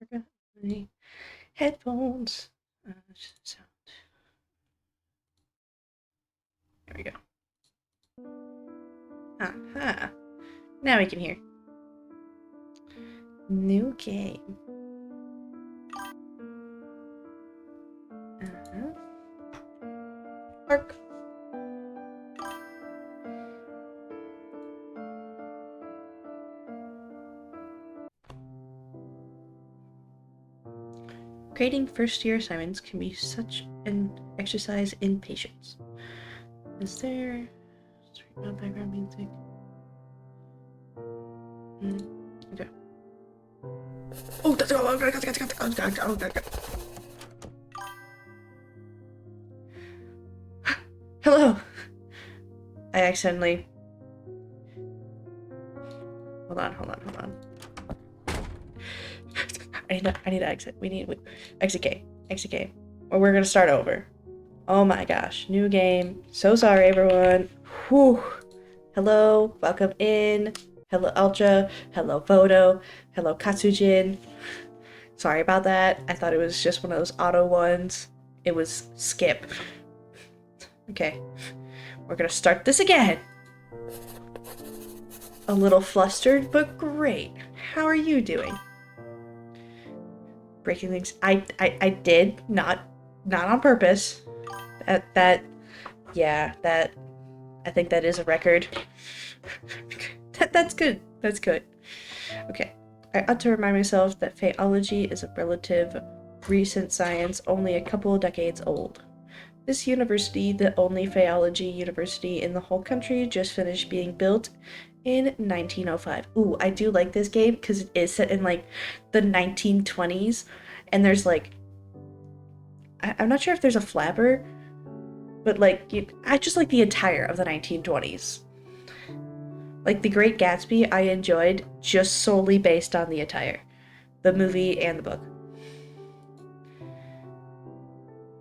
Forgot my headphones. Sound. There we go. Aha. Now we can hear. New game. Ark. Grading first-year assignments can be such an exercise in patience. Is there background music? Okay. Oh, that's Hello. I accidentally. Hold on. I need to exit. Exit game. Exit game. Or we're gonna start over. Oh my gosh. New game. So sorry, everyone. Whew. Hello. Welcome in. Hello, Ultra. Hello, Photo. Hello, Katsujin. Sorry about that. I thought it was just one of those auto ones. It was skip. Okay. We're gonna start this again. A little flustered, but great. How are you doing? Breaking things. I did not on purpose. Yeah, I think that is a record. That's good. That's good. Okay. I ought to remind myself that Faeology is a relative recent science, only a couple of decades old. This university, the only Faeology university in the whole country, just finished being built in 1905. Ooh, I do like this game because it is set in like the 1920s, and there's like, I'm not sure if there's a flapper, but like, I just like the attire of the 1920s. Like The Great Gatsby, I enjoyed just solely based on the attire, the movie and the book.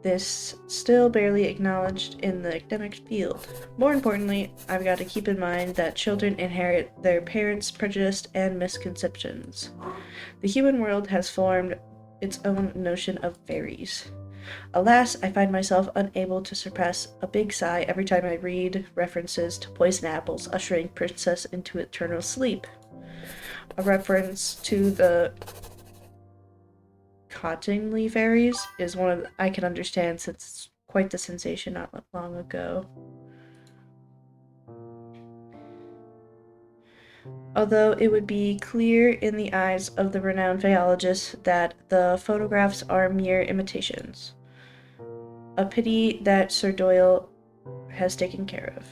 This still barely acknowledged in the academic field. More importantly, I've got to keep in mind that children inherit their parents' prejudice and misconceptions. The human world has formed its own notion of fairies. Alas, I find myself unable to suppress a big sigh every time I read references to poison apples ushering princess into eternal sleep. A reference to the Cottingley fairies is one I can understand since it's quite the sensation not long ago. Although it would be clear in the eyes of the renowned phaeologists that the photographs are mere imitations. A pity that Sir Doyle has taken care of.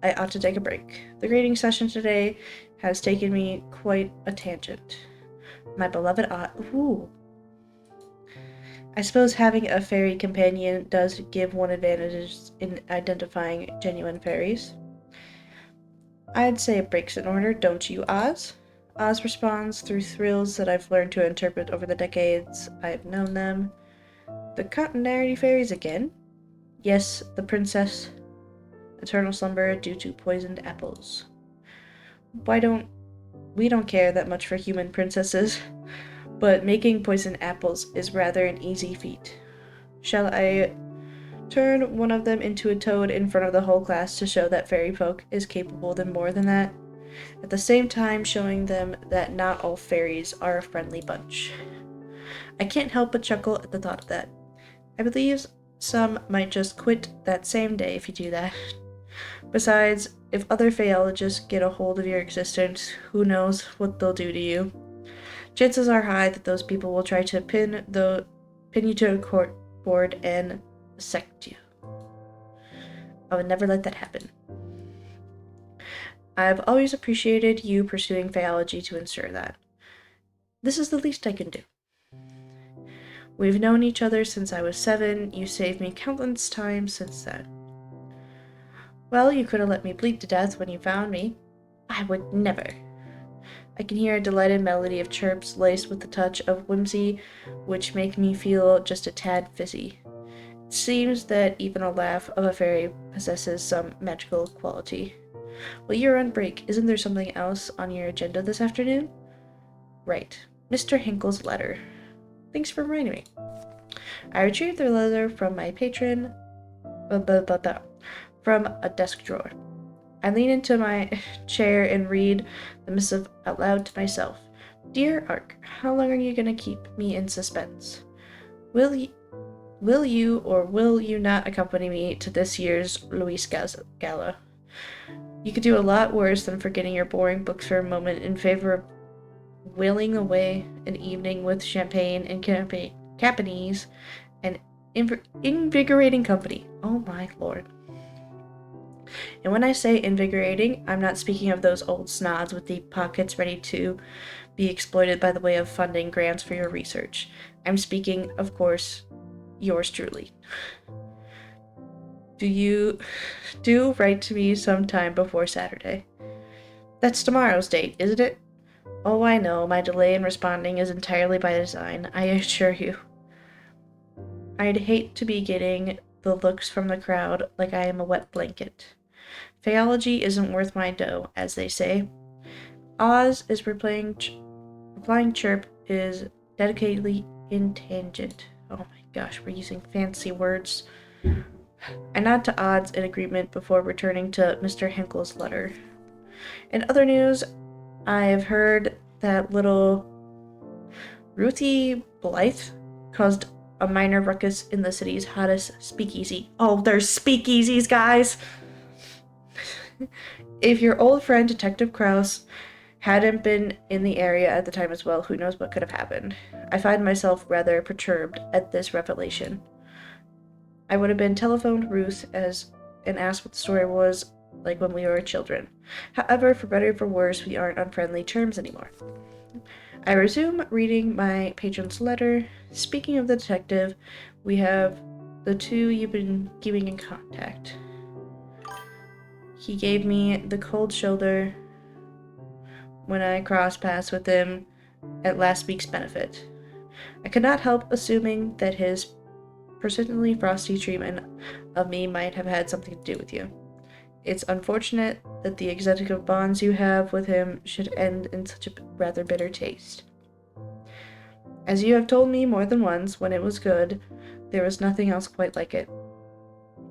I ought to take a break. The grading session today has taken me quite a tangent. My beloved Ooh. I suppose having a fairy companion does give one advantages in identifying genuine fairies. I'd say a break's in order, don't you, Oz? Oz responds through thrills that I've learned to interpret over the decades I've known them. The continuity fairies again? Yes, the princess. Eternal slumber due to poisoned apples. We don't care that much for human princesses, but making poisoned apples is rather an easy feat. Shall I turn one of them into a toad in front of the whole class to show that fairy folk is capable of more than that? At the same time showing them that not all fairies are a friendly bunch. I can't help but chuckle at the thought of that. I believe some might just quit that same day if you do that. Besides, if other phaeologists get a hold of your existence, who knows what they'll do to you. Chances are high that those people will try to pin you to a court board and sect you. I would never let that happen. I've always appreciated you pursuing phaeology to ensure that. This is the least I can do. We've known each other since I was 7. You saved me countless times since then. Well, you could have let me bleed to death when you found me. I would never. I can hear a delighted melody of chirps laced with the touch of whimsy, which make me feel just a tad fizzy. It seems that even a laugh of a fairy possesses some magical quality. Well, you're on break. Isn't there something else on your agenda this afternoon? Right. Mr. Hinkle's letter. Thanks for reminding me. I retrieved the letter from my patron, from a desk drawer. I lean into my chair and read the missive out loud to myself. Dear Ark, how long are you going to keep me in suspense? Will you or will you not accompany me to this year's Louis Gala? You could do a lot worse than forgetting your boring books for a moment in favor of whiling away an evening with champagne and Capanese and invigorating company. Oh my lord. And when I say invigorating, I'm not speaking of those old snods with deep pockets ready to be exploited by the way of funding grants for your research. I'm speaking, of course, yours truly. Do write to me sometime before Saturday. That's tomorrow's date, isn't it? Oh, I know, my delay in responding is entirely by design, I assure you. I'd hate to be getting the looks from the crowd like I am a wet blanket. Faeology isn't worth my dough, as they say. Oz is replying chirp is dedicatedly intangent. Oh my gosh, we're using fancy words. I nod to odds in agreement before returning to Mr. Hinkle's letter. In other news, I have heard that little Ruthie Blythe caused a minor ruckus in the city's hottest speakeasy. Oh, there's speakeasies, guys! If your old friend Detective Krause hadn't been in the area at the time as well, who knows what could have happened. I find myself rather perturbed at this revelation. I would have been telephoned Ruth and asked what the story was like when we were children. However, for better or for worse, we aren't on friendly terms anymore. I resume reading my patron's letter. Speaking of the detective, we have the two you've been keeping in contact. He gave me the cold shoulder when I crossed paths with him at last week's benefit. I could not help assuming that his persistently frosty treatment of me might have had something to do with you. It's unfortunate that the executive bonds you have with him should end in such a rather bitter taste. As you have told me more than once, when it was good, there was nothing else quite like it.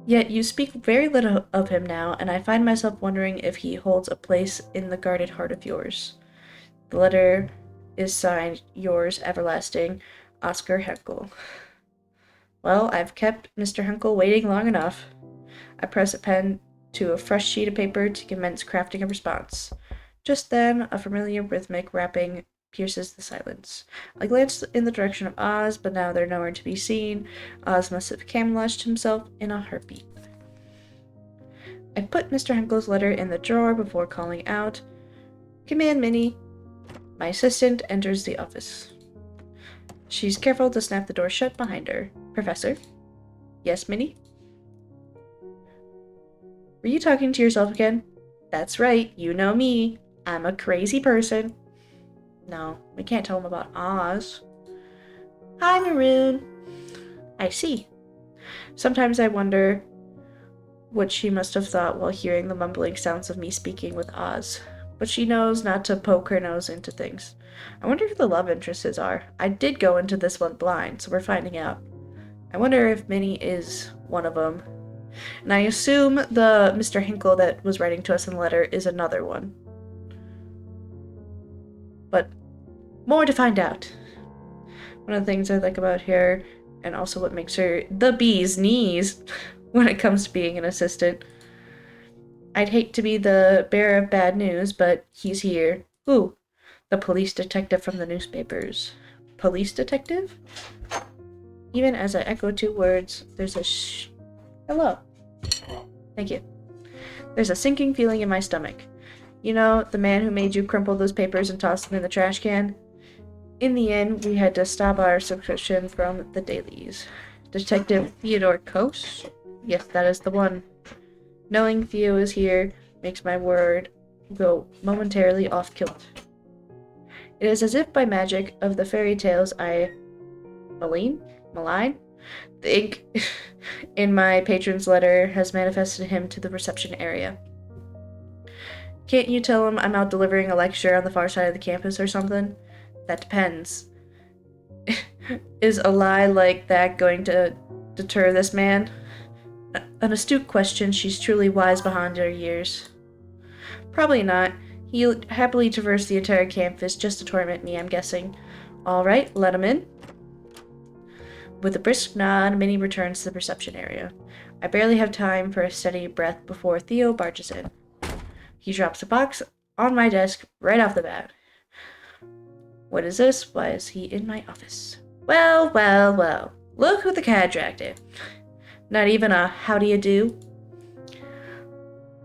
Yet you speak very little of him now, and I find myself wondering if he holds a place in the guarded heart of yours. The letter is signed, yours everlasting, Oscar Henkel. Well, I've kept Mr. Henkel waiting long enough. I press a pen to a fresh sheet of paper to commence crafting a response. Just then, a familiar rhythmic rapping pierces the silence. I glance in the direction of Oz, but now they're nowhere to be seen. Oz must have camouflaged himself in a heartbeat. I put Mr. Henkel's letter in the drawer before calling out, "Command, Minnie." My assistant enters the office. She's careful to snap the door shut behind her. "Professor?" "Yes, Minnie?" "Were you talking to yourself again?" "That's right, you know me. I'm a crazy person." "No, we can't tell him about Oz." "Hi, Maroon." "I see." Sometimes I wonder what she must have thought while hearing the mumbling sounds of me speaking with Oz. But she knows not to poke her nose into things. I wonder who the love interests are. I did go into this one blind, so we're finding out. I wonder if Minnie is one of them. And I assume the Mr. Hinkle that was writing to us in the letter is another one. But more to find out. One of the things I like about her, and also what makes her the bee's knees when it comes to being an assistant. I'd hate to be the bearer of bad news, but he's here. Who? The police detective from the newspapers. Police detective? Even as I echo two words, there's a Hello. Thank you. There's a sinking feeling in my stomach. You know, the man who made you crumple those papers and toss them in the trash can? In the end, we had to stop our subscription from the dailies. Detective Theodore Coase? Yes, that is the one. Knowing Theo is here makes my word go momentarily off kilt. It is as if by magic of the fairy tales I malign? The ink in my patron's letter has manifested him to the reception area. Can't you tell him I'm out delivering a lecture on the far side of the campus or something? That depends. Is a lie like that going to deter this man? An astute question. She's truly wise behind her years. Probably not. He'll happily traverse the entire campus just to torment me, I'm guessing. Alright, let him in. With a brisk nod, Minnie returns to the reception area. I barely have time for a steady breath before Theo barges in. He drops a box on my desk right off the bat. What is this? Why is he in my office? Well, well, well. Look who the cat dragged in. Not even a how do you do?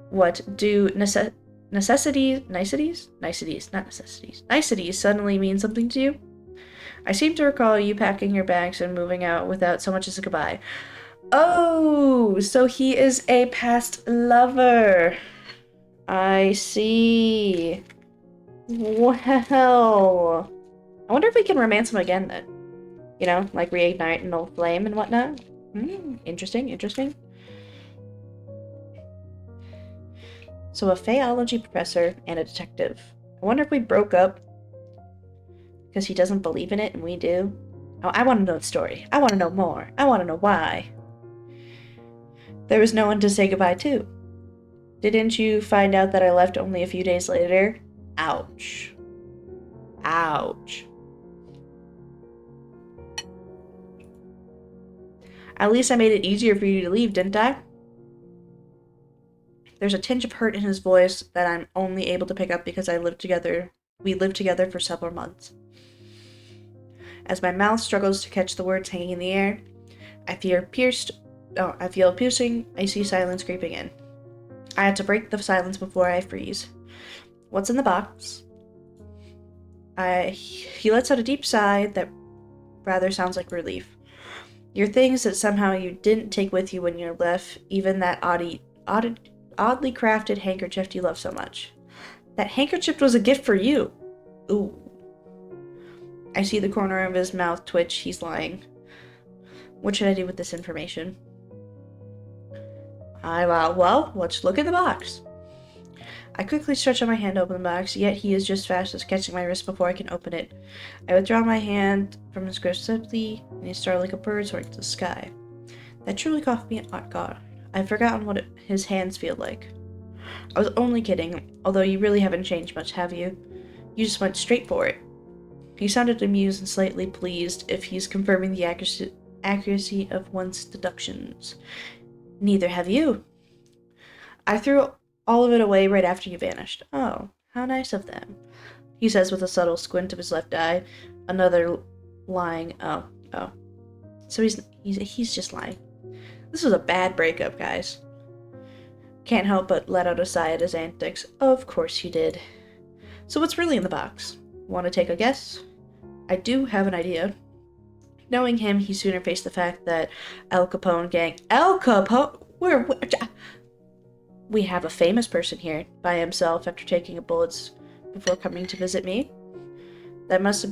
What do niceties suddenly mean something to you? I seem to recall you packing your bags and moving out without so much as a goodbye. Oh, so he is a past lover. I see. Well, I wonder if we can romance him again then. You know, like reignite an old flame and whatnot. Interesting, interesting. So a Faeology professor and a detective. I wonder if we broke up because he doesn't believe in it and we do. Oh, I want to know the story. I want to know more. I want to know why. There was no one to say goodbye to. Didn't you find out that I left only a few days later? Ouch. Ouch. At least I made it easier for you to leave, didn't I? There's a tinge of hurt in his voice that I'm only able to pick up because we lived together for several months. As my mouth struggles to catch the words hanging in the air, I feel piercing, icy silence creeping in. I had to break the silence before I freeze. What's in the box? He lets out a deep sigh that rather sounds like relief. Your things that somehow you didn't take with you when you left, even that oddly crafted handkerchief you love so much. That handkerchief was a gift for you. Ooh. I see the corner of his mouth twitch. He's lying. What should I do with this information? Well, let's look at the box. I quickly stretch out my hand to open the box, yet he is just fast as catching my wrist before I can open it. I withdraw my hand from his grip simply, and he started like a bird soaring to the sky. That truly caught me off guard. I've forgotten what his hands feel like. I was only kidding, although you really haven't changed much, have you? You just went straight for it. He sounded amused and slightly pleased if he's confirming the accuracy of one's deductions. Neither have you. I threw all of it away right after you vanished. Oh, how nice of them, he says with a subtle squint of his left eye. Another lying. Oh. So he's just lying. This was a bad breakup, guys. Can't help but let out a sigh at his antics. Of course you did. So what's really in the box? Want to take a guess? I do have an idea. Knowing him, he sooner faced the fact that Al Capone? Where? We have a famous person here by himself after taking a bullets before coming to visit me. That must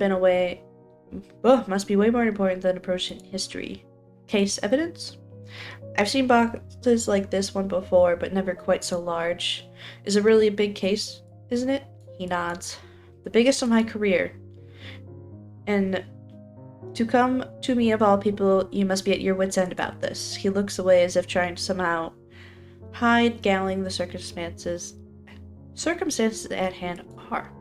be way more important than approaching history. Case evidence? I've seen boxes like this one before, but never quite so large. Is it really a big case, isn't it? He nods. The biggest of my career. And to come to me of all people, you must be at your wit's end about this. He looks away as if trying to somehow hide galling the circumstances at hand are.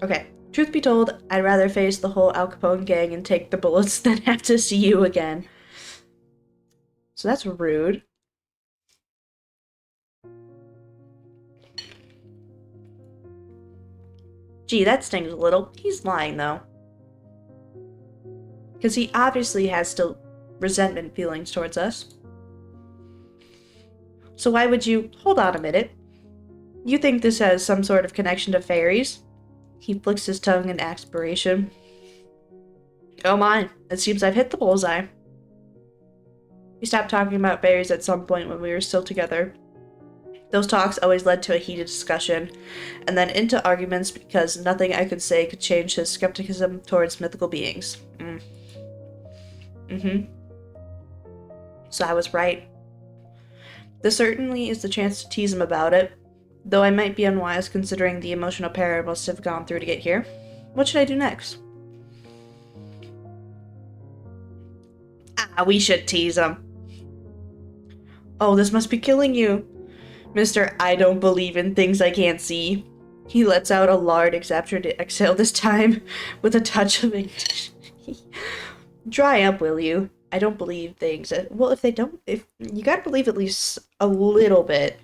Okay, truth be told, I'd rather face the whole Al Capone gang and take the bullets than have to see you again. So that's rude. Gee, that stings a little. He's lying, though. Because he obviously has still resentment feelings towards us. So why would you... Hold on a minute. You think this has some sort of connection to fairies? He flicks his tongue in aspiration. Oh my, it seems I've hit the bullseye. We stopped talking about fairies at some point when we were still together. Those talks always led to a heated discussion, and then into arguments because nothing I could say could change his skepticism towards mythical beings. So I was right. This certainly is the chance to tease him about it. Though I might be unwise considering the emotional peril I must have gone through to get here. What should I do next? We should tease him. Oh, this must be killing you. Mr. I don't believe in things I can't see. He lets out a loud exaggerated exhale this time, with a touch of English. Dry up, will you? I don't believe things. Well, if you gotta believe at least a little bit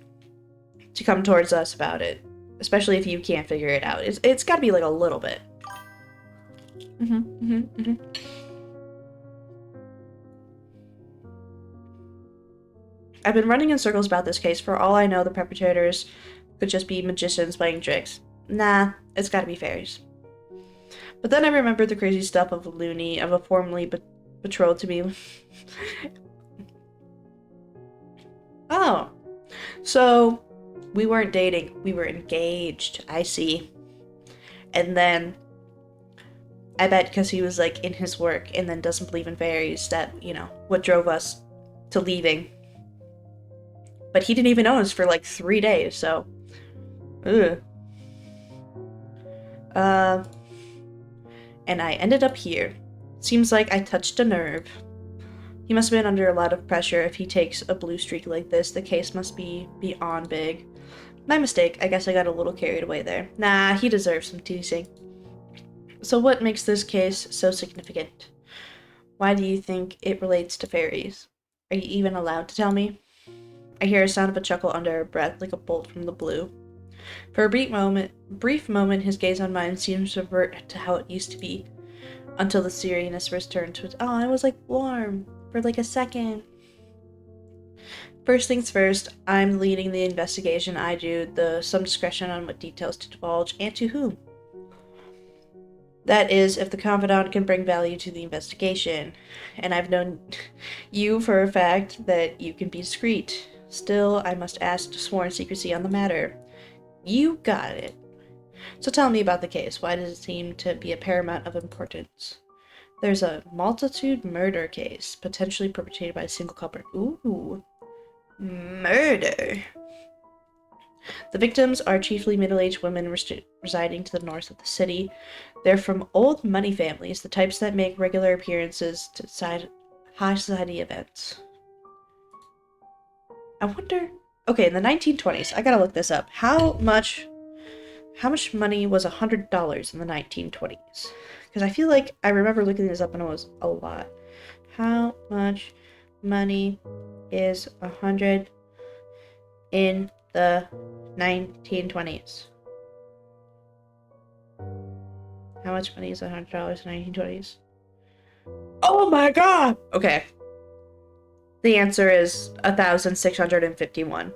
to come towards us about it. Especially if you can't figure it out. It's gotta be like a little bit. I've been running in circles about this case. For all I know, the perpetrators could just be magicians playing tricks. Nah, it's gotta be fairies. But then I remembered the crazy stuff of Looney, of a formerly betrothed to me. Oh. So, we weren't dating. We were engaged. I see. And then, I bet because he was, like, in his work and then doesn't believe in fairies, that, you know, what drove us to leaving. But he didn't even know us for, like, 3 days, so... Ugh. And I ended up here. Seems like I touched a nerve. He must have been under a lot of pressure. If he takes a blue streak like this, the case must be beyond big. My mistake. I guess I got a little carried away there. Nah, he deserves some teasing. So what makes this case so significant? Why do you think it relates to fairies? Are you even allowed to tell me? I hear a sound of a chuckle under her breath, like a bolt from the blue. For a brief moment, his gaze on mine seems to revert to how it used to be, until the seriousness returned to it. Oh, I was like warm for like a second. First things first, I'm leading the investigation. I do some discretion on what details to divulge and to whom. That is, if the confidant can bring value to the investigation. And I've known you for a fact that you can be discreet. Still, I must ask sworn secrecy on the matter. You got it. So tell me about the case. Why does it seem to be a paramount of importance? There's a multitude murder case, potentially perpetrated by a single culprit. Ooh. Murder. The victims are chiefly middle-aged women residing to the north of the city. They're from old money families, the types that make regular appearances to high society events. I wonder... Okay, in the 1920s, I gotta look this up. How much money was $100 in the 1920s? Because I feel like I remember looking this up and it was a lot. How much money is 100 in the 1920s? How much money is $100 in the 1920s? Oh my god! Okay. The answer is $1,651.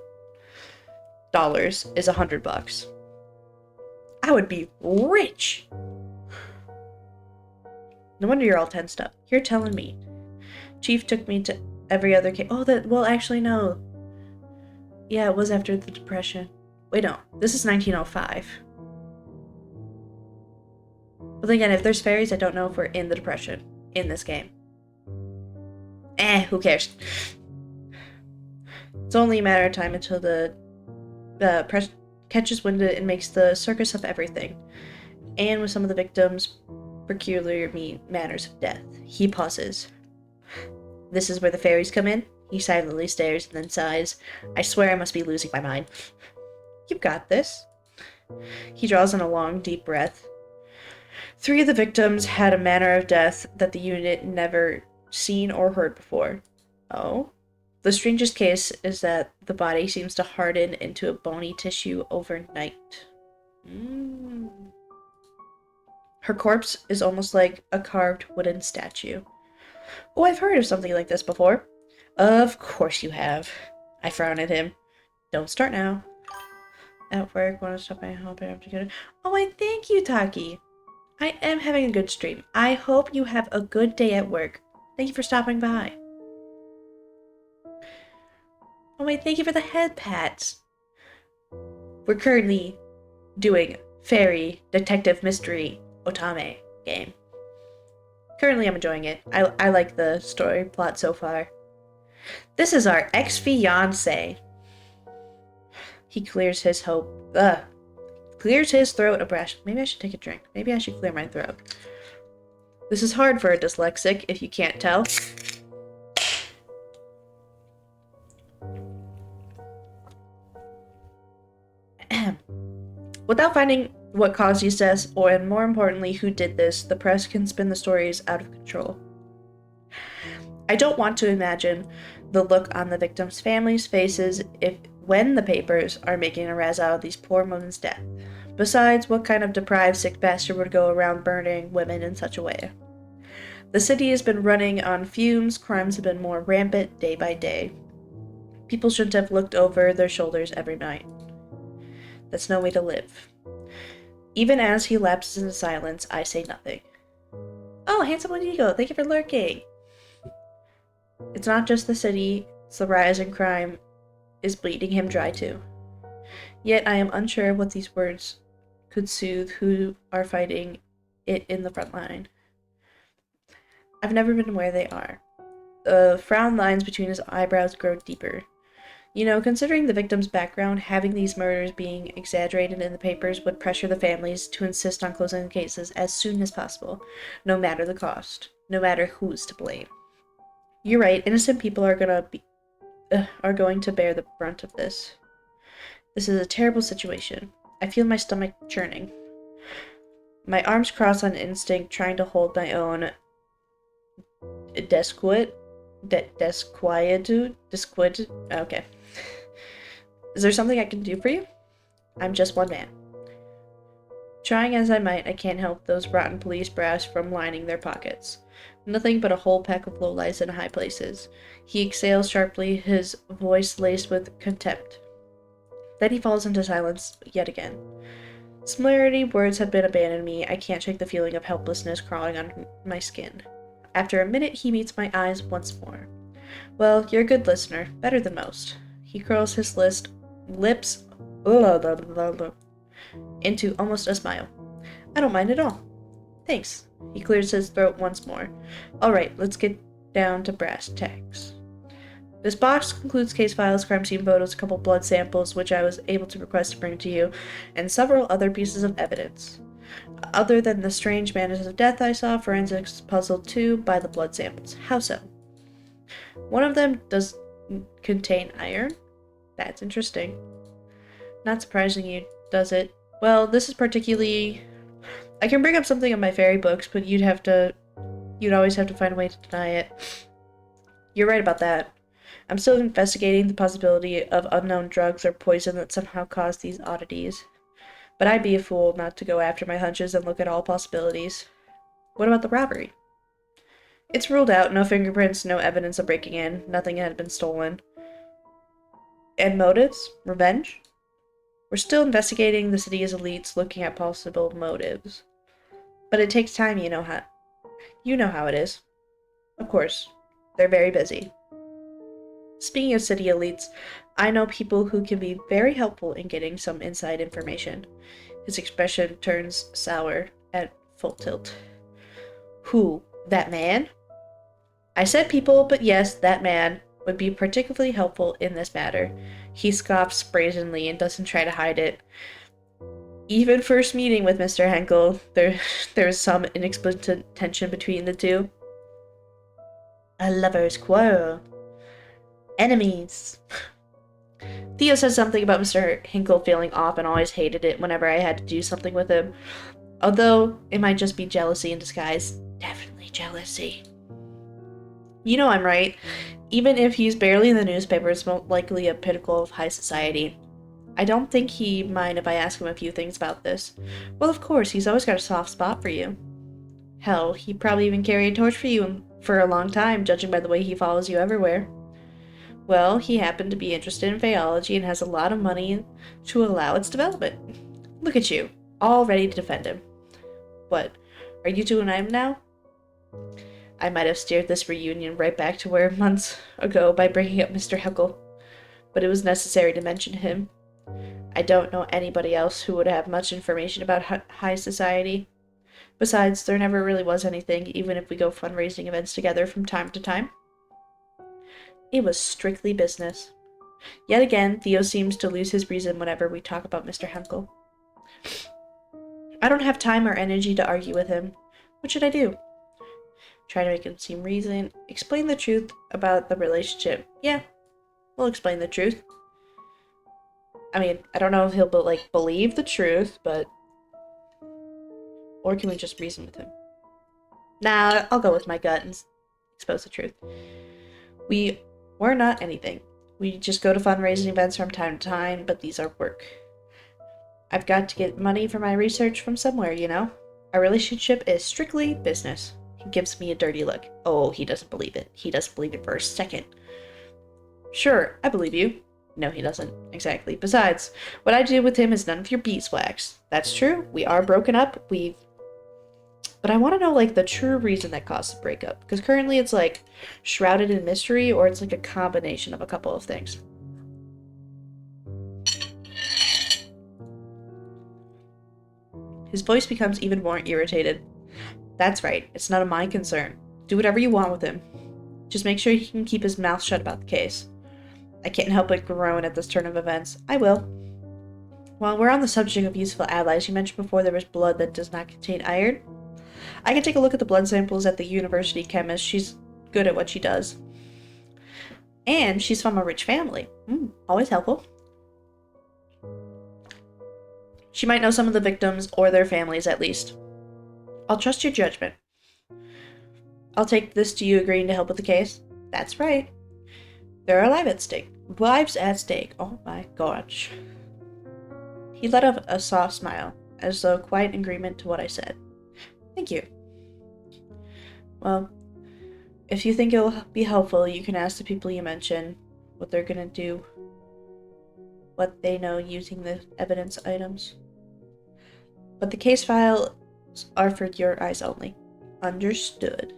Is $100. I would be rich. No wonder you're all tensed up. You're telling me. Chief took me to every other case. Oh, well, actually, no. Yeah, it was after the Depression. Wait, no. This is 1905. But then again, if there's fairies, I don't know if we're in the Depression in this game. Who cares? It's only a matter of time until the press catches wind and makes the circus of everything. And with some of the victims' peculiar manners of death. He pauses. This is where the fairies come in? He silently stares and then sighs. I swear I must be losing my mind. You've got this. He draws in a long, deep breath. 3 of the victims had a manner of death that the unit never seen or heard before. Oh? The strangest case is that the body seems to harden into a bony tissue overnight. Her corpse is almost like a carved wooden statue. Oh, I've heard of something like this before. Of course you have. I frown at him. Don't start now. At work, want to stop by help I have to get it. Oh, I thank you, Taki. I am having a good stream. I hope you have a good day at work. Thank you for stopping by. Oh, wait, thank you for the head pats. We're currently doing Fairy Detective Mystery Otome game. Currently, I'm enjoying it. I like the story plot so far. This is our ex-fiancé. He clears his throat abreast. Maybe I should take a drink. Maybe I should clear my throat. This is hard for a dyslexic, if you can't tell. Without finding what caused these deaths, and more importantly, who did this, the press can spin the stories out of control. I don't want to imagine the look on the victims' families' faces when the papers are making a razz out of these poor women's death. Besides, what kind of deprived sick bastard would go around burning women in such a way? The city has been running on fumes, crimes have been more rampant day by day. People shouldn't have looked over their shoulders every night. That's no way to live. Even as he lapses into silence, I say nothing. Oh, handsome Wendigo, thank you for lurking. It's not just the city, it's the rise in crime is bleeding him dry too. Yet I am unsure what these words could soothe who are fighting it in the front line. I've never been where they are. The frown lines between his eyebrows grow deeper. You know, considering the victim's background, having these murders being exaggerated in the papers would pressure the families to insist on closing the cases as soon as possible, no matter the cost, no matter who's to blame. You're right, innocent people are going to bear the brunt of this. This is a terrible situation. I feel my stomach churning. My arms cross on instinct, trying to hold my own disquietude. Okay. Is there something I can do for you? I'm just one man. Trying as I might, I can't help those rotten police brass from lining their pockets. Nothing but a whole pack of lowlights in high places. He exhales sharply, his voice laced with contempt. Then he falls into silence yet again. Similarity words have been abandoned me. I can't shake the feeling of helplessness crawling on my skin. After a minute, he meets my eyes once more. Well, you're a good listener, better than most. He curls his lips into almost a smile. I don't mind at all. Thanks. He clears his throat once more. All right, let's get down to brass tacks. This box includes case files, crime scene photos, a couple blood samples, which I was able to request to bring to you, and several other pieces of evidence. Other than the strange manners of death I saw, forensics puzzled too by the blood samples. How so? One of them does contain iron? That's interesting. Not surprising you, does it? Well, this is particularly... I can bring up something in my fairy books, but you'd always have to find a way to deny it. You're right about that. I'm still investigating the possibility of unknown drugs or poison that somehow caused these oddities. But I'd be a fool not to go after my hunches and look at all possibilities. What about the robbery? It's ruled out, no fingerprints, no evidence of breaking in, nothing had been stolen. And motives? Revenge? We're still investigating the city's elites, looking at possible motives. But it takes time, you know how it is. Of course, they're very busy. Speaking of city elites, I know people who can be very helpful in getting some inside information. His expression turns sour at full tilt. Who? That man? I said people, but yes, that man would be particularly helpful in this matter. He scoffs brazenly and doesn't try to hide it. Even first meeting with Mr. Henkel, there's some inexplicit tension between the two. A lover's quarrel. Enemies. Theo said something about Mr. Hinkle feeling off and always hated it whenever I had to do something with him. Although, it might just be jealousy in disguise. Definitely jealousy. You know I'm right. Even if he's barely in the newspaper, it's most likely a pinnacle of high society. I don't think he'd mind if I ask him a few things about this. Well, of course, he's always got a soft spot for you. Hell, he'd probably even carry a torch for you for a long time, judging by the way he follows you everywhere. Well, he happened to be interested in Faeology and has a lot of money to allow its development. Look at you, all ready to defend him. What, are you doing him now? I might have steered this reunion right back to where months ago by bringing up Mr. Huckle, but it was necessary to mention him. I don't know anybody else who would have much information about high society. Besides, there never really was anything, even if we go fundraising events together from time to time. It was strictly business. Yet again, Theo seems to lose his reason whenever we talk about Mr. Henkel. I don't have time or energy to argue with him. What should I do? Try to make him seem reasoned. Explain the truth about the relationship. Yeah, we'll explain the truth. I mean, I don't know if he'll, believe the truth, but... Or can we just reason with him? Nah, I'll go with my gut and expose the truth. We're not anything. We just go to fundraising events from time to time, but these are work. I've got to get money for my research from somewhere, you know? Our relationship is strictly business. He gives me a dirty look. Oh, he doesn't believe it. He doesn't believe it for a second. Sure, I believe you. No, he doesn't. Exactly. Besides, what I do with him is none of your beeswax. That's true. We are broken up. But I want to know, the true reason that caused the breakup. Because currently it's, shrouded in mystery, or it's, a combination of a couple of things. His voice becomes even more irritated. That's right. It's none of my concern. Do whatever you want with him. Just make sure he can keep his mouth shut about the case. I can't help but groan at this turn of events. I will. While we're on the subject of useful allies, you mentioned before there was blood that does not contain iron. I can take a look at the blood samples at the university chemist. She's good at what she does. And she's from a rich family. Always helpful. She might know some of the victims, or their families at least. I'll trust your judgment. I'll take this to you agreeing to help with the case. That's right. There are lives at stake. Lives at stake. Oh my gosh. He let out a soft smile, as though quite in agreement to what I said. Thank you. Well, if you think it will be helpful, you can ask the people you mentioned what they're gonna do, what they know using the evidence items. But the case files are for your eyes only. Understood.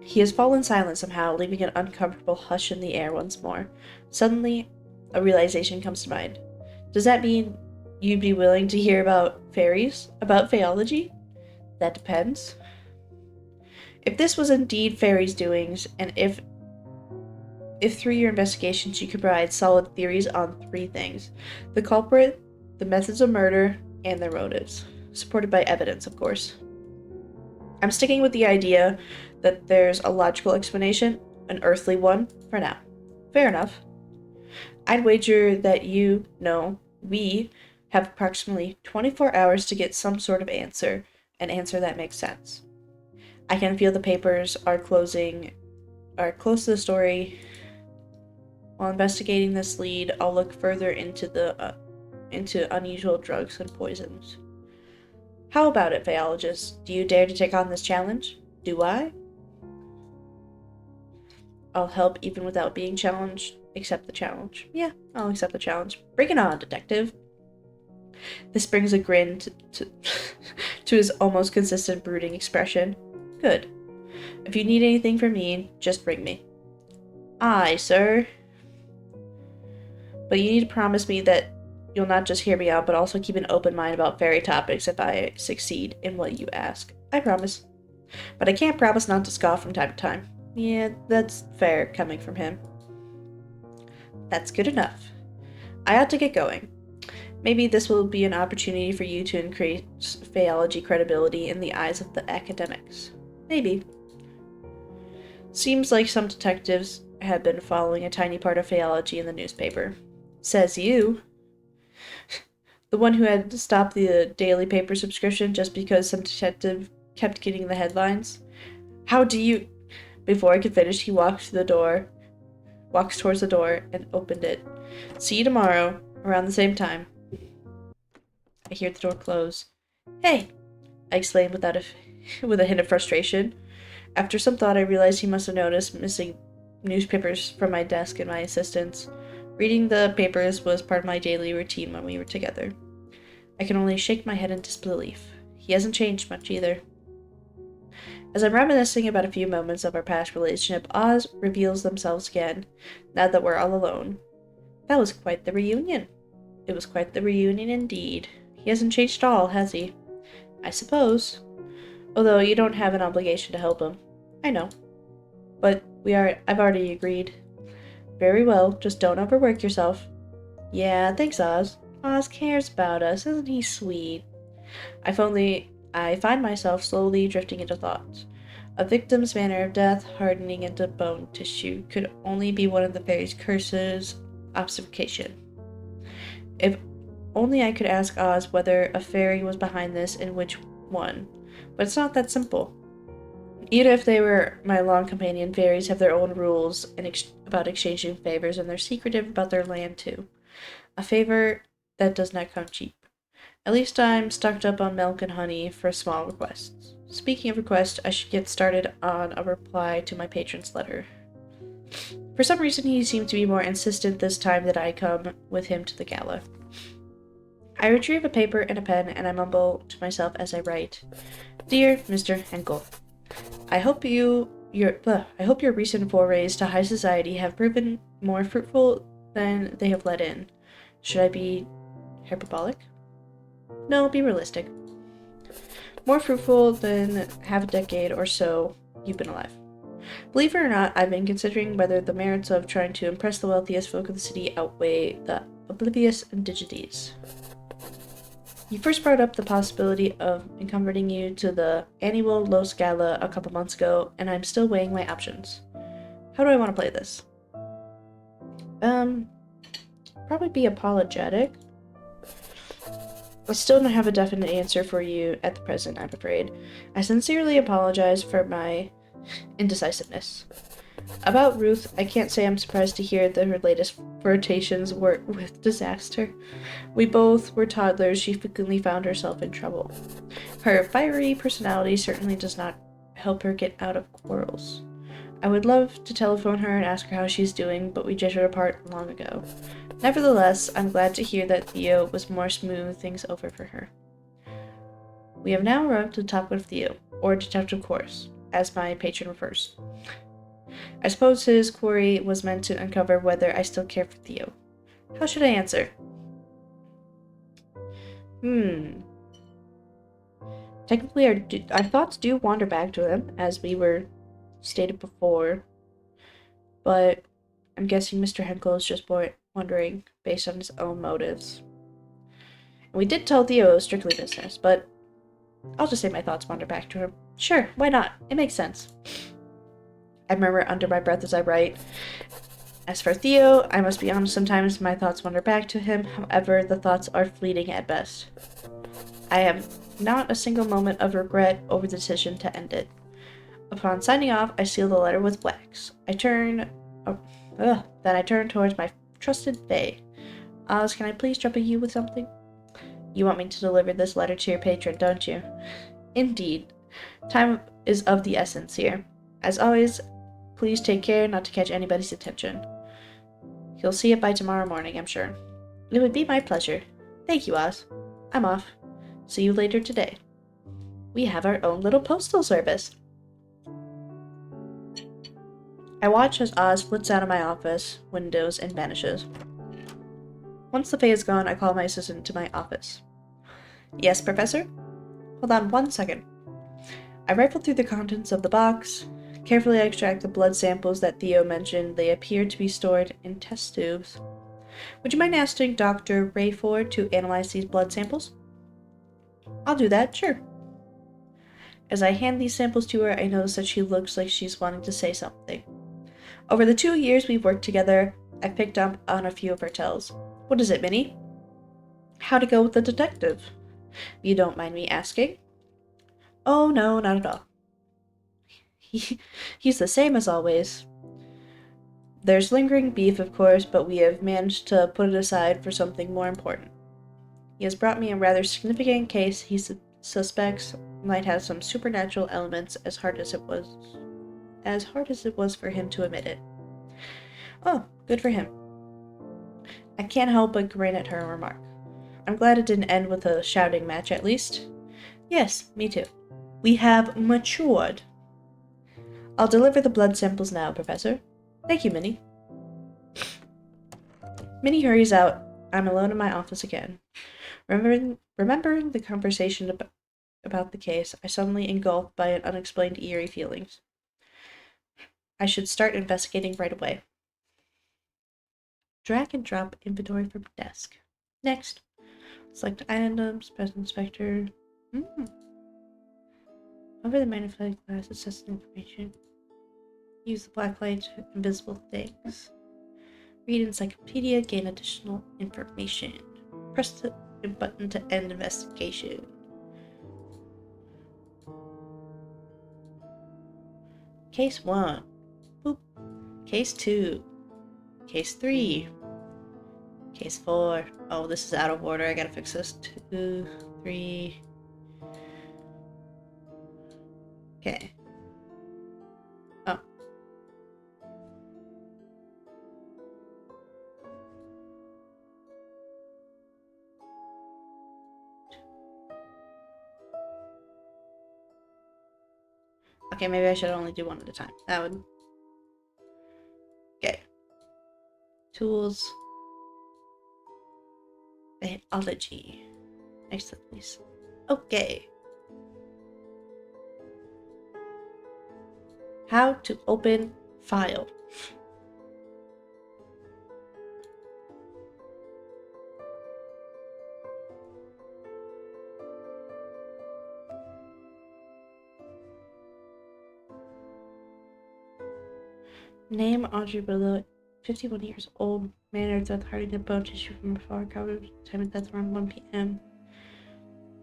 He has fallen silent somehow, leaving an uncomfortable hush in the air once more. Suddenly, a realization comes to mind. Does that mean you'd be willing to hear about fairies? About Faeology? That depends. If this was indeed fairies' doings, and if through your investigations you could provide solid theories on 3 things: the culprit, the methods of murder, and their motives, supported by evidence, of course. I'm sticking with the idea that there's a logical explanation, an earthly one, for now. Fair enough. I'd wager that we have approximately 24 hours to get some sort of answer, an answer that makes sense. I can feel the papers are close to the story. While investigating this lead, I'll look further into unusual drugs and poisons. How about it, Faeologist? Do you dare to take on this challenge? Do I? I'll help even without being challenged. Accept the challenge. Yeah, I'll accept the challenge. Bring it on, detective. This brings a grin to his almost consistent brooding expression. Good. If you need anything from me, just bring me. Aye, sir. But you need to promise me that you'll not just hear me out, but also keep an open mind about fairy topics if I succeed in what you ask. I promise. But I can't promise not to scoff from time to time. Yeah, that's fair coming from him. That's good enough. I ought to get going. Maybe this will be an opportunity for you to increase Faeology credibility in the eyes of the academics. Maybe. Seems like some detectives have been following a tiny part of Faeology in the newspaper. Says you. The one who had to stop the daily paper subscription just because some detective kept getting the headlines. How do you... Before I could finish, he walks towards the door and opened it. See you tomorrow, around the same time. I hear the door close. Hey! I exclaimed with a hint of frustration. After some thought, I realized he must have noticed missing newspapers from my desk and my assistant's. Reading the papers was part of my daily routine when we were together. I can only shake my head in disbelief. He hasn't changed much either. As I'm reminiscing about a few moments of our past relationship, Oz reveals themselves again, now that we're all alone. That was quite the reunion. It was quite the reunion indeed. He hasn't changed at all, has he? I suppose. Although you don't have an obligation to help him. I know. But I've already agreed. Very well, just don't overwork yourself. Yeah, thanks, Oz. Oz cares about us, isn't he sweet? I find myself slowly drifting into thoughts. A victim's manner of death, hardening into bone tissue, could only be one of the fairy's curses, obfuscation. If only I could ask Oz whether a fairy was behind this and which one. But it's not that simple. Even if they were my long companion, fairies have their own rules about exchanging favors, and they're secretive about their land too. A favor that does not come cheap. At least I'm stocked up on milk and honey for small requests. Speaking of requests, I should get started on a reply to my patron's letter. For some reason, he seemed to be more insistent this time that I come with him to the gala. I retrieve a paper and a pen, and I mumble to myself as I write, "Dear Mr. Henkel, I hope your recent forays to high society have proven more fruitful than they have let in. Should I be hyperbolic? No, be realistic. More fruitful than half a decade or so you've been alive. Believe it or not, I've been considering whether the merits of trying to impress the wealthiest folk of the city outweigh the oblivious indignities. You first brought up the possibility of converting you to the annual Los Gala a couple months ago, and I'm still weighing my options. How do I want to play this? Probably be apologetic. I still don't have a definite answer for you at the present, I'm afraid. I sincerely apologize for my indecisiveness. About Ruth, I can't say I'm surprised to hear that her latest flirtations were with disaster. We both were toddlers. She frequently found herself in trouble. Her fiery personality certainly does not help her get out of quarrels. I would love to telephone her and ask her how she's doing, but we drifted apart long ago. Nevertheless, I'm glad to hear that Theo was more smooth things over for her. We have now arrived to the topic of Theo, or detective course, as my patron refers. I suppose his query was meant to uncover whether I still care for Theo. How should I answer? Technically, our thoughts do wander back to him, as we were stated before, but I'm guessing Mr. Henkel is just wondering based on his own motives. And we did tell Theo it was strictly business, but I'll just say my thoughts wander back to him. Sure, why not? It makes sense. I murmur under my breath as I write. As for Theo, I must be honest, sometimes my thoughts wander back to him. However, the thoughts are fleeting at best. I have not a single moment of regret over the decision to end it. Upon signing off, I seal the letter with wax. Then I turn towards my trusted Fae. Oz, can I please trouble you with something? You want me to deliver this letter to your patron, don't you? Indeed. Time is of the essence here. As always, please take care not to catch anybody's attention. He'll see it by tomorrow morning, I'm sure. It would be my pleasure. Thank you, Oz. I'm off. See you later today. We have our own little postal service. I watch as Oz flits out of my office windows and vanishes. Once the Fae is gone, I call my assistant to my office. Yes, Professor? Hold on 1 second. I rifle through the contents of the box, carefully extract the blood samples that Theo mentioned. They appear to be stored in test tubes. Would you mind asking Dr. Rayford to analyze these blood samples? I'll do that, sure. As I hand these samples to her, I notice that she looks like she's wanting to say something. Over the 2 years we've worked together, I've picked up on a few of her tells. What is it, Minnie? How to go with the detective? You don't mind me asking? Oh, no, not at all. He's the same as always. There's lingering beef, of course, but we have managed to put it aside for something more important. He has brought me a rather significant case he suspects might have some supernatural elements, as hard as it was for him to admit it. Oh, good for him. I can't help but grin at her remark. I'm glad it didn't end with a shouting match, at least. Yes, me too. We have matured. I'll deliver the blood samples now, Professor. Thank you, Minnie. Minnie hurries out. I'm alone in my office again. Remembering the conversation about the case, I suddenly engulfed by an unexplained eerie feelings. I should start investigating right away. Drag and drop inventory from desk. Next. Select items, press inspector. Over the magnifying glass, assess information. Use the black light to invisible things. Read encyclopedia, gain additional information. Press the button to end investigation. Case 1. Boop. Case 2. Case 3. Case 4. Oh, this is out of order. I gotta fix this. 2, 3. Okay. Oh. Okay, maybe I should only do one at a time. That would... Okay. Tools. Faeology. Next to please. Okay. How to open file. Name Audrey below, 51 years old. Manner of death, harding of bone tissue from afar. Covered time of death around 1 p.m.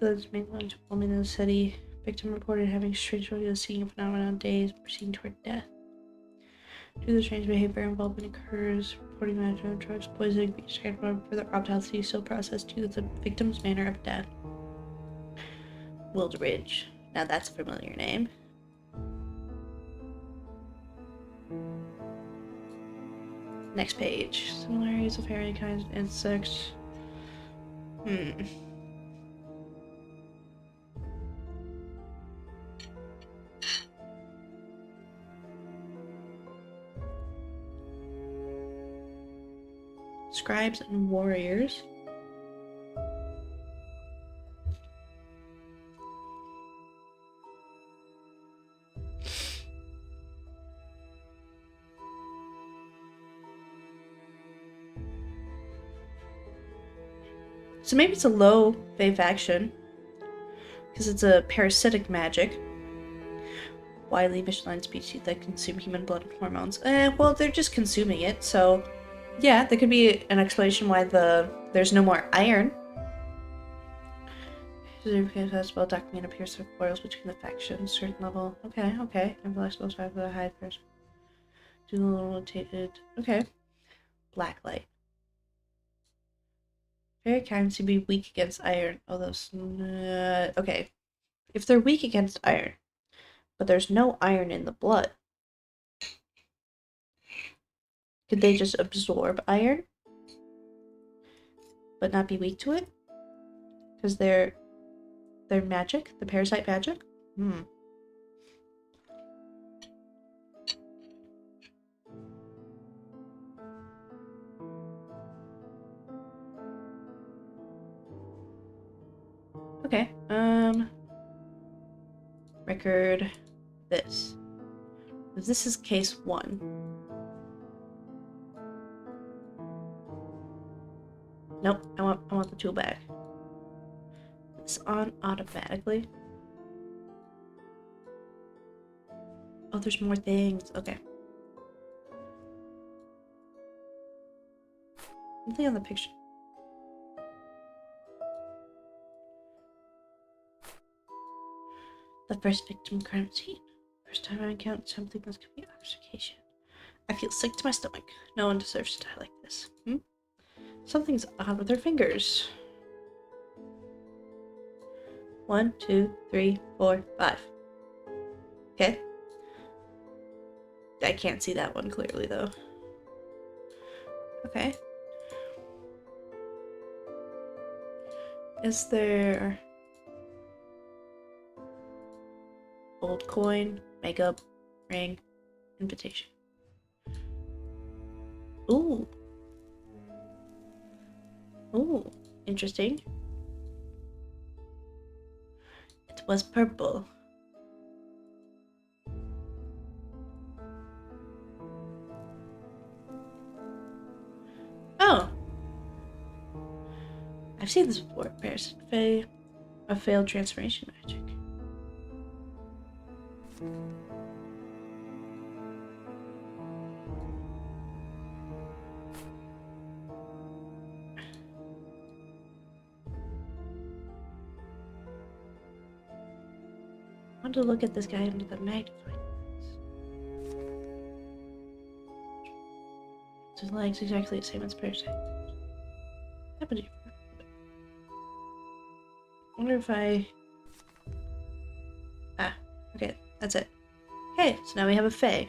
Village main lunch, woman in the city. Victim reported having strange seeing phenomenon days preceding to her death. Due to the strange behavior involvement occurs, reporting management of drugs, poisoning, being described for further autopsy still processed due to the victim's manner of death. Wildridge. Now that's a familiar name. Next page. Similarities of various kinds of insects. Scribes and warriors. So maybe it's a low Fae faction, because it's a parasitic magic. Widely Michelin species that consume human blood and hormones. Well, they're just consuming it, so yeah, there could be an explanation why there's no more iron. Has well documented appears to quarrels between the factions, certain level. Okay. Inflexible five for the high person. Do the little rotated. Okay. Blacklight. Very kind to be weak against iron. Oh, those. Okay. If they're weak against iron, but there's no iron in the blood, could they just absorb iron, but not be weak to it? Because they're magic, the parasite magic. Okay. Record this. This is case 1. Nope, I want the tool back. It's on automatically. Oh, there's more things. Okay. Something on the picture. The first victim crime scene. First time I encountered something that's gonna be intoxication. I feel sick to my stomach. No one deserves to die like this. Something's odd with her fingers. 1, 2, 3, 4, 5. Okay. I can't see that one clearly though. Okay. Is there old coin, makeup, ring, invitation? Ooh. Ooh, interesting. It was purple. seen this before. Parasite Fae, a failed transformation magic. I want to look at this guy under the magnifying glass. His leg's exactly the same as Parasite. What happened here? I wonder if I... Ah, okay, that's it. Okay, so now we have a Fae.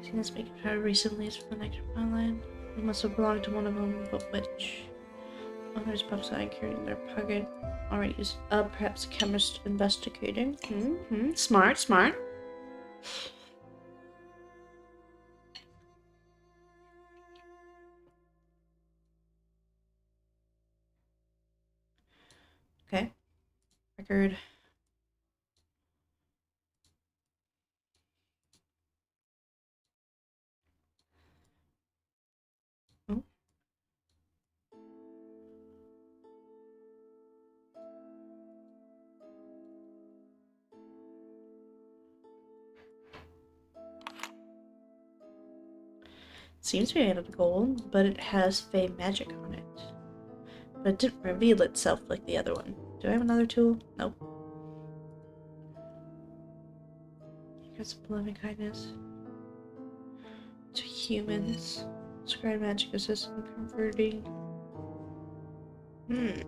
Seen this making power recently is from the next line. It must have belonged to one of them, but which? Others pops out carrying their pocket. Already used up, perhaps a chemist investigating. Smart, smart. Okay. Record. Oh. Seems to be made of gold, but it has Fae magic on it. But it didn't reveal itself like the other one. Do I have another tool? Nope. Got some loving kindness to humans. Scribe magic assistant converting. Hmm.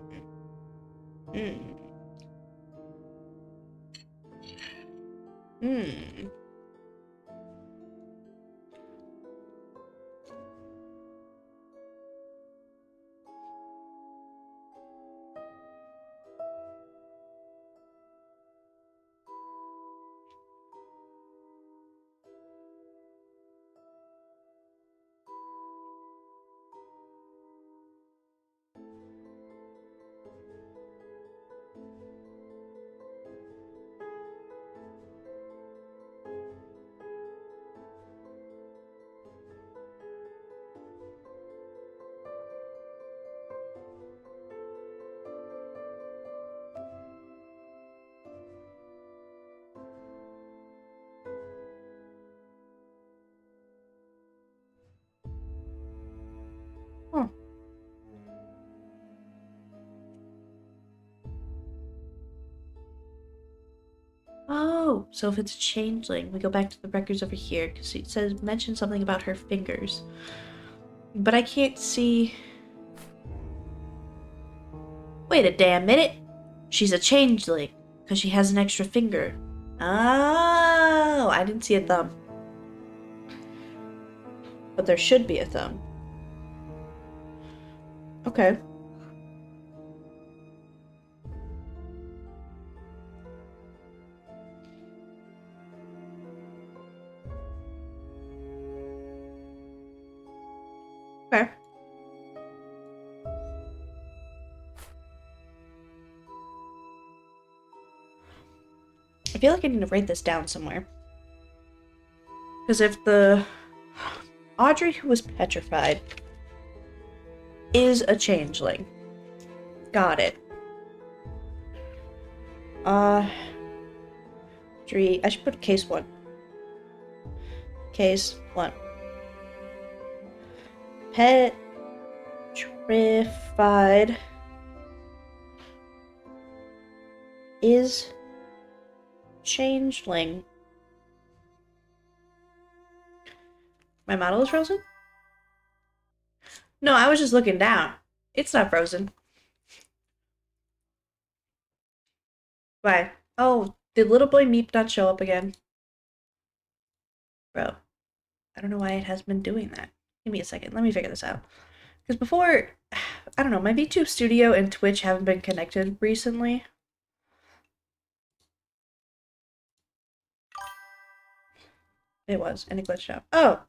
Oh. Oh, so if it's a changeling, we go back to the records over here because it says mention something about her fingers, but I can't see. Wait a damn minute! She's a changeling because she has an extra finger. Oh, I didn't see a thumb, but there should be a thumb. Okay. Okay. I feel like I need to write this down somewhere. Because if the Audrey who was petrified is a changeling. Got it. Audrey, I should put case 1. Case 1. Petrified is changeling. My model is frozen? No, I was just looking down. It's not frozen. Why? Oh, did little boy Meep not show up again? Bro, I don't know why it has been doing that. Give me a second. Let me figure this out. Because before, I don't know, my VTube Studio and Twitch haven't been connected recently. It was, and it glitched out. Oh!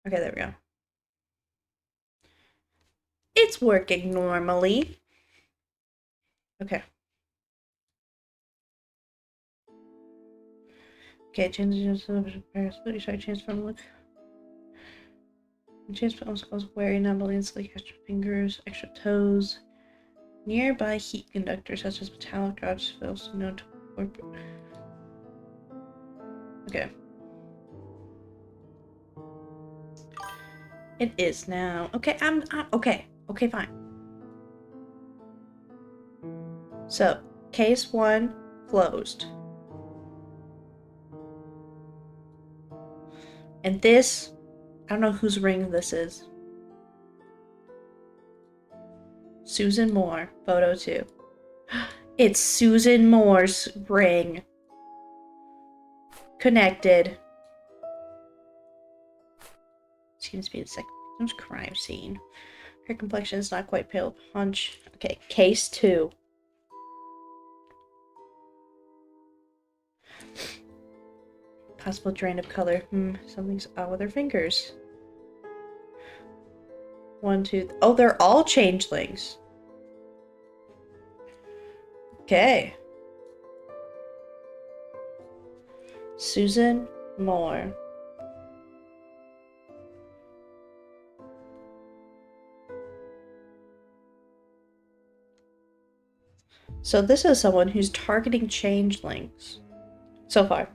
Okay, there we go. It's working normally. Okay. Okay, change from look. Chance also wearing anomalies like extra fingers, extra toes. Nearby heat conductors such as metallic rods fails known to warp. Okay. It is now. Okay, I'm okay. Okay, fine. So, case 1 closed. And this, I don't know whose ring this is. Susan Moore, photo 2. It's Susan Moore's ring. Connected. Seems to be the second victim's crime scene. Her complexion is not quite pale punch. Okay, case 2. Possible drain of color. Something's odd with her fingers. 1, 2. Oh, they're all changelings. Okay. Susan Moore. So this is someone who's targeting changelings. So far.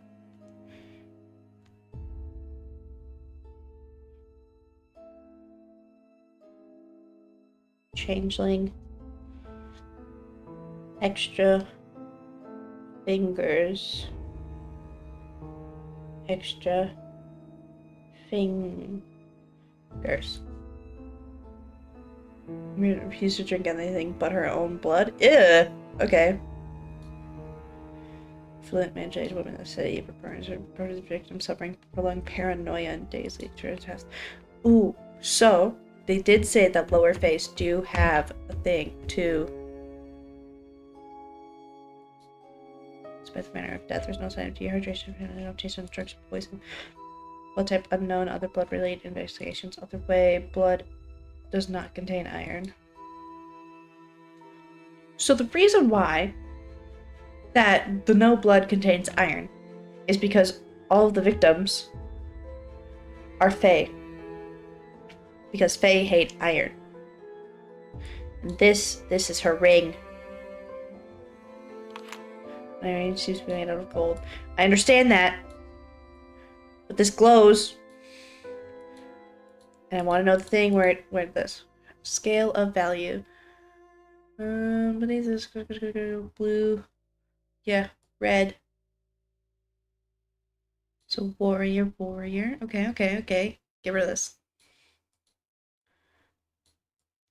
Changeling. Extra fingers. Extra fingers. Refused to drink anything but her own blood. Ew. Okay. Fluent managed woman in the city prepares her victim suffering prolonged paranoia and daily test. Ooh, so they did say that lower face do have a thing too. Despite the manner of death, there's no sign of dehydration, no taste of drugs, poison. Blood type unknown, other blood related investigations. Other way, blood does not contain iron. So the reason why that the no blood contains iron is because all of the victims are Fae. Because Fae hate iron. And this is her ring. Iron seems to be made out of gold. I understand that. But this glows. And I want to know the thing where this. Scale of value. What is this? Blue. Yeah, red. So warrior. Okay. Get rid of this.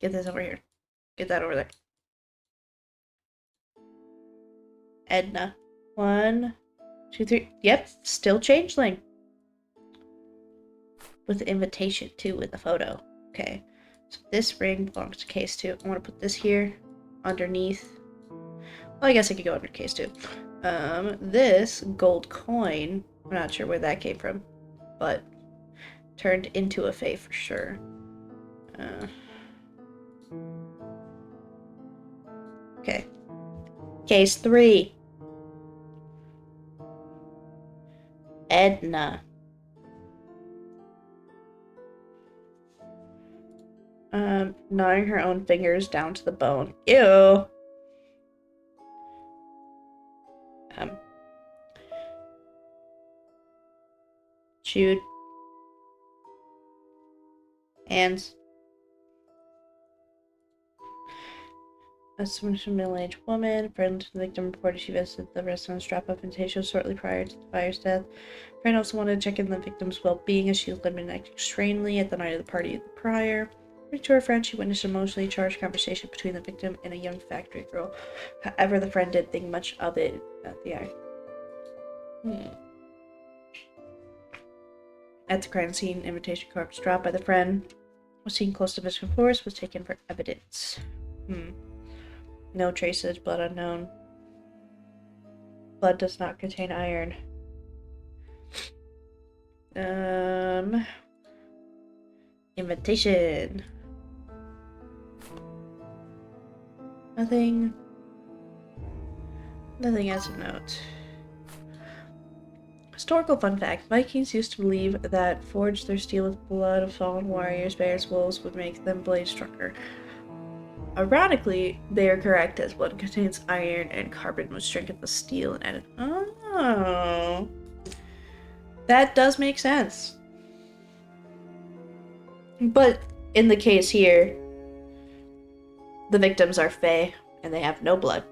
Get this over here. Get that over there. Edna. 1, 2, 3. Yep, still changeling. With the invitation too in the photo. Okay. So this ring belongs to case 2. I want to put this here underneath. Well, I guess I could go under case 2. This gold coin, I'm not sure where that came from, but turned into a Fae for sure. Okay. Case 3. Edna. Gnawing her own fingers down to the bone. Ew. Chewed. Hands. A middle-aged woman. Friend to the victim reported she visited the restaurant Strap-Up and Taysho shortly prior to the fire's death. Friend also wanted to check in the victim's well-being as she had been acting strangely at the night of the party prior. According to her friend, she witnessed an emotionally charged conversation between the victim and a young factory girl. However, the friend didn't think much of it at the eye. At the crime scene, invitation card was dropped by the friend. Was seen close to Vicious Forest, was taken for evidence. No traces, blood unknown. Blood does not contain iron. Invitation. Nothing as a note. Historical fun fact: Vikings used to believe that forged their steel with blood of fallen warriors, bears, wolves would make them blade stronger. Ironically, they are correct, as blood contains iron and carbon would strengthen the steel and added. Oh. That does make sense. But in the case here, the victims are Fae, and they have no blood.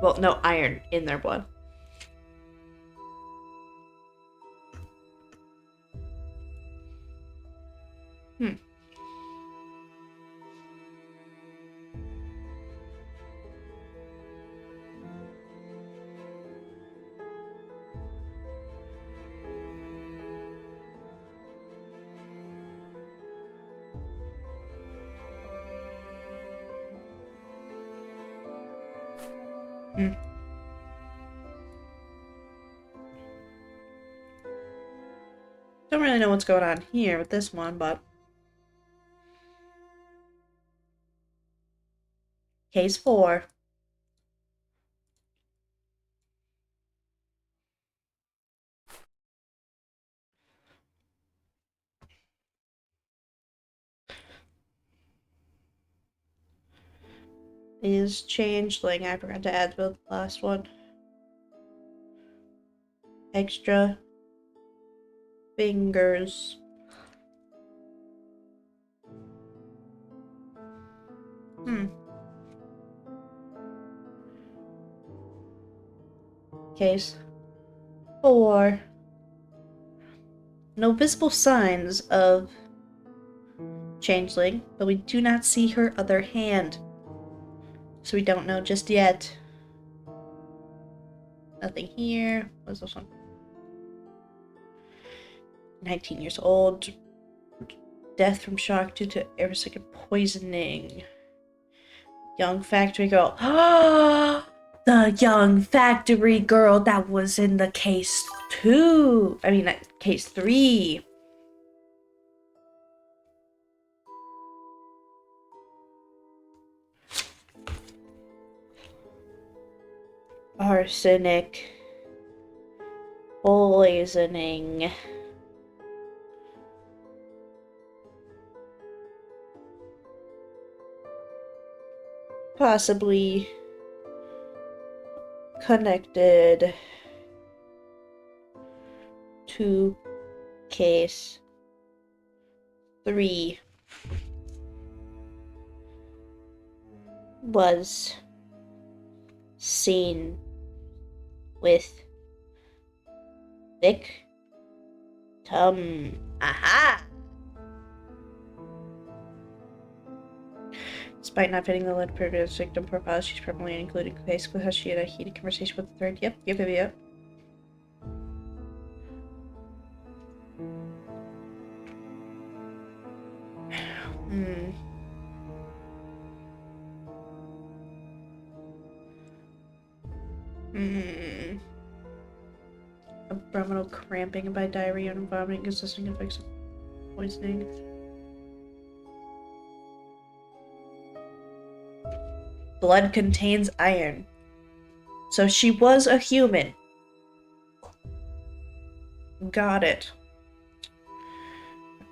Well, no iron in their blood. Hmm. Hmm. Don't really know what's going on here with this one, but... Case 4. Is changeling. I forgot to add the last one. Extra fingers. Case 4. No visible signs of changeling, but we do not see her other hand. So we don't know just yet. Nothing here. What's this one? 19 years old. Death from shock due to aerosolic poisoning. Young factory girl. The young factory girl that was in the case 2. I mean, case 3. Arsenic. Poisoning. Possibly connected to case 3 was seen with victim. Aha! Despite not fitting the lead previous victim profile, she's probably included basically how she had a heated conversation with the third. Yep. Abdominal cramping by diarrhea and vomiting consisting of effects of poisoning. Blood contains iron. So she was a human. Got it.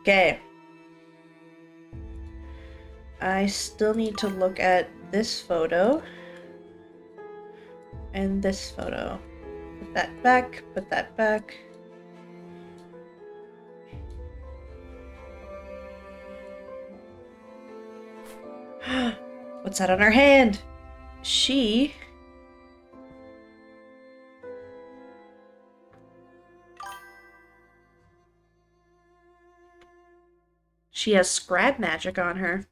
Okay. I still need to look at this photo. And this photo. Put that back, put that back. What's that on her hand? She has scrap magic on her.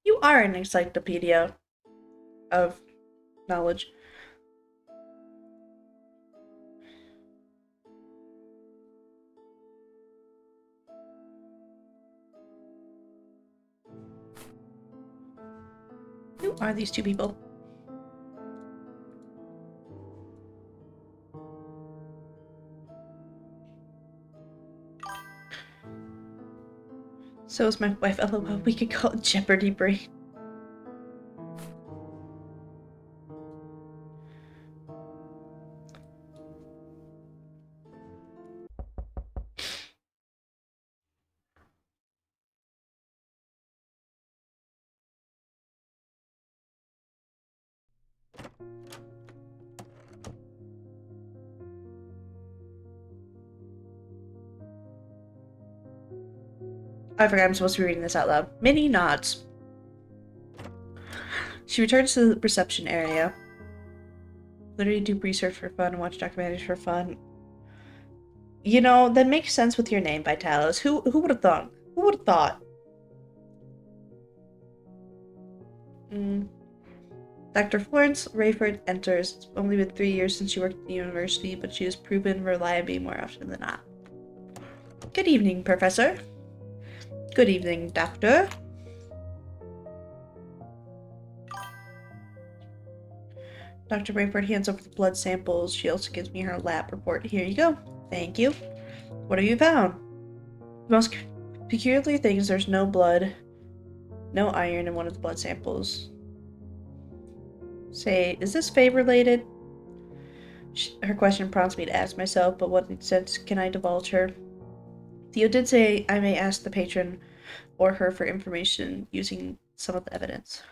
You are an encyclopedia of knowledge. Who are these two people? So is my wife. LOL, we could call it Jeopardy Brain. I forgot I'm supposed to be reading this out loud. Minnie nods. She returns to the reception area. Literally do research for fun and watch documentaries for fun. You know, that makes sense with your name, Vitalis. Who would have thought? Who would have thought? Dr. Florence Rayford enters. It's only been 3 years since she worked at the university, but she has proven reliable more often than not. Good evening, Professor. Good evening, Doctor. Dr. Rayford hands over the blood samples. She also gives me her lab report. Here you go. Thank you. What have you found? The most peculiar thing is there's no blood, no iron in one of the blood samples. Say, is this Fae related? Her question prompts me to ask myself, but what sense can I divulge her? Theo did say I may ask the patron or her for information using some of the evidence.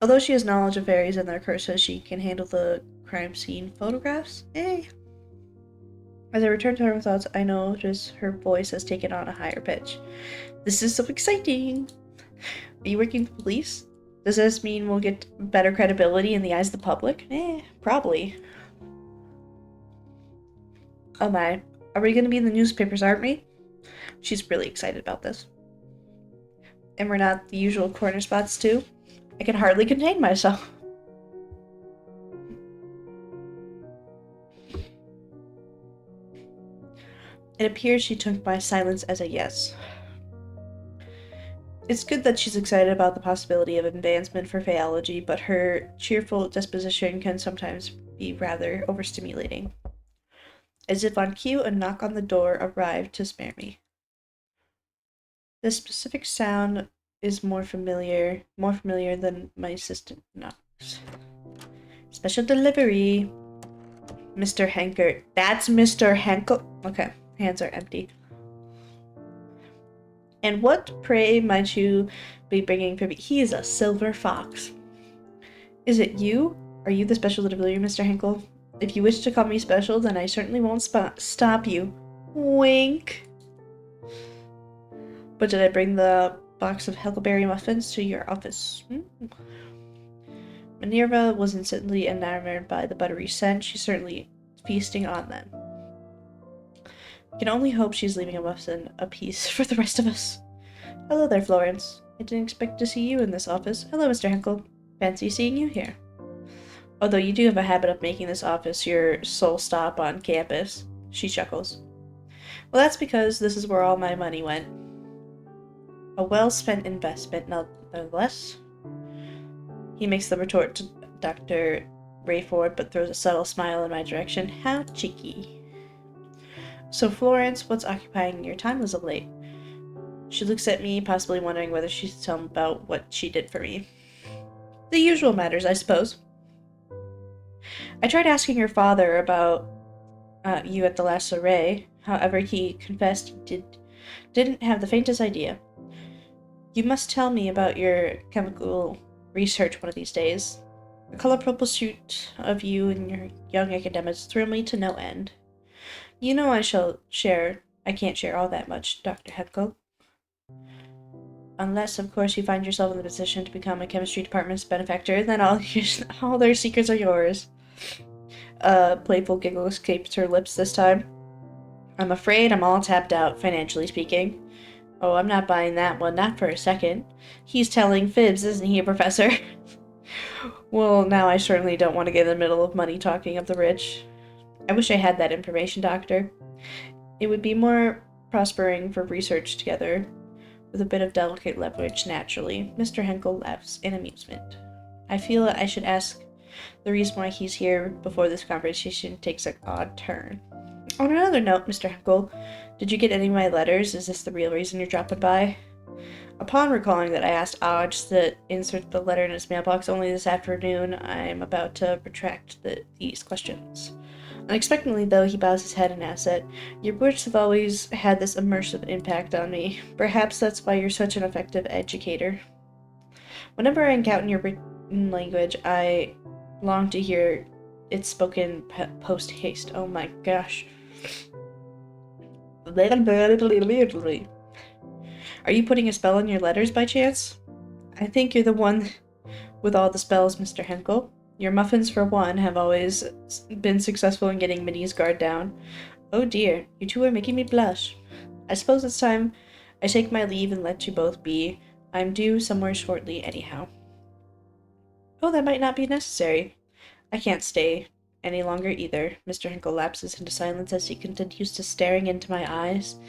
Although she has knowledge of fairies and their curses, she can handle the crime scene photographs? As I return to her thoughts, I notice her voice has taken on a higher pitch. This is so exciting! Are you working with the police? Does this mean we'll get better credibility in the eyes of the public? Probably. Oh my. Are we going to be in the newspapers, aren't we? She's really excited about this. And we're not the usual corner spots, too? I can hardly contain myself. It appears she took my silence as a yes. It's good that she's excited about the possibility of advancement for Faeology, but her cheerful disposition can sometimes be rather overstimulating. As if on cue, a knock on the door arrived to spare me. This specific sound is more familiar than my assistant knocks. Special delivery. Mr. Henker. That's Mr. Henkel. Okay, hands are empty. And what, pray, might you be bringing for me? He is a silver fox. Is it you? Are you the special delivery, Mr. Henkel? If you wish to call me special, then I certainly won't stop you. Wink. But did I bring the box of huckleberry muffins to your office? Minerva was instantly enamored by the buttery scent. She's certainly feasting on them. I can only hope she's leaving a muffin apiece for the rest of us. Hello there, Florence. I didn't expect to see you in this office. Hello, Mr. Henkel. Fancy seeing you here. Although you do have a habit of making this office your sole stop on campus. She chuckles. Well, that's because this is where all my money went. A well-spent investment, nonetheless. He makes the retort to Dr. Rayford, but throws a subtle smile in my direction. How cheeky. So, Florence, what's occupying your time as of late? She looks at me, possibly wondering whether she should tell him about what she did for me. The usual matters, I suppose. I tried asking your father about you at the last soiree. However, he confessed he didn't have the faintest idea. You must tell me about your chemical research one of these days. The colorful pursuit of you and your young academics thrill me to no end. You know I can't share all that much, Dr. Henkel. Unless, of course, you find yourself in the position to become a chemistry department's benefactor, then all their secrets are yours. Playful giggle escaped her lips this time. I'm afraid I'm all tapped out, financially speaking. Oh, I'm not buying that one, not for a second. He's telling fibs, isn't he, Professor? Well, now I certainly don't want to get in the middle of money talking of the rich. I wish I had that information, Doctor. It would be more prospering for research together, with a bit of delicate leverage, naturally. Mr. Henkel laughs in amusement. I feel I should ask the reason why he's here before this conversation takes an odd turn. On another note, Mr. Henkel, did you get any of my letters? Is this the real reason you're dropping by? Upon recalling that I asked Arkx to insert the letter in his mailbox only this afternoon, I'm about to retract these questions. Unexpectedly, though, he bows his head and asks it. Your words have always had this immersive impact on me. Perhaps that's why you're such an effective educator. Whenever I encounter your written language, I long to hear it spoken post haste. Oh my gosh. Are you putting a spell on your letters by chance? I think you're the one with all the spells, Mr. Henkel. Your muffins, for one, have always been successful in getting Minnie's guard down. Oh dear, you two are making me blush. I suppose it's time I take my leave and let you both be. I'm due somewhere shortly anyhow. Oh, that might not be necessary. I can't stay any longer either. Mr. Henkel lapses into silence as he continues to staring into my eyes.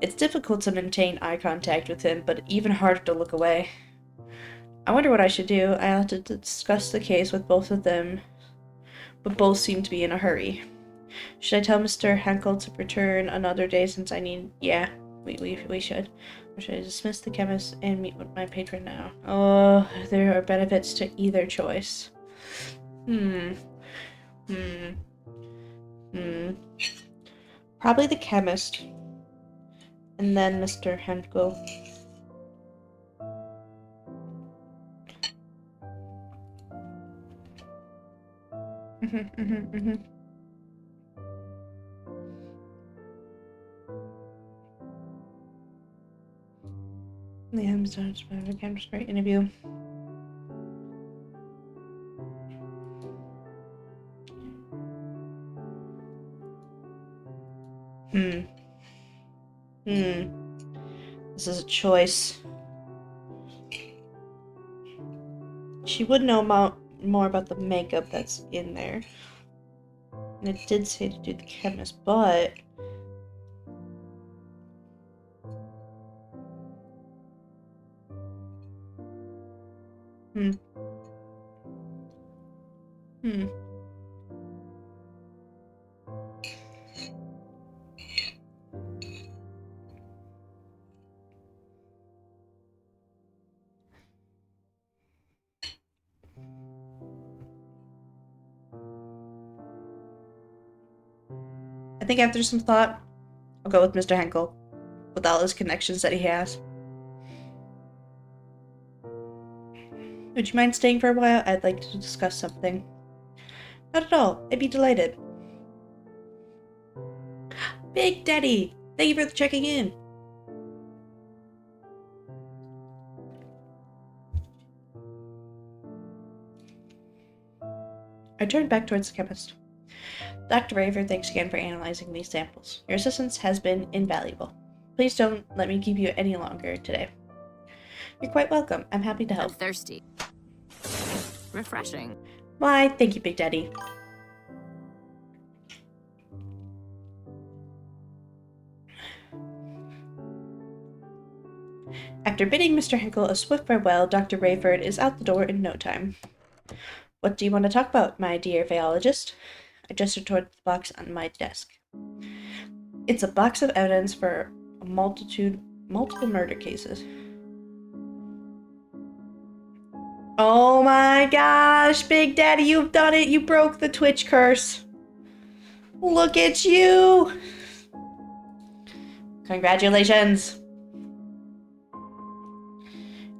It's difficult to maintain eye contact with him, but even harder to look away. I wonder what I should do. I have to discuss the case with both of them, but both seem to be in a hurry. Should I tell Mr. Henkel to return another day since I need... Yeah, we should. Or should I dismiss the chemist and meet with my patron now? Oh, there are benefits to either choice. Probably the chemist. And then Mr. Henkel. Yeah, I'm sorry, it's a great interview. This is a choice. She would know more about the makeup that's in there. And it did say to do the chemist, but... I think after some thought, I'll go with Mr. Henkel, with all his connections that he has. Would you mind staying for a while? I'd like to discuss something. Not at all. I'd be delighted. Big Daddy! Thank you for checking in. I turned back towards the chemist. Dr. Raver, thanks again for analyzing these samples. Your assistance has been invaluable. Please don't let me keep you any longer today. You're quite welcome. I'm happy to help. I'm thirsty. Refreshing. Why, thank you, Big Daddy. After bidding Mr. Henkel a swift farewell, Dr. Rayford is out the door in no time. What do you want to talk about, my dear Faeologist? I gestured toward the box on my desk. It's a box of evidence for a multiple murder cases. Oh my gosh, Big Daddy, you've done it! You broke the Twitch curse! Look at you! Congratulations!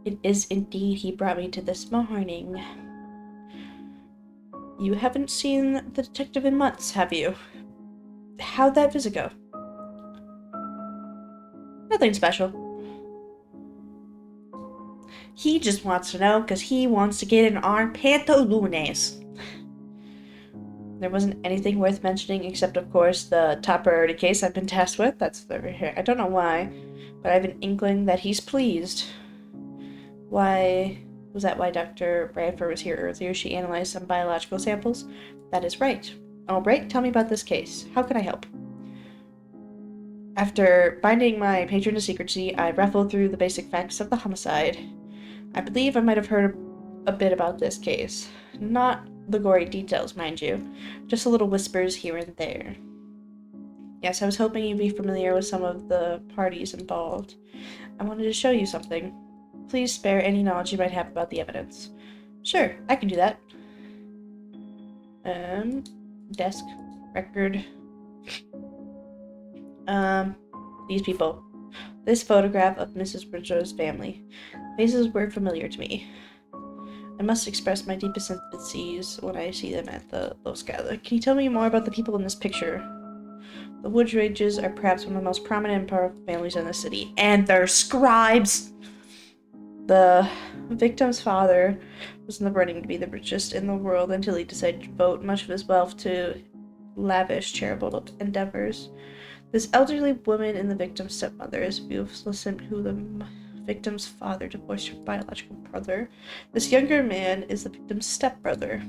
It is indeed he brought me to this morning. You haven't seen the detective in months, have you? How'd that visit go? Nothing special. He just wants to know because he wants to get in our pantalones. There wasn't anything worth mentioning except, of course, the top priority case I've been tasked with. That's over here. I don't know why, but I have an inkling that he's pleased. Why... Was that why Dr. Bradford was here earlier? She analyzed some biological samples? That is right. All right, tell me about this case. How can I help? After binding my patron to secrecy, I raffled through the basic facts of the homicide. I believe I might have heard a bit about this case. Not the gory details, mind you. Just a little whispers here and there. Yes, I was hoping you'd be familiar with some of the parties involved. I wanted to show you something. Please spare any knowledge you might have about the evidence. Sure, I can do that. Desk, record. These people. This photograph of Mrs. Bridger's family. Faces were familiar to me. I must express my deepest sympathies when I see them at the Los Gala. Can you tell me more about the people in this picture? The Woodridges are perhaps one of the most prominent and powerful families in the city. And they're scribes! The victim's father was in the running to be the richest in the world until he decided to devote much of his wealth to lavish charitable endeavors. This elderly woman and the victim's stepmother is Buflison, who the victim's father divorced her biological brother. This younger man is the victim's stepbrother.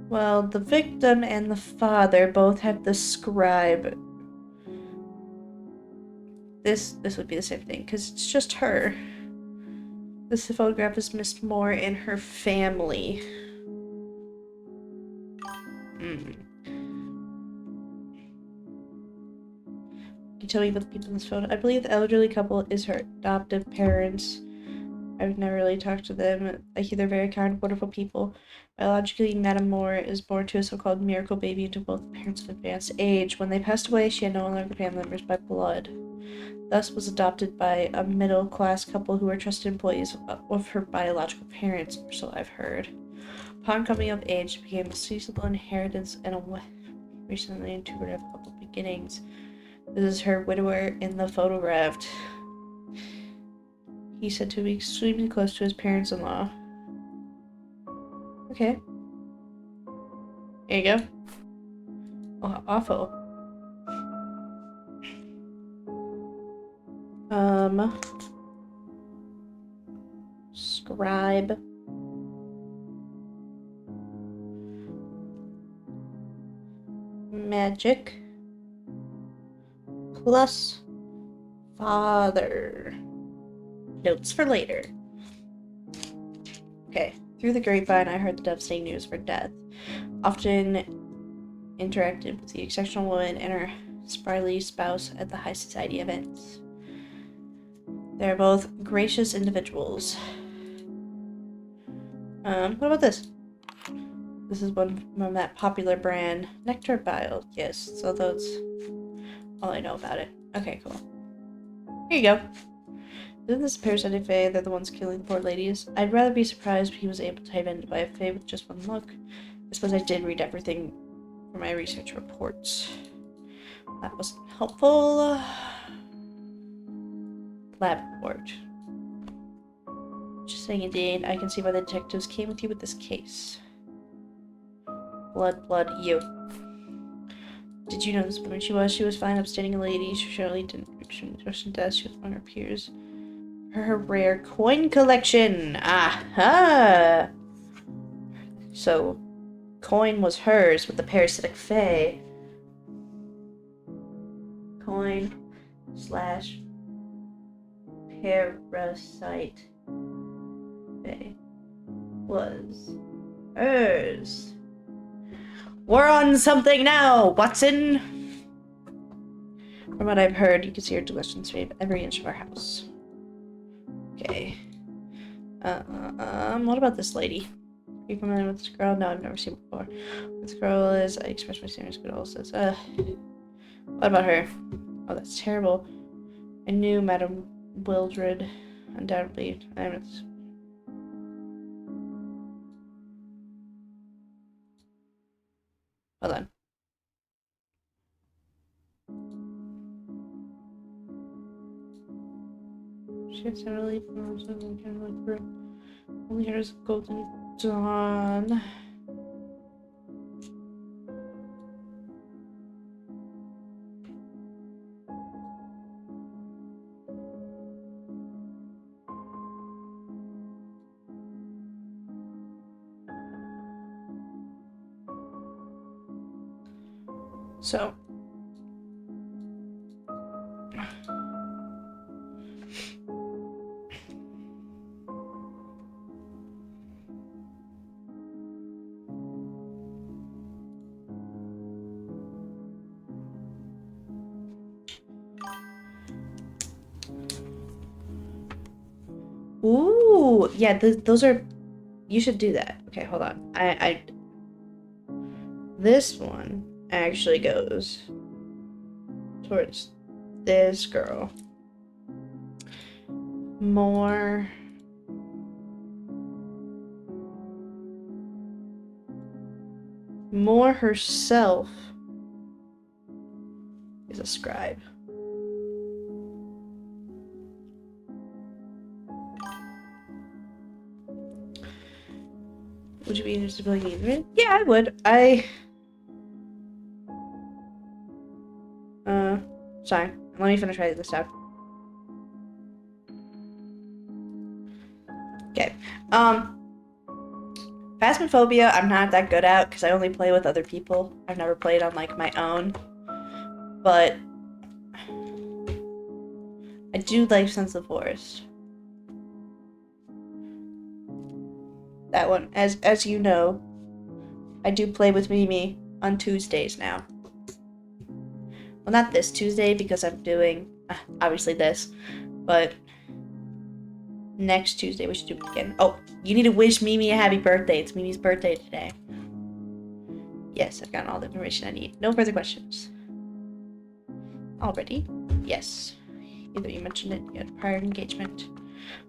Well, the victim and the father both have the scribe. This would be the same thing, because it's just her. This photograph is Miss Moore and her family. Can you tell me about the people in this photo? I believe the elderly couple is her adoptive parents. I've never really talked to them. I hear they're very kind, wonderful people. Biologically, Madame Moore is born to a so-called miracle baby into both parents of advanced age. When they passed away, she had no longer family members by blood. Thus was adopted by a middle-class couple who were trusted employees of her biological parents, or so I've heard. Upon coming of age, she became a seasonable inheritance and recently and tutored a couple of beginnings. This is her widower in the photograph. He said to be extremely close to his parents-in-law. Okay. There you go. Oh, how awful. Scribe. Magic. Plus father. Notes for later. Okay. Through the grapevine, I heard the devastating news of her death. Often interacted with the exceptional woman and her sprightly spouse at the high society events. They're both gracious individuals. What about this? This is one from that popular brand, Nectar Bio. Yes, so that's all I know about it. Okay, cool. Here you go. Isn't this parasitic Fae? They're the ones killing the poor ladies. I'd rather be surprised he was able to identify a Fae with just one look. I suppose I did read everything for my research reports. That wasn't helpful. Lab report. Just saying, indeed, I can see why the detectives came with you with this case. Blood, you. Did you know this woman she was? She was fine, upstanding lady. She surely didn't reach death. She was among her peers. Her rare coin collection. Aha! So, coin was hers with the parasitic Fae. Coin slash parasite Fae was hers. We're on something now, Watson! From what I've heard, you can see her delicious sweep every inch of our house. Okay. What about this lady? Are you familiar with this girl? No, I've never seen her before. This girl is, I express my serious good also says, what about her? Oh, that's terrible. I knew Madame Wildred, undoubtedly. Hold on. She had similarly from something kind of like her. Only hairs golden dawn. So, Ooh, yeah, those are... You should do that. Okay, hold on. This one actually goes towards this girl. More herself is a scribe. Would you be interested in playing either? Yeah, I would. Sorry. Let me finish writing this down. Okay. Phasmophobia, I'm not that good at because I only play with other people. I've never played on, like, my own. But I do like Sense of the Forest. That one, as you know, I do play with Mimi on Tuesdays now. Well, not this Tuesday because I'm doing, obviously this, but next Tuesday we should do it again. Oh, you need to wish Mimi a happy birthday. It's Mimi's birthday today. Yes, I've gotten all the information I need. No further questions. Already? Yes. Either you mentioned it, you had prior engagement.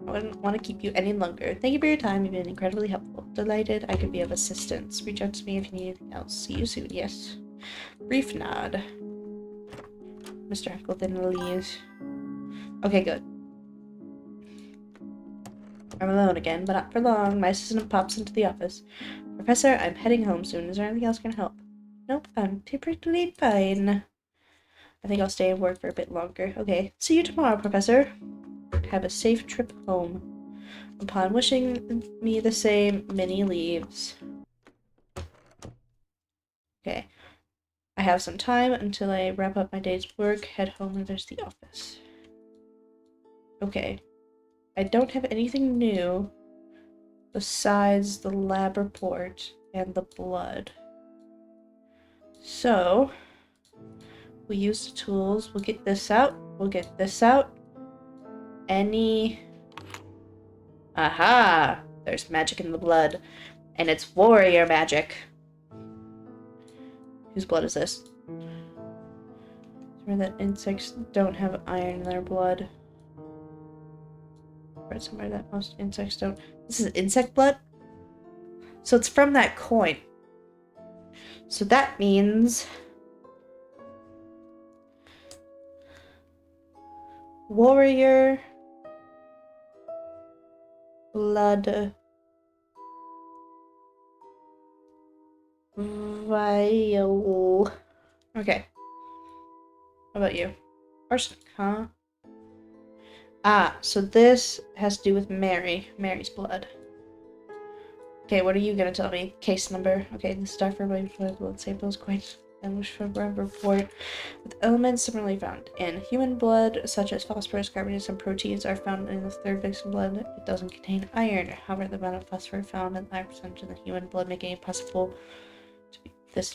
I wouldn't want to keep you any longer. Thank you for your time. You've been incredibly helpful. Delighted I could be of assistance. Reach out to me if you need anything else. See you soon. Yes. Brief nod. Mr. Heckleton leaves. Okay, good. I'm alone again, but not for long. My assistant pops into the office. Professor, I'm heading home soon. Is there anything else I can help? Nope, I'm perfectly fine. I think I'll stay and work for a bit longer. Okay, see you tomorrow, Professor. Have a safe trip home. Upon wishing me the same, Minnie leaves. Okay. I have some time until I wrap up my day's work, head home, and there's the office. Okay. I don't have anything new besides the lab report and the blood. So, we use the tools. We'll get this out. We'll get this out. Aha! There's magic in the blood. And it's warrior magic. Whose blood is this? Remember that insects don't have iron in their blood. Read somewhere that most insects don't. This is insect blood? So it's from that coin. So that means warrior blood vial. Okay. How about you? Arsenic, huh? Ah, so this has to do with Mary's blood. Okay, what are you gonna tell me? Case number. Okay, this is Dr. Blood samples quite report with elements similarly found in human blood, such as phosphorus, carbonate, and proteins are found in the third victim blood. It doesn't contain iron. However, the amount of phosphorus found in the iron percentage in the human blood making it possible to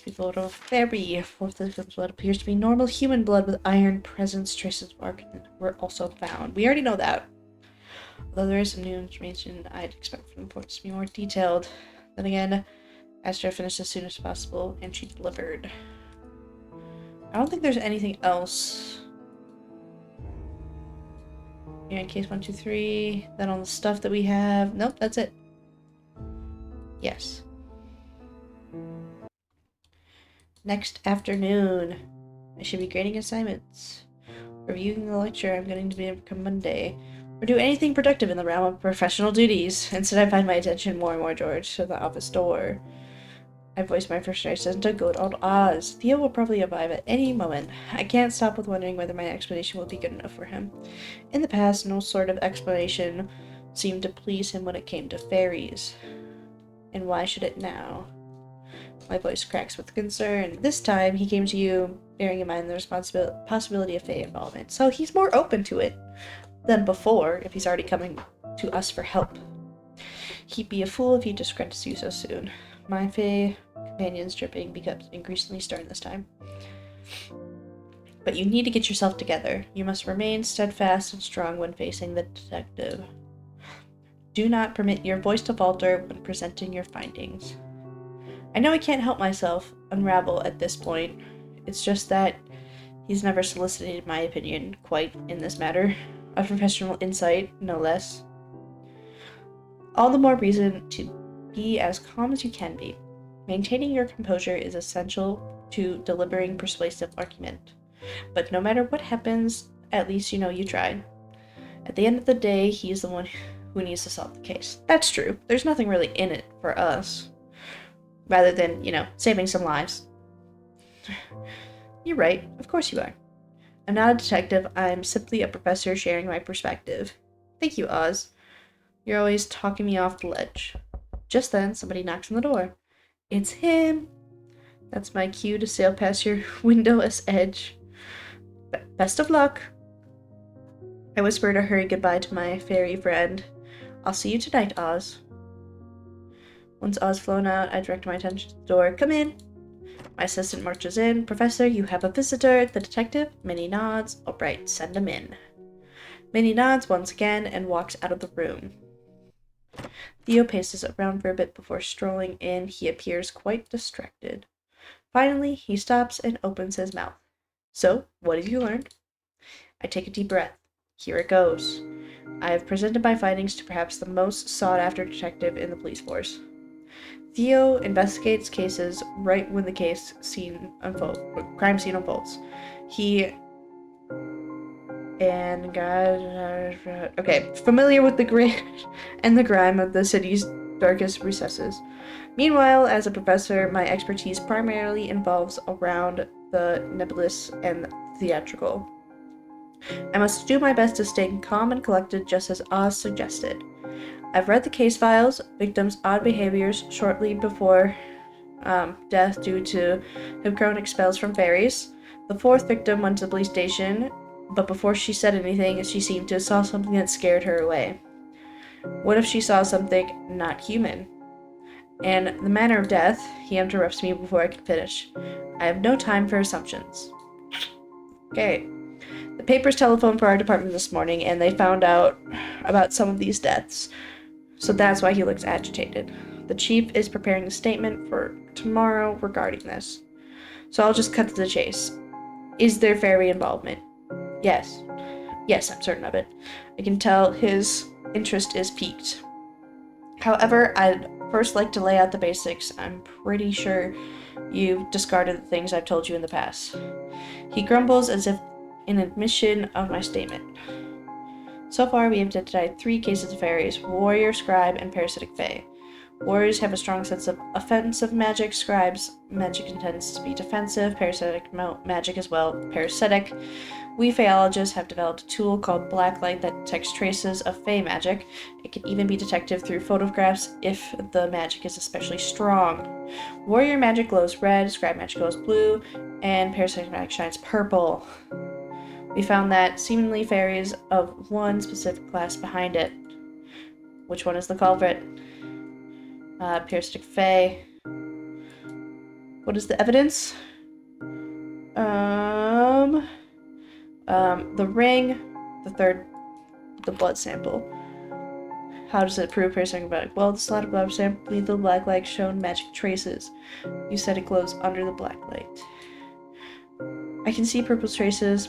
be blood of fairy. Fourth victim's blood appears to be normal human blood with iron presence. Traces of ArkxDan were also found. We already know that. Although there is some new information, I'd expect from the reports to be more detailed. Then again, asked her to finish as soon as possible, and she delivered. I don't think there's anything else. Yeah, in case 1, 2, 3. Then all the stuff that we have. Nope, that's it. Yes. Next afternoon, I should be grading assignments, reviewing the lecture I'm going to be come Monday, or do anything productive in the realm of professional duties. Instead, I find my attention more and more George to the office door. I voiced my frustration to good old Oz. Theo will probably arrive at any moment. I can't stop with wondering whether my explanation will be good enough for him. In the past, no sort of explanation seemed to please him when it came to fairies. And why should it now? My voice cracks with concern. This time, he came to you, bearing in mind the possibility of Fae involvement. So he's more open to it than before, if he's already coming to us for help. He'd be a fool if he discredits you so soon. My Fae companion's dripping becomes increasingly stern this time. But you need to get yourself together. You must remain steadfast and strong when facing the detective. Do not permit your voice to falter when presenting your findings. I know I can't help myself unravel at this point. It's just that he's never solicited my opinion quite in this matter. A professional insight, no less. All the more reason to be as calm as you can be. Maintaining your composure is essential to delivering persuasive argument. But no matter what happens, at least you know you tried. At the end of the day, he's the one who needs to solve the case. That's true. There's nothing really in it for us. Rather than, saving some lives. You're right. Of course you are. I'm not a detective. I'm simply a professor sharing my perspective. Thank you, Oz. You're always talking me off the ledge. Just then, somebody knocks on the door. It's him! That's my cue to sail past your windowless edge. Best of luck! I whispered a hurried goodbye to my fairy friend. I'll see you tonight, Oz. Once Oz flown out, I direct my attention to the door. Come in! My assistant marches in. Professor, you have a visitor. The detective? Minnie nods. All right, send him in. Minnie nods once again and walks out of the room. Theo paces around for a bit before strolling in. He appears quite distracted. Finally, he stops and opens his mouth. So, what have you learned? I take a deep breath. Here it goes. I have presented my findings to perhaps the most sought-after detective in the police force. Theo investigates cases right when the crime scene unfolds. Familiar with the grit and the grime of the city's darkest recesses. Meanwhile, as a professor, my expertise primarily involves around the nebulous and theatrical. I must do my best to stay calm and collected, just as Oz suggested. I've read the case files, victims' odd behaviors shortly before death due to hypochronic spells from fairies. The fourth victim went to the police station, but before she said anything, she seemed to have saw something that scared her away. What if she saw something not human? And the manner of death, he interrupts me before I can finish. I have no time for assumptions. Okay. The papers telephoned for our department this morning, and they found out about some of these deaths. So that's why he looks agitated. The chief is preparing a statement for tomorrow regarding this. So I'll just cut to the chase. Is there fairy involvement? Yes. Yes, I'm certain of it. I can tell his interest is piqued. However, I'd first like to lay out the basics. I'm pretty sure you've discarded the things I've told you in the past. He grumbles as if in admission of my statement. So far, we have identified 3 cases of fairies: warrior, scribe, and parasitic fae. Warriors have a strong sense of offensive magic. Scribes' magic intends to be defensive. Parasitic magic as well. Parasitic. We Faeologists have developed a tool called Blacklight that detects traces of fae magic. It can even be detected through photographs if the magic is especially strong. Warrior magic glows red, scribe magic glows blue, and parasitic magic shines purple. We found that seemingly fairies of one specific class behind it. Which one is the culprit? Parasitic fae. What is the evidence? The ring, the blood sample. How does it prove parasitic magic? Well, the slot of blood sample, the black light showed magic traces. You said it glows under the black light. I can see purple traces,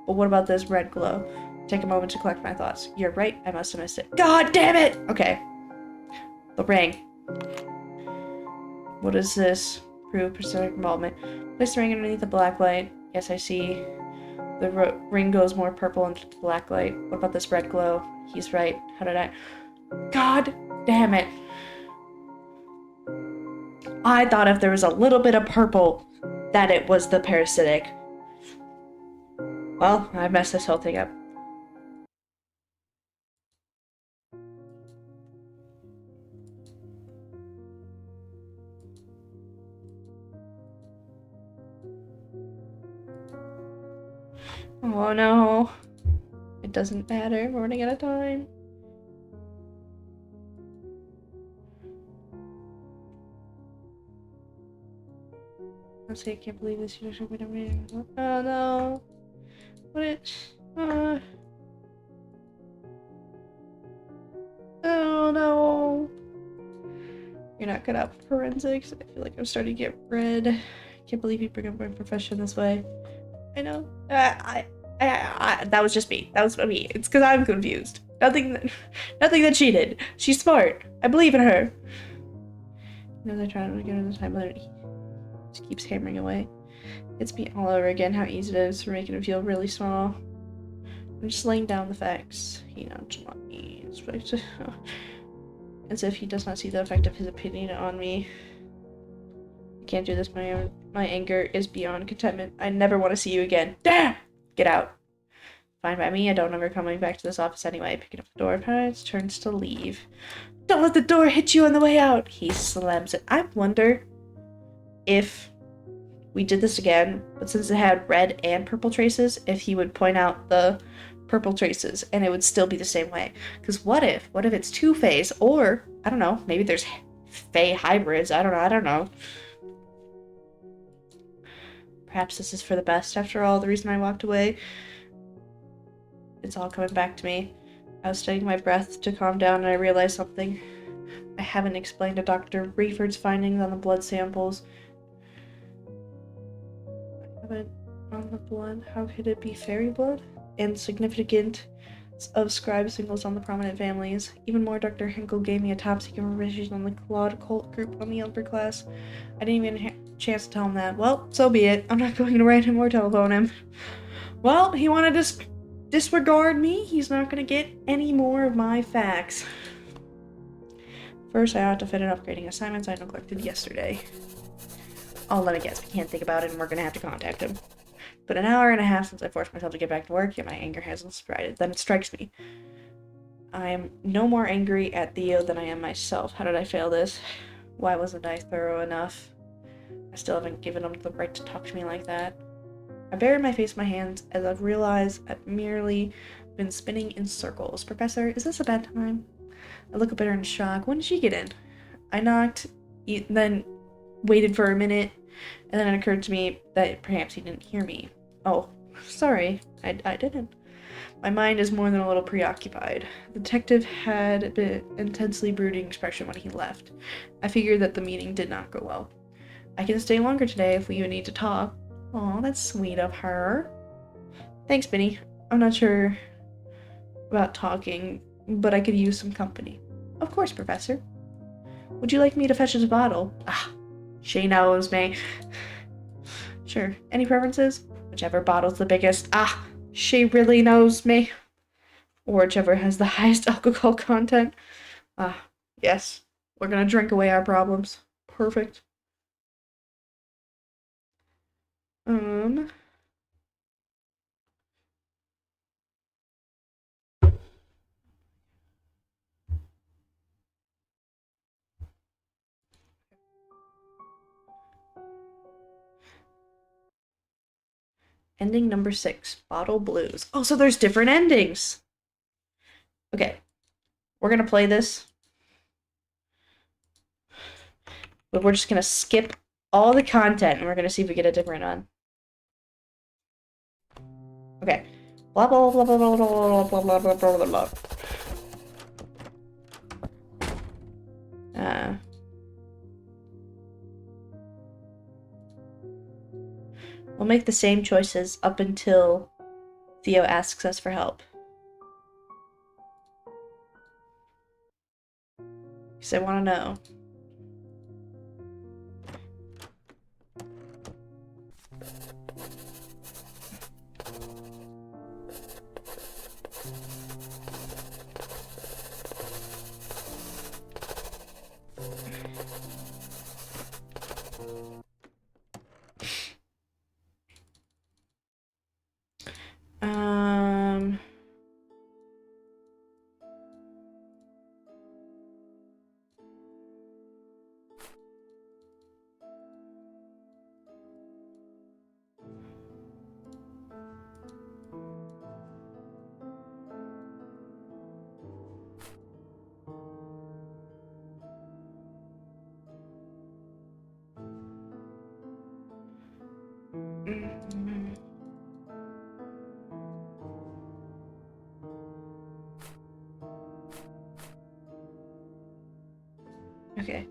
but what about this red glow? Take a moment to collect my thoughts. You're right, I must have missed it. God damn it! Okay. The ring. What is this? Prove parasitic involvement. Place the ring underneath the black light. Yes, I see. The ring goes more purple into the black light. What about this red glow? He's right. How did I... God damn it. I thought if there was a little bit of purple, that it was the parasitic. Well, I messed this whole thing up. Oh no. It doesn't matter. We're running out of time. Honestly, I can't believe this. Oh no. What? Oh You're not cut out for forensics. I feel like I'm starting to get red. Can't believe you bring up my profession this way. I know. That was just me. That was me. It's because I'm confused. Nothing that she did. She's smart. I believe in her. They're trying to get her the time limit. She keeps hammering away. It's me all over again how easy it is for making him feel really small. I'm just laying down the facts. He nonchalantly inspects as if he does not see the effect of his opinion on me. I can't do this. My anger is beyond contentment. I never want to see you again. Damn! Get out. Fine by me. I don't ever coming back to this office anyway. Picking up the door, Pirates turns to leave. Don't let the door hit you on the way out. He slams it. I wonder if we did this again, but since it had red and purple traces, if he would point out the purple traces and it would still be the same way. Because what if it's two-phase, or I don't know, maybe there's Fae hybrids. I don't know. Perhaps this is for the best after all. The reason I walked away, it's all coming back to me. I was taking my breath to calm down and I realized something. I haven't explained to Dr. Reeford's findings on the blood samples. I haven't on the blood. How could it be fairy blood? And significant of scribe singles on the prominent families. Even more, Dr. Hinkle gave me a top-secret information on the Claude cult group on the upper class. I didn't even have a chance to tell him that. Well, so be it. I'm not going to write him or telephone him. Well, he wanted to disregard me. He's not going to get any more of my facts. First, I ought to finish upgrading assignments I neglected yesterday. Oh, let me guess. I can't think about it, and we're going to have to contact him. But an hour and a half since I forced myself to get back to work, yet my anger hasn't subsided. Then it strikes me. I am no more angry at Theo than I am myself. How did I fail this? Why wasn't I thorough enough? I still haven't given him the right to talk to me like that. I bury my face in my hands as I've realized I've merely been spinning in circles. Professor, is this a bad time? I look up at her in shock. When did she get in? I knocked, then waited for a minute, and then it occurred to me that perhaps he didn't hear me. Oh, sorry, I didn't. My mind is more than a little preoccupied. The detective had a bit intensely brooding expression when he left. I figured that the meeting did not go well. I can stay longer today if we need to talk. Aw, that's sweet of her. Thanks, Benny. I'm not sure about talking, but I could use some company. Of course, Professor. Would you like me to fetch his bottle? Ah, she knows me. Sure. Any preferences? Whichever bottle's the biggest. Ah, she really knows me. Or whichever has the highest alcohol content. Ah, yes. We're gonna drink away our problems. Perfect. Ending number 6, Bottle Blues. Oh, so there's different endings. Okay, we're gonna play this, but we're just gonna skip all the content and we're gonna see if we get a different one. Okay. Blah blah blah blah blah blah blah blah blah blah blah blah. We'll make the same choices up until Theo asks us for help. Because I want to know. Okay.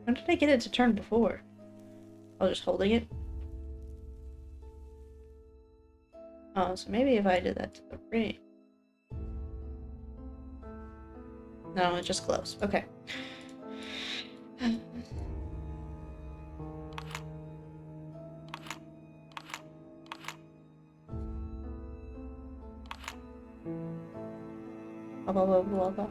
When did I get it to turn before? I was just holding it. Oh, so maybe if I did that to the ring. No, it just glows. Okay. Blah, blah, blah, blah, blah.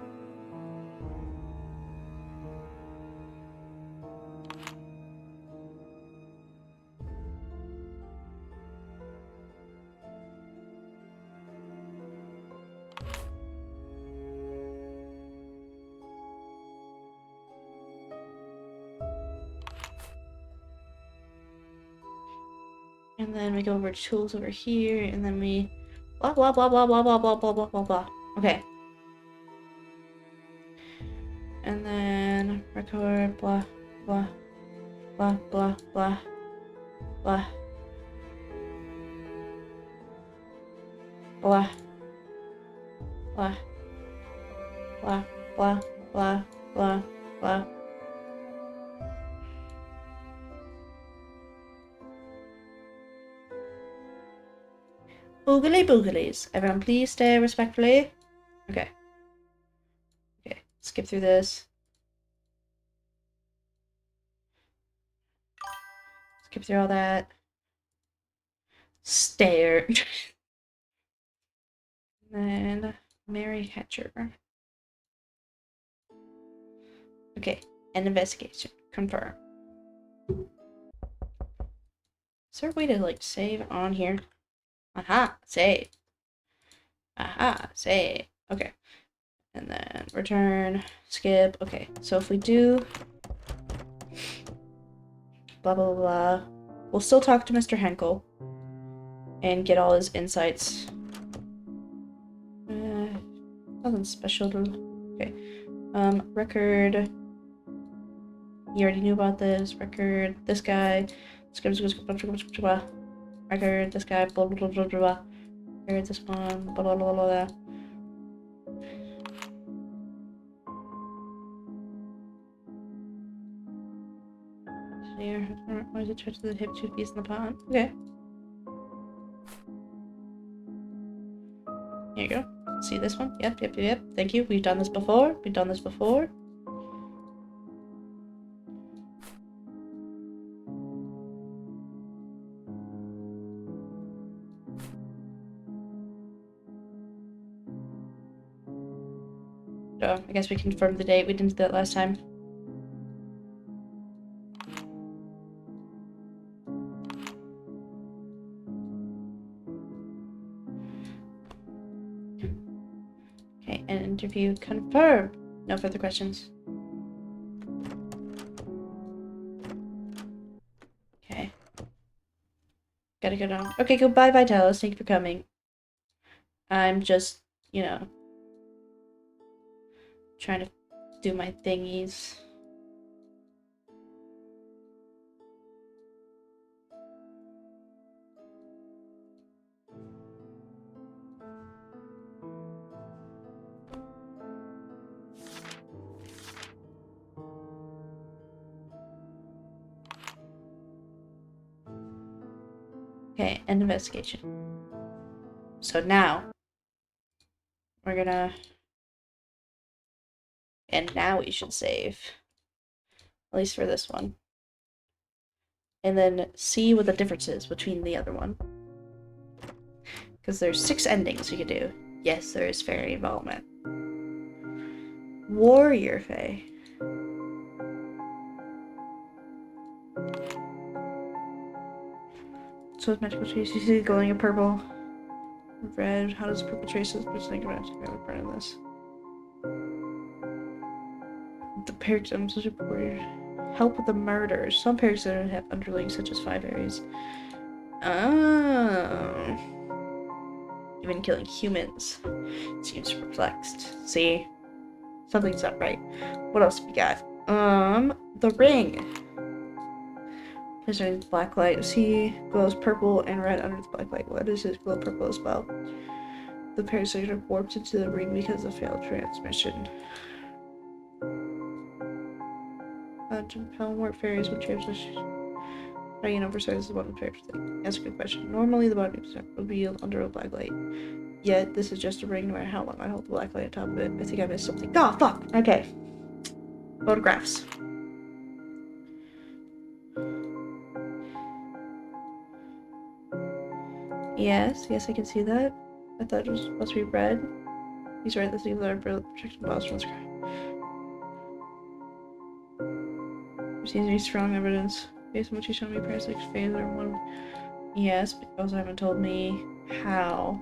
And then we go over to tools over here, and then we blah blah blah blah blah blah blah blah blah blah blah. Okay. And then record blah blah blah blah blah blah blah blah blah blah blah blah blah. Boogly booglies. Everyone please stay respectfully. Okay. Okay. Skip through this. Skip through all that. Stare. And Mary Hatcher. Okay. End investigation. Confirm. Is there a way to like save on here? Aha, save. Aha, save. Okay. And then return, skip. Okay, so if we do blah, blah, blah, we'll still talk to Mr. Henkel and get all his insights. Nothing special to... Okay. Record. You already knew about this. Record, this guy. Record, this guy. Blah, blah, blah, blah, blah. Record, this one. Blah, blah, blah, blah, blah. Here. Why is it touch the hip toothpiece in the pond? Okay. Here you go. See this one? Yep, yep, yep. Thank you. We've done this before. We've done this before. So, I guess we confirmed the date. We didn't do that last time. Okay, and interview confirmed. No further questions. Okay. Gotta go down. Okay, goodbye, Vitalis. Thank you for coming. I'm just, you know, trying to do my thingies. Okay, end investigation. So now, we're gonna... And now we should save. At least for this one. And then see what the difference is between the other one. Because there's 6 endings you could do. Yes, there is fairy involvement. Warrior Fae. So with magical trace, you see glowing in purple. Red. How does purple traces think about part of this? The paroxysms reported help with the murders. Some paroxysms have underlings such as 5 areas. Oh. Even killing humans. Seems perplexed. See? Something's not right. What else we got? The ring. There's black light. See, glows purple and red under the black light. What does it glow purple as well? The parasite are warped into the ring because of failed transmission. How warp fairies would transition? Dragon oversized the bottom fairy thing. That's a good question. Normally the bottom would be under a black light. Yet this is just a ring no matter how long I hold the black light on top of it. I think I missed something. Oh fuck! Okay. Photographs. Yes, I can see that. I thought it was supposed to be red. These are the things that are protection balls from the sky. There seems to be strong evidence. Based on what you showed me, parasitic phase are one. Yes, but you also haven't told me how.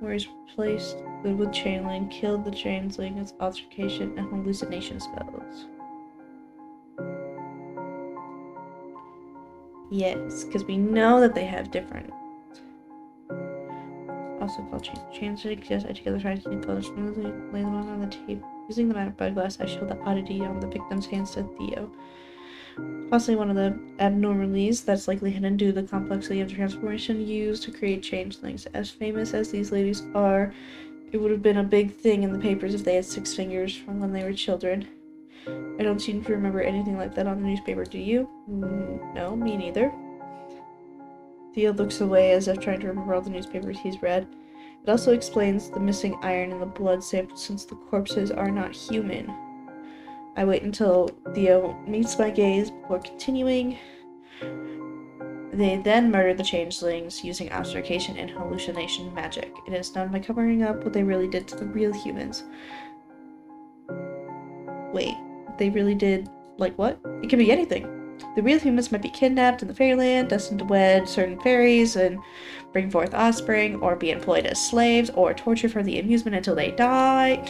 Where he's replaced with chain link, killed the chain link with altercation and hallucination spells. Yes, because we know that they have different. Also called chain link. Yes, I together tried to polish smoothly, lay them on the tape. Using the magnifying glass, I showed the oddity on the victim's hands to Theo. Possibly one of the abnormalities that's likely hidden due to the complexity of the transformation used to create changelings. As famous as these ladies are, it would have been a big thing in the papers if they had 6 fingers from when they were children. I don't seem to remember anything like that on the newspaper, do you? No, me neither. Theo looks away as if trying to remember all the newspapers he's read. It also explains the missing iron in the blood sample since the corpses are not human. I wait until Theo meets my gaze before continuing. They then murder the changelings using obfuscation and hallucination magic. It is done by covering up what they really did to the real humans. Wait, they really did, like what? It could be anything. The real humans might be kidnapped in the fairyland, destined to wed certain fairies and bring forth offspring, or be employed as slaves, or tortured for the amusement until they die.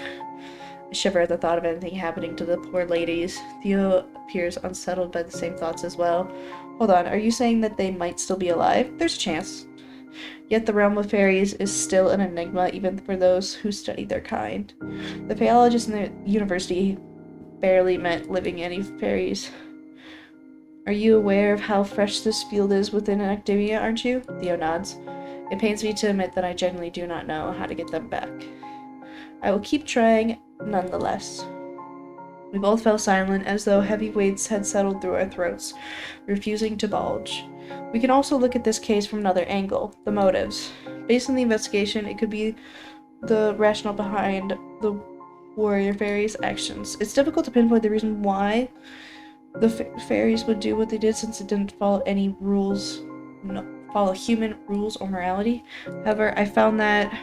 I shiver at the thought of anything happening to the poor ladies. Theo appears unsettled by the same thoughts as well. Hold on, are you saying that they might still be alive? There's a chance. Yet the realm of fairies is still an enigma even for those who study their kind. The Faeologists in the university barely met living any fairies. Are you aware of how fresh this field is within academia, aren't you? Theo nods. It pains me to admit that I genuinely do not know how to get them back. I will keep trying nonetheless. We both fell silent, as though heavy weights had settled through our throats, refusing to bulge. We can also look at this case from another angle, the motives. Based on the investigation, it could be the rationale behind the warrior fairies' actions. It's difficult to pinpoint the reason why the fairies would do what they did, since it didn't follow any rules, follow human rules or morality. However, I found that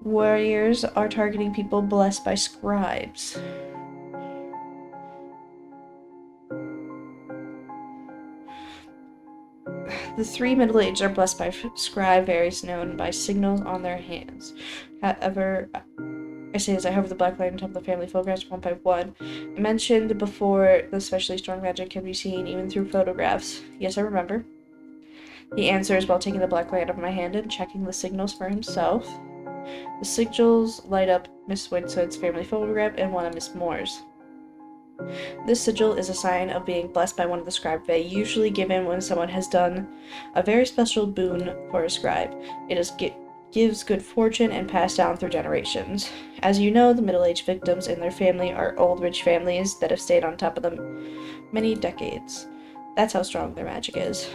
warriors are targeting people blessed by scribes. The 3 middle-aged are blessed by scribe fairies known by signals on their hands. However, I say as I hover the black light on top of the family photographs one by one. I mentioned before the especially strong magic can be seen even through photographs. Yes, I remember. He answers while taking the black light out of my hand and checking the signals for himself. The sigils light up Miss Winsood's family photograph and one of Miss Moore's. This sigil is a sign of being blessed by one of the scribe fae, usually given when someone has done a very special boon for a scribe. It gives good fortune and passed down through generations. As you know, the middle-aged victims and their family are old, rich families that have stayed on top of them many decades. That's how strong their magic is.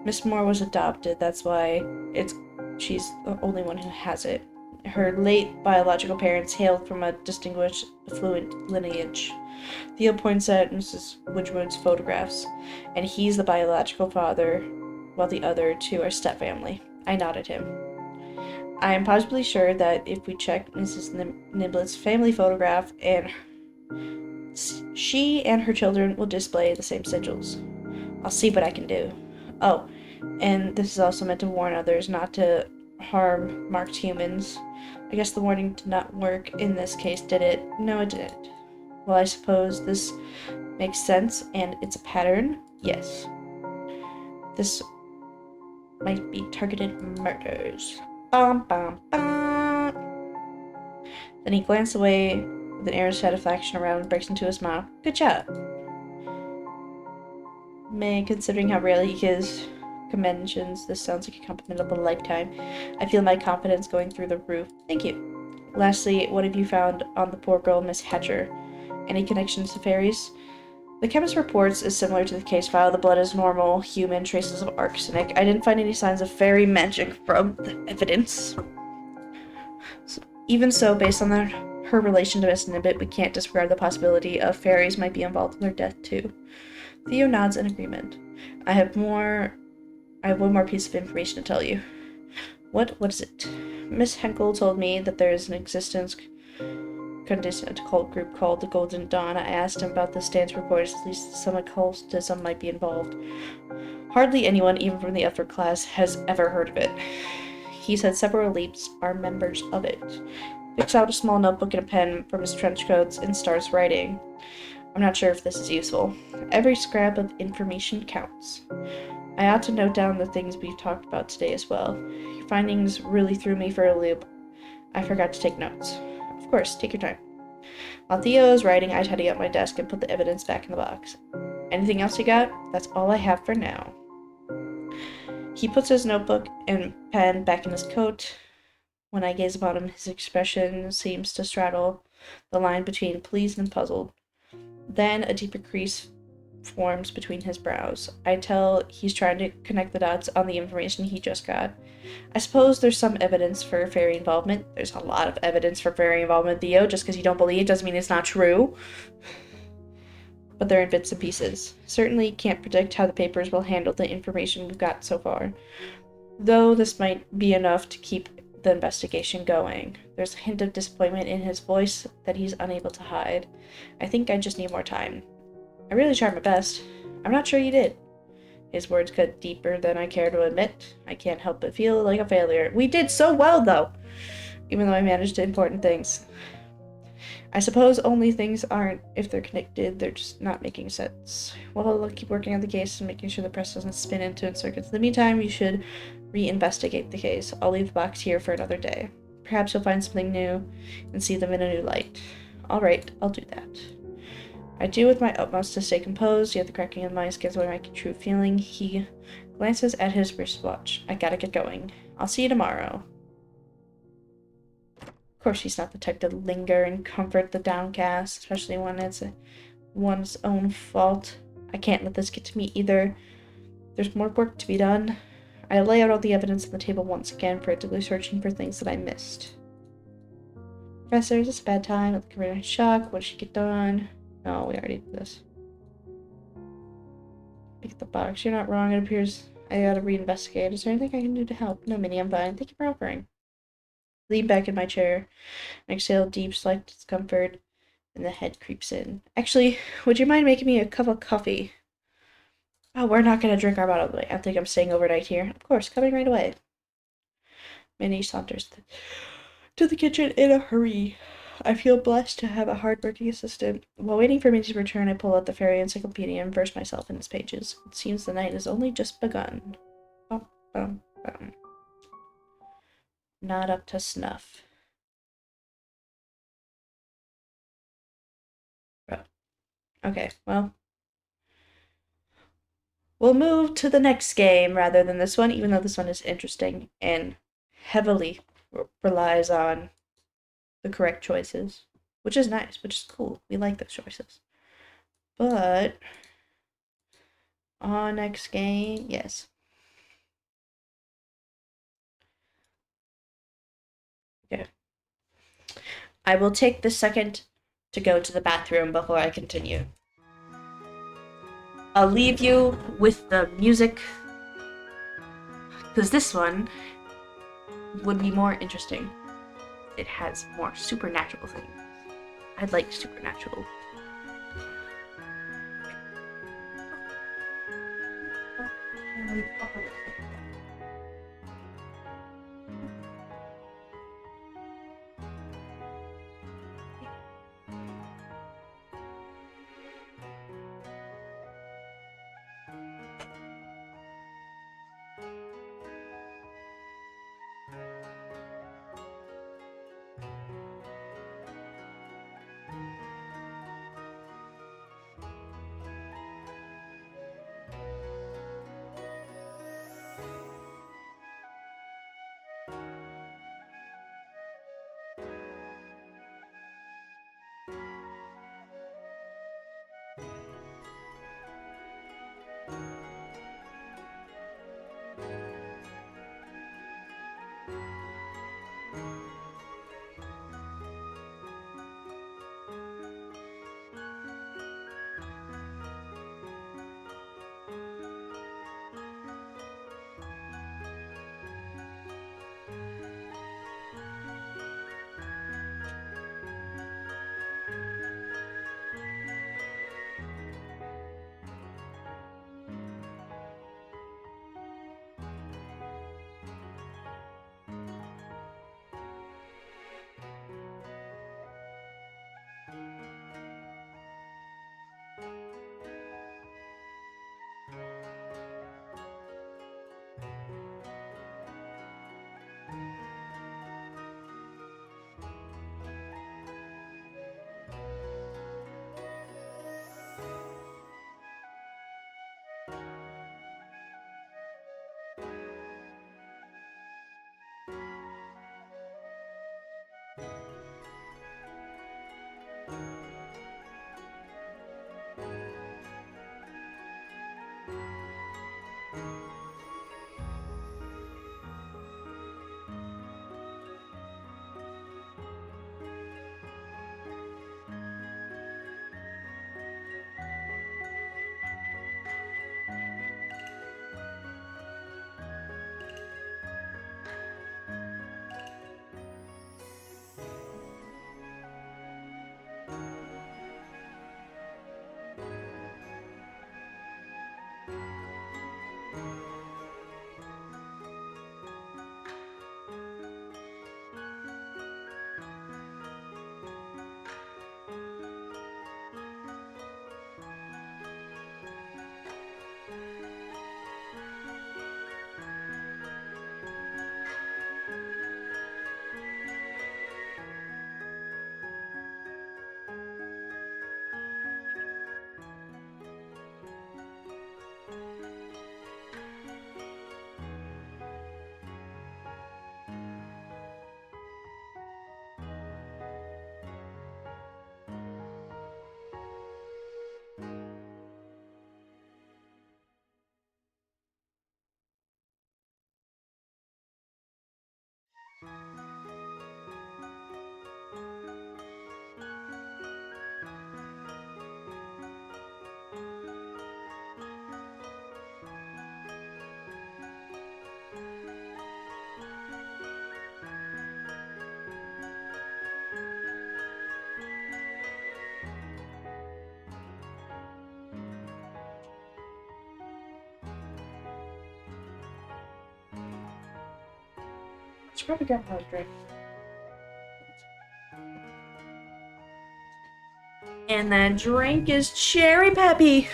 Miss Moore was adopted, that's why she's the only one who has it. Her late biological parents hailed from a distinguished, affluent lineage. Theo points at Mrs. Wedgwood's photographs, and he's the biological father, while the other two are stepfamily. I nodded him. I am positively sure that if we check Mrs. Niblett's family photograph, and she and her children will display the same sigils. I'll see what I can do. Oh, and this is also meant to warn others not to harm marked humans. I guess the warning did not work in this case, did it? No, it didn't. Well, I suppose this makes sense, and it's a pattern? Yes. This might be targeted murders. Bum, bum, bum. Then he glanced away with an air of satisfaction around and breaks into a smile. Good job. May, considering how rarely he gives conventions, this sounds like a compliment of a lifetime. I feel my confidence going through the roof. Thank you. Lastly, what have you found on the poor girl, Miss Hatcher? Any connections to fairies? The chemist reports is similar to the case file. The blood is normal, human, traces of arsenic. I didn't find any signs of fairy magic from the evidence. Even so, based on her relation to Miss Nibbit, we can't disregard the possibility of fairies might be involved in her death too. Theo nods in agreement. I have one more piece of information to tell you. What is it? Miss Henkel told me that there is an existence cult group called the Golden Dawn. I asked him about the Stan's reports. At least some occultism might be involved. Hardly anyone, even from the upper class, has ever heard of it. He said several elites are members of it. Picks out a small notebook and a pen from his trench coats and starts writing. I'm not sure if this is useful. Every scrap of information counts. I ought to note down the things we've talked about today as well. Your findings really threw me for a loop. I forgot to take notes. Of course, take your time. While Theo is writing, I tidy up my desk and put the evidence back in the box. Anything else you got? That's all I have for now. He puts his notebook and pen back in his coat. When I gaze upon him, his expression seems to straddle the line between pleased and puzzled. Then a deeper crease forms between his brows. I tell he's trying to connect the dots on the information he just got. I suppose there's some evidence for fairy involvement. There's a lot of evidence for fairy involvement, Theo. Just because you don't believe doesn't mean it's not true. But they're in bits and pieces. Certainly can't predict how the papers will handle the information we've got so far. Though this might be enough to keep the investigation going. There's a hint of disappointment in his voice that he's unable to hide. I think I just need more time. I really tried my best. I'm not sure you did. His words cut deeper than I care to admit. I can't help but feel like a failure. We did so well, though! Even though I managed important things. I suppose only things aren't, if they're connected, they're just not making sense. Well, I'll keep working on the case and making sure the press doesn't spin into it circuits. In the meantime, you should reinvestigate the case. I'll leave the box here for another day. Perhaps you'll find something new and see them in a new light. Alright, I'll do that. I do with my utmost to stay composed, yet the cracking of my eyes gives away my true feeling. He glances at his wristwatch. I gotta get going. I'll see you tomorrow. Of course, he's not the type to linger and comfort the downcast, especially when it's one's own fault. I can't let this get to me either. There's more work to be done. I lay out all the evidence on the table once again, frantically searching for things that I missed. Professor, is this a bad time? I'll give her a shock. What should she get done? No, we already did this. Pick the box. You're not wrong. It appears I gotta reinvestigate. Is there anything I can do to help? No, Minnie, I'm fine. Thank you for offering. Lean back in my chair and exhale deep, slight discomfort, and the head creeps in. Actually, would you mind making me a cup of coffee? Oh, we're not gonna drink our bottle of wine. I think I'm staying overnight here. Of course, coming right away. Minnie saunters to the kitchen in a hurry. I feel blessed to have a hard-working assistant. While waiting for Minnie's return, I pull out the fairy encyclopedia and verse myself in its pages. It seems the night has only just begun. Bum, bum, bum. Not up to snuff. Oh. Okay, well. We'll move to the next game rather than this one, even though this one is interesting and heavily relies on the correct choices. Which is nice, which is cool. We like those choices. But our next game, yes. Okay. I will take this second to go to the bathroom before I continue. I'll leave you with the music, because this one would be more interesting. It has more supernatural things. I like supernatural. Should probably grab another drink. And that drink is cherry peppy.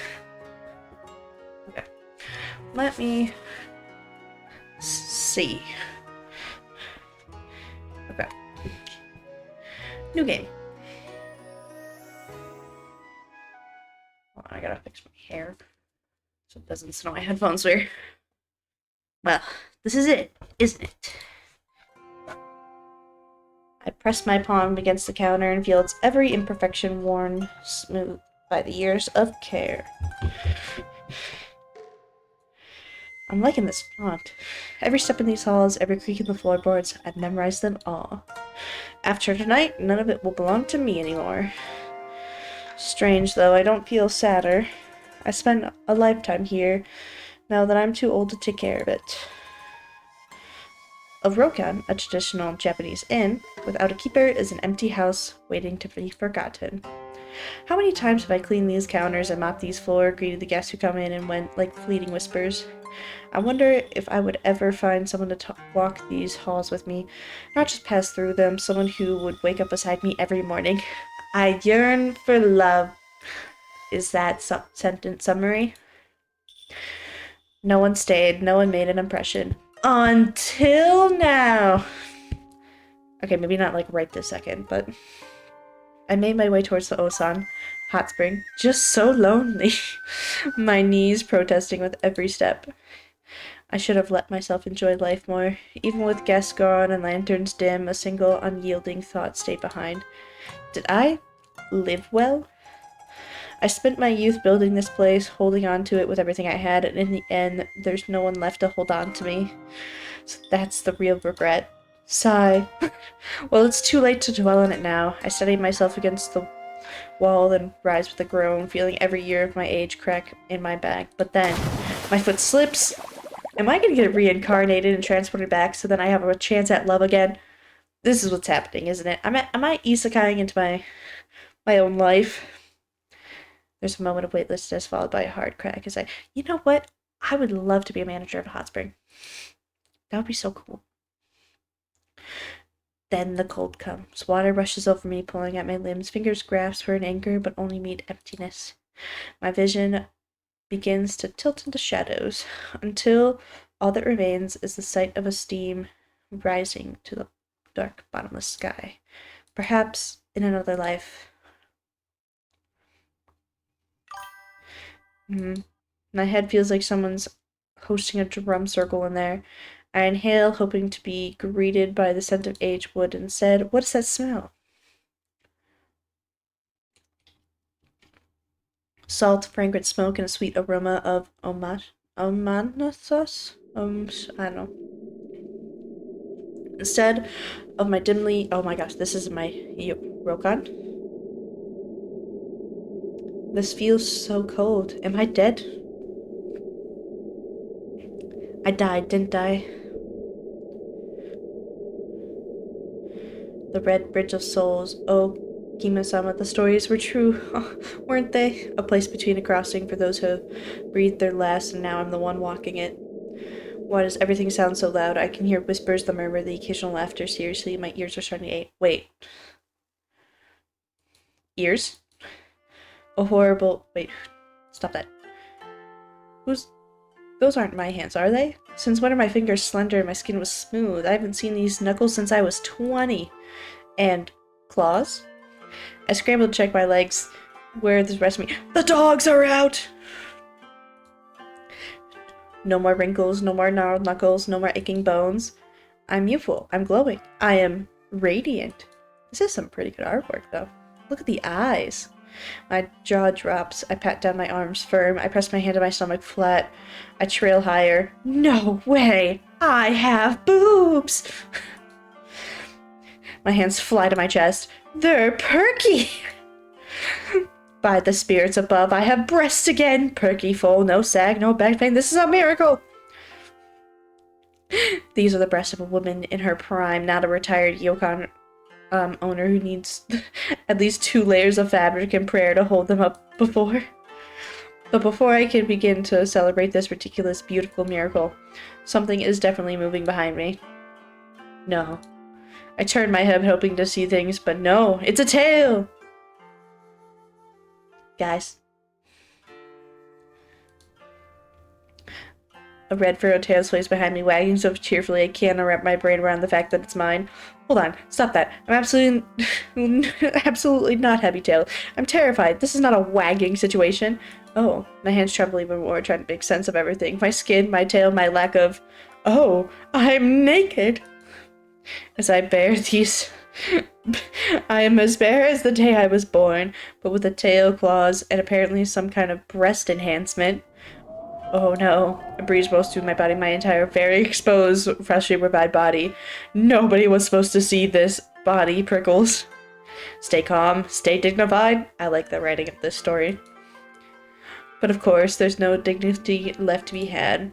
Okay. Let me see. Okay. New game. Hold on, I gotta fix my hair so it doesn't smell my headphones weird. Well, this is it, isn't it? I press my palm against the counter and feel its every imperfection worn smooth by the years of care. I'm liking this font. Every step in these halls, every creak in the floorboards, I've memorized them all. After tonight, none of it will belong to me anymore. Strange, though, I don't feel sadder. I spent a lifetime here, now that I'm too old to take care of it. A ryokan, a traditional Japanese inn, without a keeper is an empty house waiting to be forgotten. How many times have I cleaned these counters and mopped these floors, greeted the guests who come in and went like fleeting whispers? I wonder if I would ever find someone to walk these halls with me, not just pass through them, someone who would wake up beside me every morning. I yearn for love. Is that sentence summary? No one stayed, no one made an impression. Until now. Okay, maybe not like right this second, but I made my way towards the Osan hot spring, just so lonely. My knees protesting with every step. I should have let myself enjoy life more. Even with guests gone and lanterns dim, a single unyielding thought stayed behind. Did I live well? I spent my youth building this place, holding on to it with everything I had, and in the end, there's no one left to hold on to me. So that's the real regret. Sigh. Well, it's too late to dwell on it now. I steadied myself against the wall and rise with a groan, feeling every year of my age crack in my back. But then, my foot slips. Am I gonna get reincarnated and transported back so then I have a chance at love again? This is what's happening, isn't it? Am I isekaiing into my own life? There's a moment of weightlessness followed by a hard crack as you know what? I would love to be a manager of a hot spring. That would be so cool. Then the cold comes. Water rushes over me, pulling at my limbs. Fingers grasp for an anchor, but only meet emptiness. My vision begins to tilt into shadows, until all that remains is the sight of a steam rising to the dark, bottomless sky. Perhaps in another life. My head feels like someone's hosting a drum circle in there. I inhale, hoping to be greeted by the scent of aged wood, and said, "What is that smell?" Salt, fragrant smoke, and a sweet aroma of omanothos? I don't know. Instead of my dimly... Oh my gosh, this is my ryokan. This feels so cold. Am I dead? I died, didn't I? The Red Bridge of Souls. Oh, Kima-sama, the stories were true, weren't they? A place between a crossing for those who have breathed their last, and now I'm the one walking it. Why does everything sound so loud? I can hear whispers, the murmur, the occasional laughter. Seriously, my ears are starting to ache. Wait. Ears? A horrible... Wait. Stop that. Those aren't my hands, are they? Since when are my fingers slender and my skin was smooth? I haven't seen these knuckles since I was 20. And claws? I scrambled to check my legs. Where are the rest of me? The dogs are out! No more wrinkles, no more gnarled knuckles, no more aching bones. I'm youthful. I'm glowing. I am radiant. This is some pretty good artwork, though. Look at the eyes. My jaw drops. I pat down my arms firm. I press my hand to my stomach flat. I trail higher. No way! I have boobs! My hands fly to my chest. They're perky! By the spirits above, I have breasts again! Perky, full, no sag, no back pain. This is a miracle! These are the breasts of a woman in her prime, not a retired ryokan owner who needs at least 2 layers of fabric and prayer to hold them up before. But before I can begin to celebrate this ridiculous, beautiful miracle, something is definitely moving behind me. No. I turn my head hoping to see things, but no, it's a tail! Guys. A red furrowed tail sways behind me, wagging so cheerfully I can't wrap my brain around the fact that it's mine. Hold on, stop that. I'm absolutely not Happy Tail. I'm terrified. This is not a wagging situation. Oh, my hands tremble even more, trying to make sense of everything. My skin, my tail, my lack of... Oh, I'm naked! As I bear these... I am as bare as the day I was born, but with a tail, claws, and apparently some kind of breast enhancement. Oh no, a breeze blows through my body, my entire very exposed, freshly revived body. Nobody was supposed to see this, body prickles. Stay calm, stay dignified. I like the writing of this story. But of course, there's no dignity left to be had.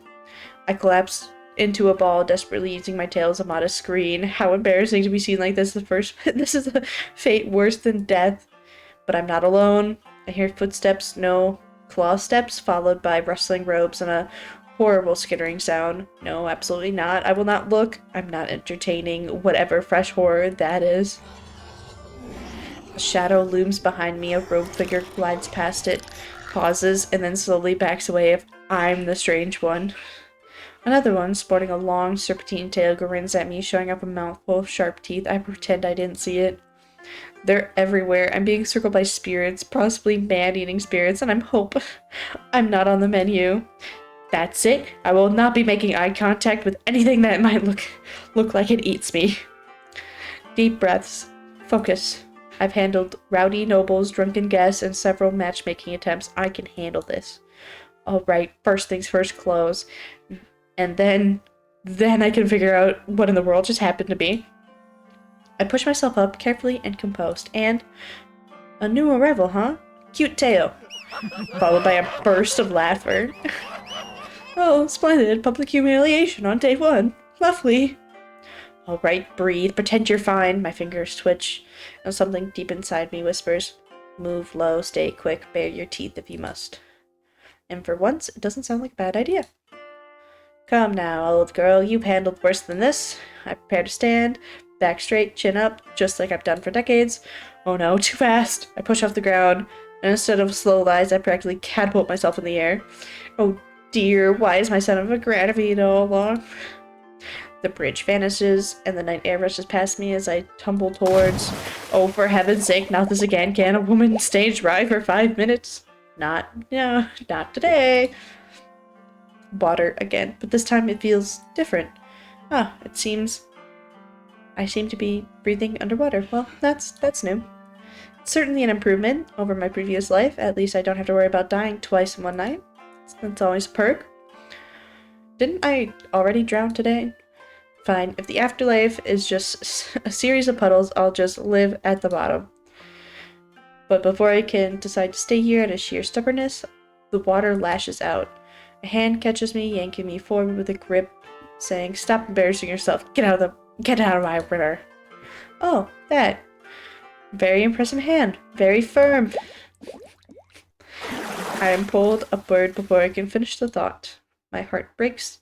I collapse into a ball, desperately using my tail as a modest screen. How embarrassing to be seen like this. This is a fate worse than death. But I'm not alone. I hear footsteps, no claw steps, followed by rustling robes and a horrible skittering sound. No, absolutely not. I will not look. I'm not entertaining whatever fresh horror that is. A shadow looms behind me. A robed figure glides past it, pauses, and then slowly backs away if I'm the strange one. Another one, sporting a long serpentine tail, grins at me, showing up a mouthful of sharp teeth. I pretend I didn't see it. They're everywhere. I'm being circled by spirits, possibly man-eating spirits, and I'm not on the menu. That's it. I will not be making eye contact with anything that might look like it eats me. Deep breaths. Focus. I've handled rowdy nobles, drunken guests, and several matchmaking attempts. I can handle this. Alright, first things first, close. And then I can figure out what in the world just happened to me. I push myself up, carefully and composed, and... A new arrival, huh? Cute tail. Followed by a burst of laughter. Oh, splendid. Public humiliation on day one. Lovely. Alright, breathe. Pretend you're fine. My fingers twitch, and something deep inside me whispers, move low, stay quick, bare your teeth if you must. And for once, it doesn't sound like a bad idea. Come now, old girl. You've handled worse than this. I prepare to stand, back straight, chin up, just like I've done for decades. Oh no, too fast. I push off the ground, and instead of slow lies, I practically catapult myself in the air. Oh dear, why is my son of a gravity all along? The bridge vanishes, and the night air rushes past me as I tumble towards... Oh, for heaven's sake, not this again. Can a woman stage ride for 5 minutes? Not today. Water again, but this time it feels different. It seems I seem to be breathing underwater. Well, that's new. It's certainly an improvement over my previous life. At least I don't have to worry about dying twice in one night. That's always a perk. Didn't I already drown today? Fine, if the afterlife is just a series of puddles, I'll just live at the bottom. But before I can decide to stay here out of sheer stubbornness, the water lashes out. A hand catches me, yanking me forward with a grip, saying, "Stop embarrassing yourself. Get out of my river." Oh, that. Very impressive hand. Very firm. I am pulled upward before I can finish the thought. My heart breaks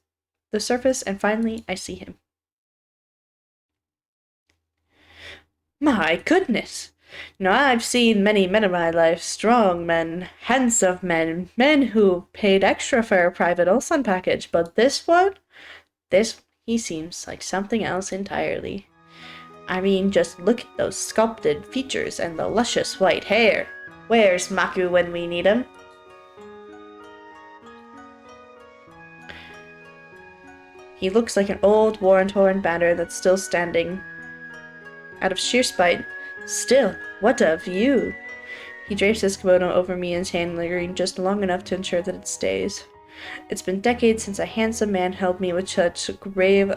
the surface, and finally I see him. My goodness! I've seen many men in my life, strong men, handsome men, men who paid extra for a private Ulsan package, but this one? He seems like something else entirely. I mean, just look at those sculpted features and the luscious white hair. Where's Maku when we need him? He looks like an old, war-torn banner that's still standing. Out of sheer spite, still, what a view! He drapes his kimono over me, his hand lingering just long enough to ensure that it stays. It's been decades since a handsome man held me with such grave...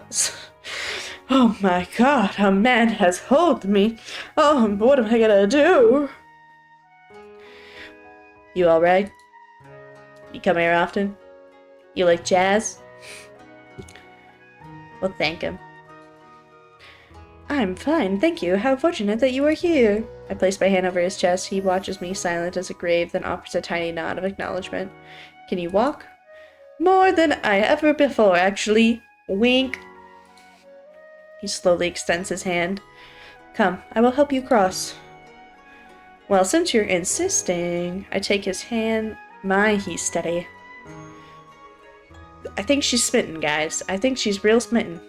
Oh my god, a man has held me! Oh, what am I gonna do? You alright? You come here often? You like jazz? Well, thank him. I'm fine, thank you. How fortunate that you are here. I place my hand over his chest. He watches me, silent as a grave, then offers a tiny nod of acknowledgement. Can you walk? More than I ever before, actually. Wink. He slowly extends his hand. Come, I will help you cross. Well, since you're insisting, I take his hand. My, he's steady. I think she's smitten, guys. I think she's real smitten.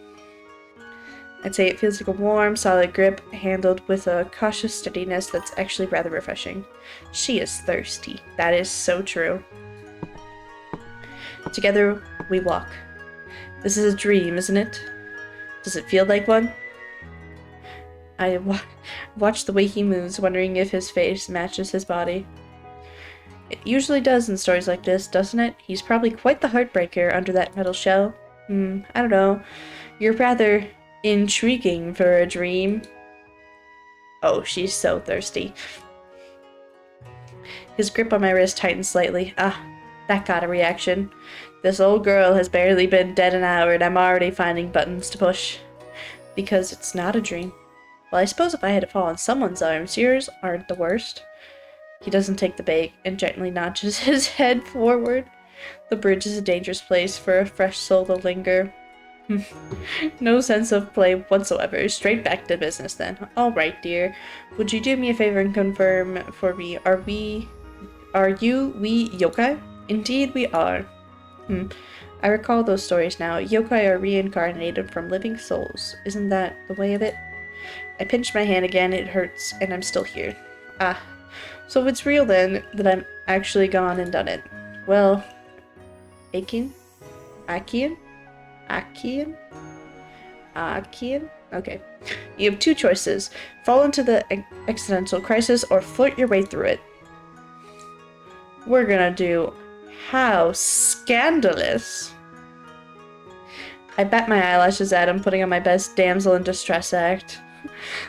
I'd say it feels like a warm, solid grip, handled with a cautious steadiness that's actually rather refreshing. She is thirsty. That is so true. Together, we walk. This is a dream, isn't it? Does it feel like one? I watch the way he moves, wondering if his face matches his body. It usually does in stories like this, doesn't it? He's probably quite the heartbreaker under that metal shell. I don't know. You're rather intriguing for a dream. Oh, she's so thirsty. His grip on my wrist tightened slightly. Ah, that got a reaction. This old girl has barely been dead an hour and I'm already finding buttons to push. Because it's not a dream. Well, I suppose if I had to fall in someone's arms, yours aren't the worst. He doesn't take the bait and gently notches his head forward. The bridge is a dangerous place for a fresh soul to linger. No sense of play whatsoever. Straight back to business then. Alright, dear. Would you do me a favor and confirm for me, are we yokai? Indeed we are. I recall those stories now. Yokai are reincarnated from living souls. Isn't that the way of it? I pinched my hand again. It hurts, and I'm still here. Ah. So if it's real then, that I'm actually gone and done it. Well, Akian? Okay. You have two choices. Fall into the existential crisis or flirt your way through it. We're gonna do how scandalous. I bat my eyelashes at him, putting on my best damsel in distress act.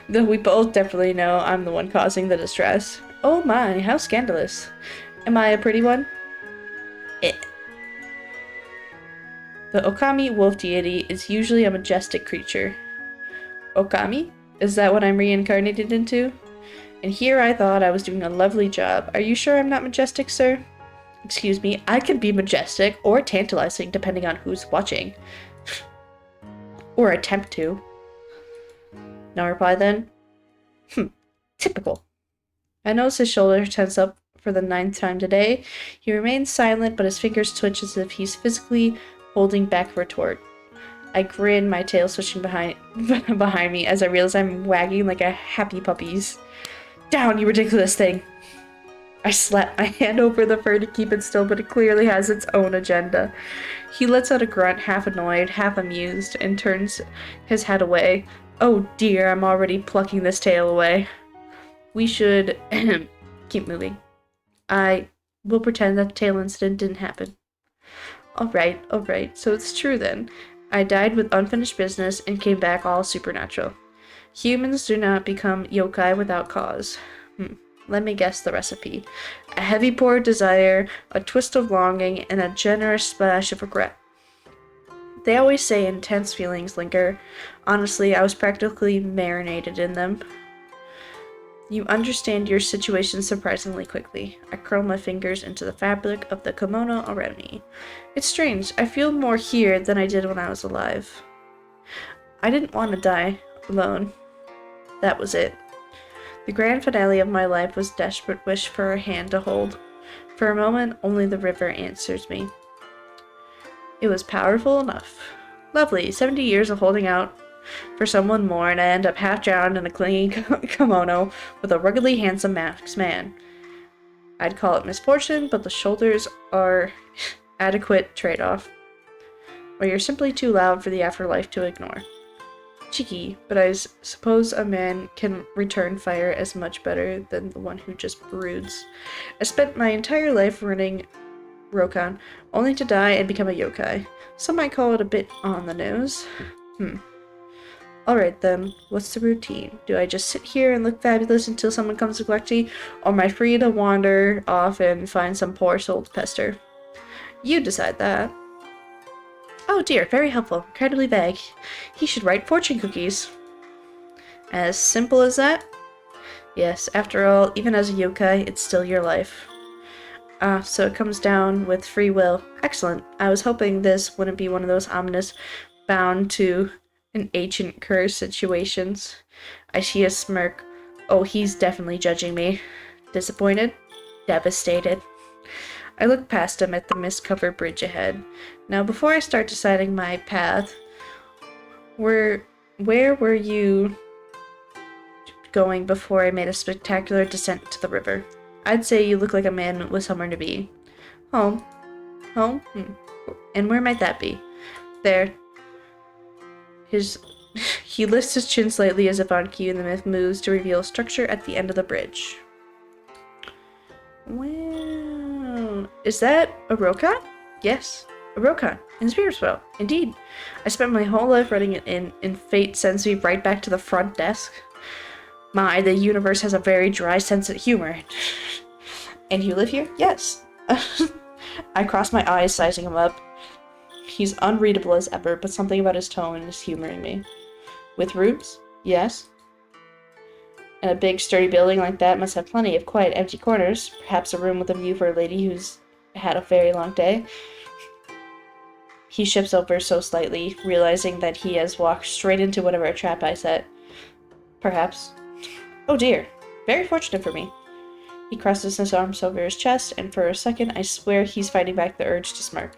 Though we both definitely know I'm the one causing the distress. Oh my, how scandalous. Am I a pretty one? The Okami wolf deity is usually a majestic creature. Okami? Is that what I'm reincarnated into? And here I thought I was doing a lovely job. Are you sure I'm not majestic, sir? Excuse me, I can be majestic or tantalizing depending on who's watching. Or attempt to. No reply then? Typical. I notice his shoulders tense up for the 9th time today. He remains silent, but his fingers twitch as if he's physically holding back a retort. I grin, my tail swishing behind me as I realize I'm wagging like a happy puppy's. Down, you ridiculous thing! I slap my hand over the fur to keep it still, but it clearly has its own agenda. He lets out a grunt, half annoyed, half amused, and turns his head away. Oh dear, I'm already plucking this tail away. We should keep moving. I will pretend that the tail incident didn't happen. Alright, so it's true then. I died with unfinished business and came back all supernatural. Humans do not become yokai without cause. Let me guess the recipe. A heavy pour of desire, a twist of longing, and a generous splash of regret. They always say intense feelings linger. Honestly, I was practically marinated in them. You understand your situation surprisingly quickly. I curl my fingers into the fabric of the kimono around me. It's strange. I feel more here than I did when I was alive. I didn't want to die alone. That was it. The grand finale of my life was desperate wish for a hand to hold. For a moment, only the river answers me. It was powerful enough. Lovely, 70 years of holding out for someone more, and I end up half drowned in a clinging kimono with a ruggedly handsome masked man. I'd call it misfortune, but the shoulders are adequate trade-off. Or you're simply too loud for the afterlife to ignore. Cheeky, but I suppose a man can return fire as much better than the one who just broods. I spent my entire life running Rokon, only to die and become a yokai. Some might call it a bit on the nose. Alright then, what's the routine? Do I just sit here and look fabulous until someone comes to collect me, or am I free to wander off and find some poor soul to pester? You decide that. Oh dear, very helpful, incredibly vague. He should write fortune cookies. As simple as that? Yes, after all, even as a yokai, it's still your life. So it comes down with free will. Excellent. I was hoping this wouldn't be one of those ominous, bound to an ancient curse situations. I see a smirk. Oh, he's definitely judging me. Disappointed? Devastated. I look past him at the mist-covered bridge ahead. Now, before I start deciding my path, where were you going before I made a spectacular descent to the river? I'd say you look like a man with somewhere to be. Home. Home? And where might that be? There. He lifts his chin slightly as if on cue, and the myth moves to reveal structure at the end of the bridge. Wow. Is that a Rokon? Yes, a Rokon. In Spiritsville. Indeed. I spent my whole life running it in fate sends me right back to the front desk. My, the universe has a very dry sense of humor. And you live here? Yes. I cross my eyes, sizing him up. He's unreadable as ever, but something about his tone is humoring me. With rooms? Yes. And a big, sturdy building like that must have plenty of quiet, empty corners. Perhaps a room with a view for a lady who's had a very long day. He shifts over so slightly, realizing that he has walked straight into whatever trap I set. Perhaps. Oh dear. Very fortunate for me. He crosses his arms over his chest, and for a second I swear he's fighting back the urge to smirk.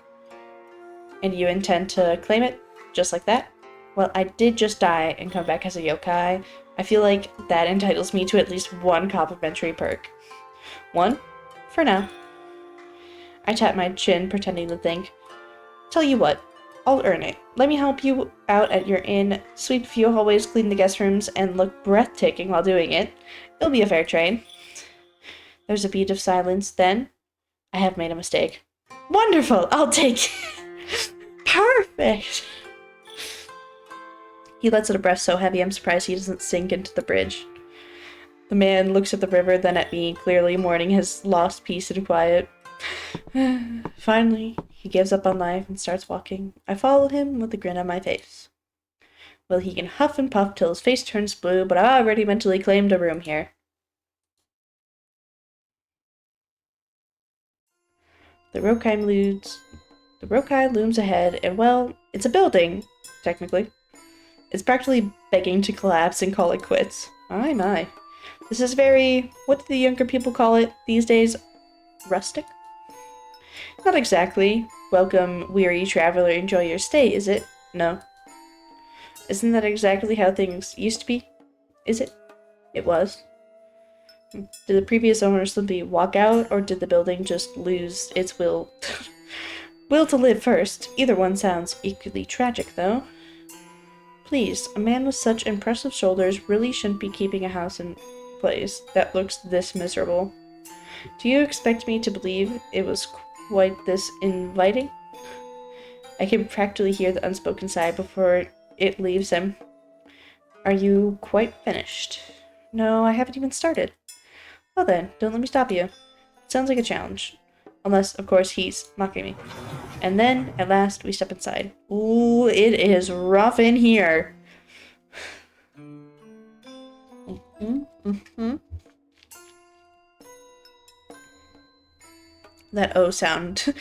And you intend to claim it? Just like that? Well, I did just die and come back as a yokai. I feel like that entitles me to at least one complimentary perk. One? For now. I tap my chin, pretending to think. Tell you what, I'll earn it. Let me help you out at your inn, sweep a few hallways, clean the guest rooms, and look breathtaking while doing it. It'll be a fair trade. There's a beat of silence, then I have made a mistake. Wonderful! I'll take it! Perfect! He lets out a breath so heavy I'm surprised he doesn't sink into the bridge. The man looks at the river, then at me, clearly mourning his lost peace and quiet. Finally, he gives up on life and starts walking. I follow him with a grin on my face. Well, he can huff and puff till his face turns blue, but I already mentally claimed a room here. The Rokai looms ahead, and well, it's a building, technically. It's practically begging to collapse and call it quits. My. This is very, what do the younger people call it these days? Rustic? Not exactly. Welcome, weary traveler, enjoy your stay, is it? No. Isn't that exactly how things used to be? Is it? It was. Did the previous owners simply walk out, or did the building just lose its will to live first? Either one sounds equally tragic, though. Please, a man with such impressive shoulders really shouldn't be keeping a house in place that looks this miserable. Do you expect me to believe it was quite this inviting? I can practically hear the unspoken sigh before it leaves him. Are you quite finished? No, I haven't even started. Well then, don't let me stop you. It sounds like a challenge. Unless, of course, he's mocking me. And then, at last, we step inside. Ooh, it is rough in here. That O sound.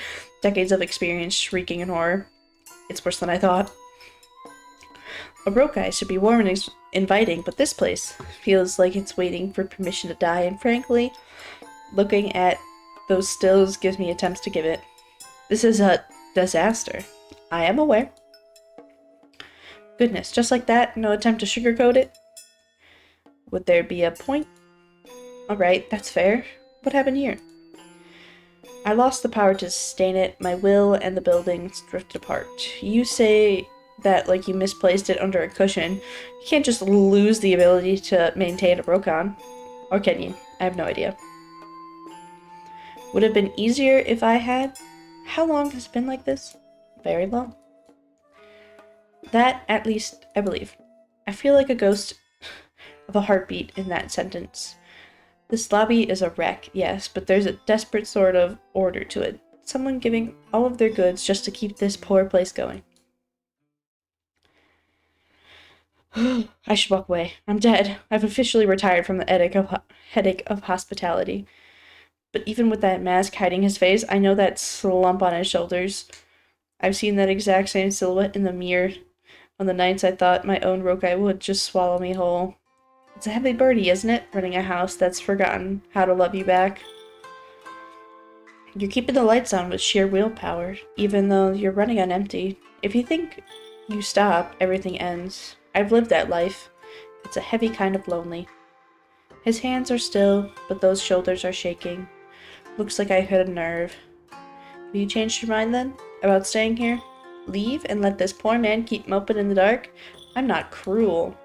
Decades of experience shrieking in horror. It's worse than I thought. A Rokai should be warm and inviting, but this place feels like it's waiting for permission to die, and frankly, looking at those stills gives me attempts to give it. This is a disaster. I am aware. Goodness, just like that, no attempt to sugarcoat it? Would there be a point? Alright, that's fair. What happened here? I lost the power to sustain it. My will and the buildings drifted apart. You say that like you misplaced it under a cushion. You can't just lose the ability to maintain a Rokon. Or can you? I have no idea. Would have been easier if I had. How long has it been like this? Very long. That, at least, I believe. I feel like a ghost of a heartbeat in that sentence. This lobby is a wreck, yes, but there's a desperate sort of order to it. Someone giving all of their goods just to keep this poor place going. I should walk away. I'm dead. I've officially retired from the headache of hospitality. But even with that mask hiding his face, I know that slump on his shoulders. I've seen that exact same silhouette in the mirror on the nights I thought my own Rokai would just swallow me whole. It's a heavy birdie, isn't it? Running a house that's forgotten how to love you back. You're keeping the lights on with sheer willpower, even though you're running on empty. If you think you stop, everything ends. I've lived that life. It's a heavy kind of lonely. His hands are still, but those shoulders are shaking. Looks like I hit a nerve. Have you changed your mind then? About staying here? Leave and let this poor man keep moping in the dark? I'm not cruel.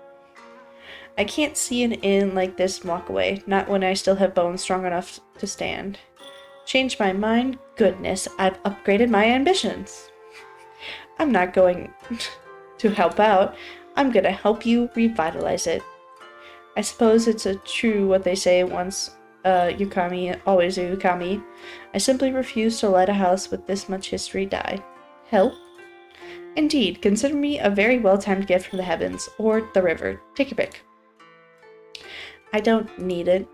I can't see an inn like this and walk away, not when I still have bones strong enough to stand. Change my mind? Goodness, I've upgraded my ambitions. I'm not going to help out. I'm gonna help you revitalize it. I suppose it's a true what they say, once a Yukami, always a Yukami. I simply refuse to let a house with this much history die. Help? Indeed, consider me a very well-timed gift from the heavens, or the river. Take your pick. I don't need it.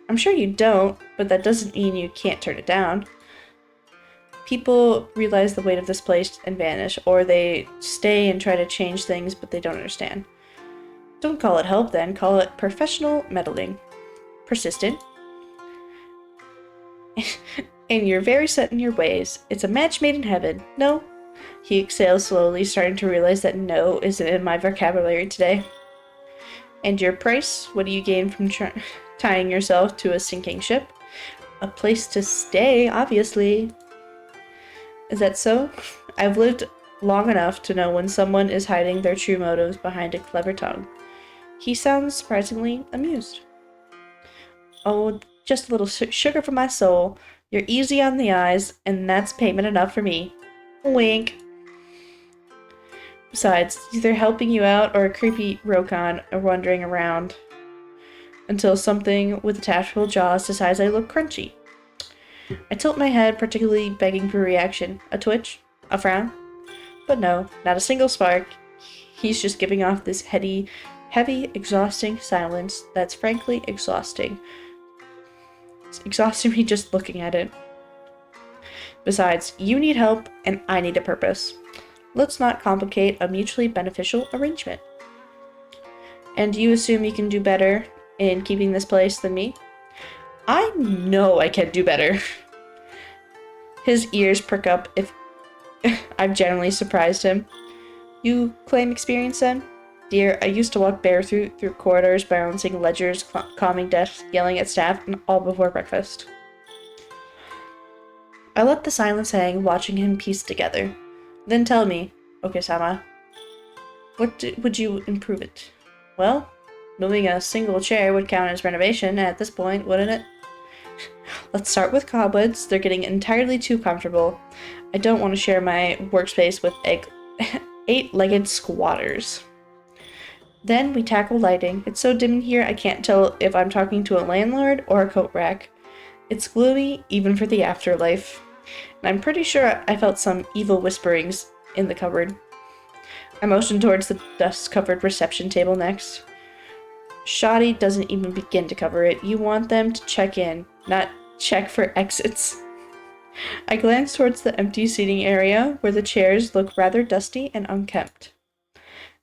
I'm sure you don't, but that doesn't mean you can't turn it down. People realize the weight of this place and vanish, or they stay and try to change things, but they don't understand. Don't call it help then, call it professional meddling. Persistent. And you're very set in your ways. It's a match made in heaven. No? He exhales slowly, starting to realize that no isn't in my vocabulary today. And your price? What do you gain from tying yourself to a sinking ship? A place to stay, obviously. Is that so? I've lived long enough to know when someone is hiding their true motives behind a clever tongue. He sounds surprisingly amused. Oh, just a little sugar for my soul. You're easy on the eyes, and that's payment enough for me. Wink. Besides, it's either helping you out or a creepy Rokon or wandering around until something with attachable jaws decides I look crunchy. I tilt my head, particularly begging for reaction. A twitch? A frown? But no, not a single spark. He's just giving off this heavy, exhausting silence that's frankly exhausting. It's exhausting me just looking at it. Besides, you need help, and I need a purpose. Let's not complicate a mutually beneficial arrangement. And you assume you can do better in keeping this place than me? I know I can do better. His ears prick up if I've generally surprised him. You claim experience then? Dear, I used to walk bare through corridors, balancing ledgers, calming desks, yelling at staff, and all before breakfast. I let the silence hang, watching him piece together. Then tell me, Oke-sama, would you improve it? Well, moving a single chair would count as renovation at this point, wouldn't it? Let's start with cobwebs. They're getting entirely too comfortable. I don't want to share my workspace with eight-legged squatters. Then we tackle lighting. It's so dim in here I can't tell if I'm talking to a landlord or a coat rack. It's gloomy, even for the afterlife. And I'm pretty sure I felt some evil whisperings in the cupboard. I motioned towards the dust-covered reception table next. Shoddy doesn't even begin to cover it. You want them to check in, not check for exits. I glance towards the empty seating area, where the chairs look rather dusty and unkempt.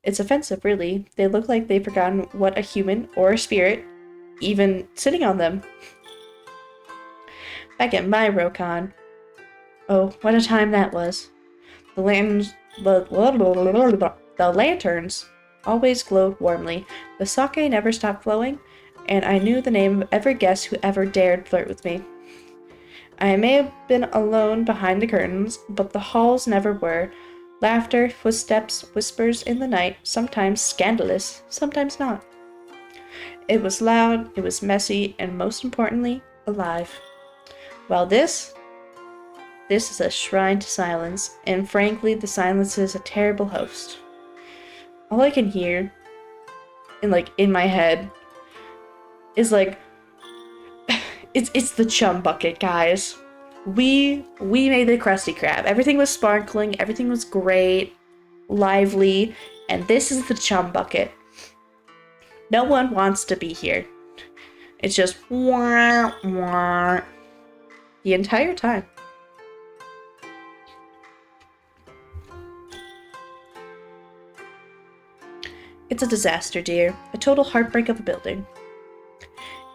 It's offensive, really. They look like they've forgotten what a human, or a spirit, even sitting on them. Back at my Rokon. Oh, what a time that was. The lanterns always glowed warmly. The sake never stopped flowing, and I knew the name of every guest who ever dared flirt with me. I may have been alone behind the curtains, but the halls never were. Laughter, footsteps, whispers in the night, sometimes scandalous, sometimes not. It was loud, it was messy, and most importantly, alive. While this is a shrine to silence, and frankly, the silence is a terrible host. All I can hear, in my head, is it's the chum bucket, guys. We made the Krusty Krab. Everything was sparkling, everything was great, lively, and this is the chum bucket. No one wants to be here. It's just wah, wah, the entire time. It's a disaster, dear. A total heartbreak of a building.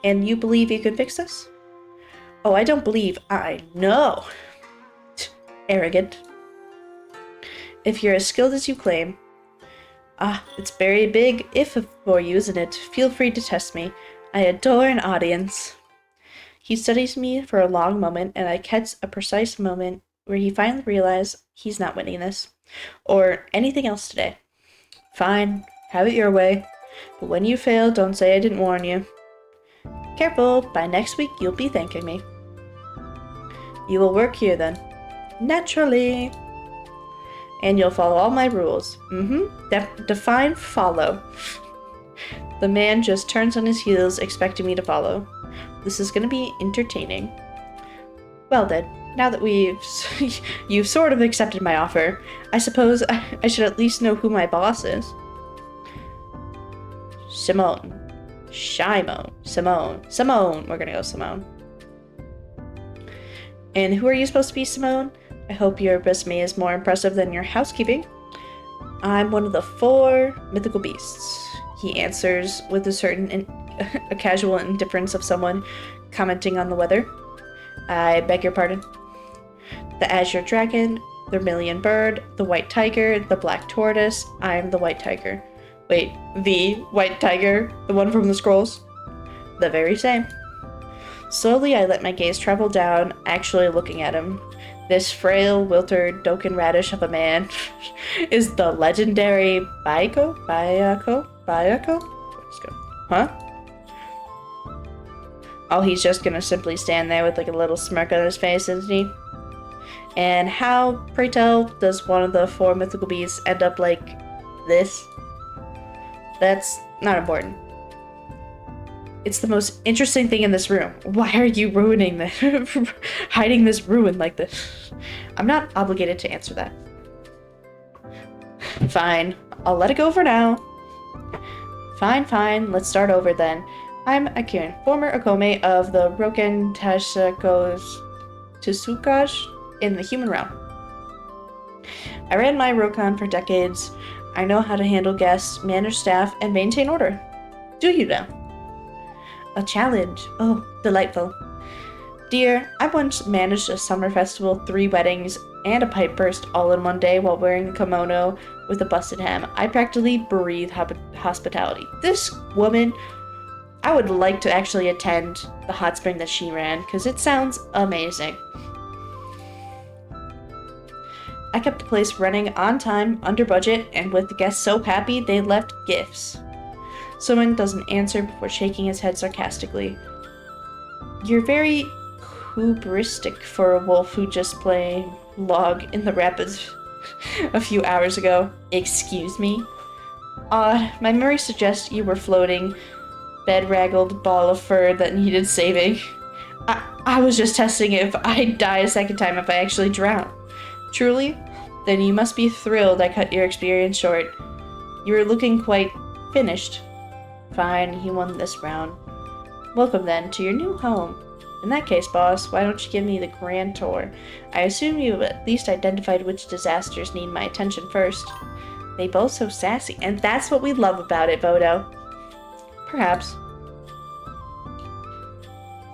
And you believe you can fix this? Oh, I don't believe, I know. Arrogant. If you're as skilled as you claim. It's very big if for you, isn't it? Feel free to test me. I adore an audience. He studies me for a long moment, and I catch a precise moment where he finally realizes he's not winning this. Or anything else today. Fine, have it your way. But when you fail, don't say I didn't warn you. Careful, by next week you'll be thanking me. You will work here then. Naturally. And you'll follow all my rules. Define follow. The man just turns on his heels, expecting me to follow. This is gonna be entertaining. Well then, now that you've sort of accepted my offer, I suppose I should at least know who my boss is. Simone. Simone. We're gonna go Simone. And who are you supposed to be, Simone? I hope your resume is more impressive than your housekeeping. I'm one of the 4 mythical beasts. He answers with a casual indifference of someone commenting on the weather. I beg your pardon. The azure dragon, the vermilion bird, the white tiger, the black tortoise. I'm the white tiger. Wait, the white tiger? The one from the scrolls? The very same. Slowly, I let my gaze travel down, actually looking at him. This frail, wilted, doken radish of a man is the legendary Bayako? Let's go. Huh? Oh, he's just gonna simply stand there with like a little smirk on his face, isn't he? And how, pray tell, does one of the 4 mythical beasts end up like this? That's not important. It's the most interesting thing in this room. Why are you ruining this? Hiding this ruin like this? I'm not obligated to answer that. Fine. I'll let it go for now. Fine. Let's start over then. I'm Akun, former Otome of the Roken Tsukash in the human realm. I ran my Rokon for decades. I know how to handle guests, manage staff, and maintain order. Do you now? A challenge. Oh, delightful. Dear, I once managed a summer festival, 3 weddings, and a pipe burst all in one day while wearing a kimono with a busted hem. I practically breathe hospitality. This woman, I would like to actually attend the hot spring that she ran, because it sounds amazing. I kept the place running on time, under budget, and with the guests so happy they left gifts. Someone doesn't answer before shaking his head sarcastically. You're very hubristic for a wolf who just played log in the rapids a few hours ago. Excuse me? Odd. My memory suggests you were floating, bed-raggled ball of fur that needed saving. I was just testing if I'd die a second time if I actually drown. Truly? Then you must be thrilled I cut your experience short. You were looking quite finished. Fine, he won this round. Welcome then to your new home. In that case, boss, why don't you give me the grand tour? I assume you have at least identified which disasters need my attention first. They both so sassy, and that's what we love about it, Vodo. Perhaps.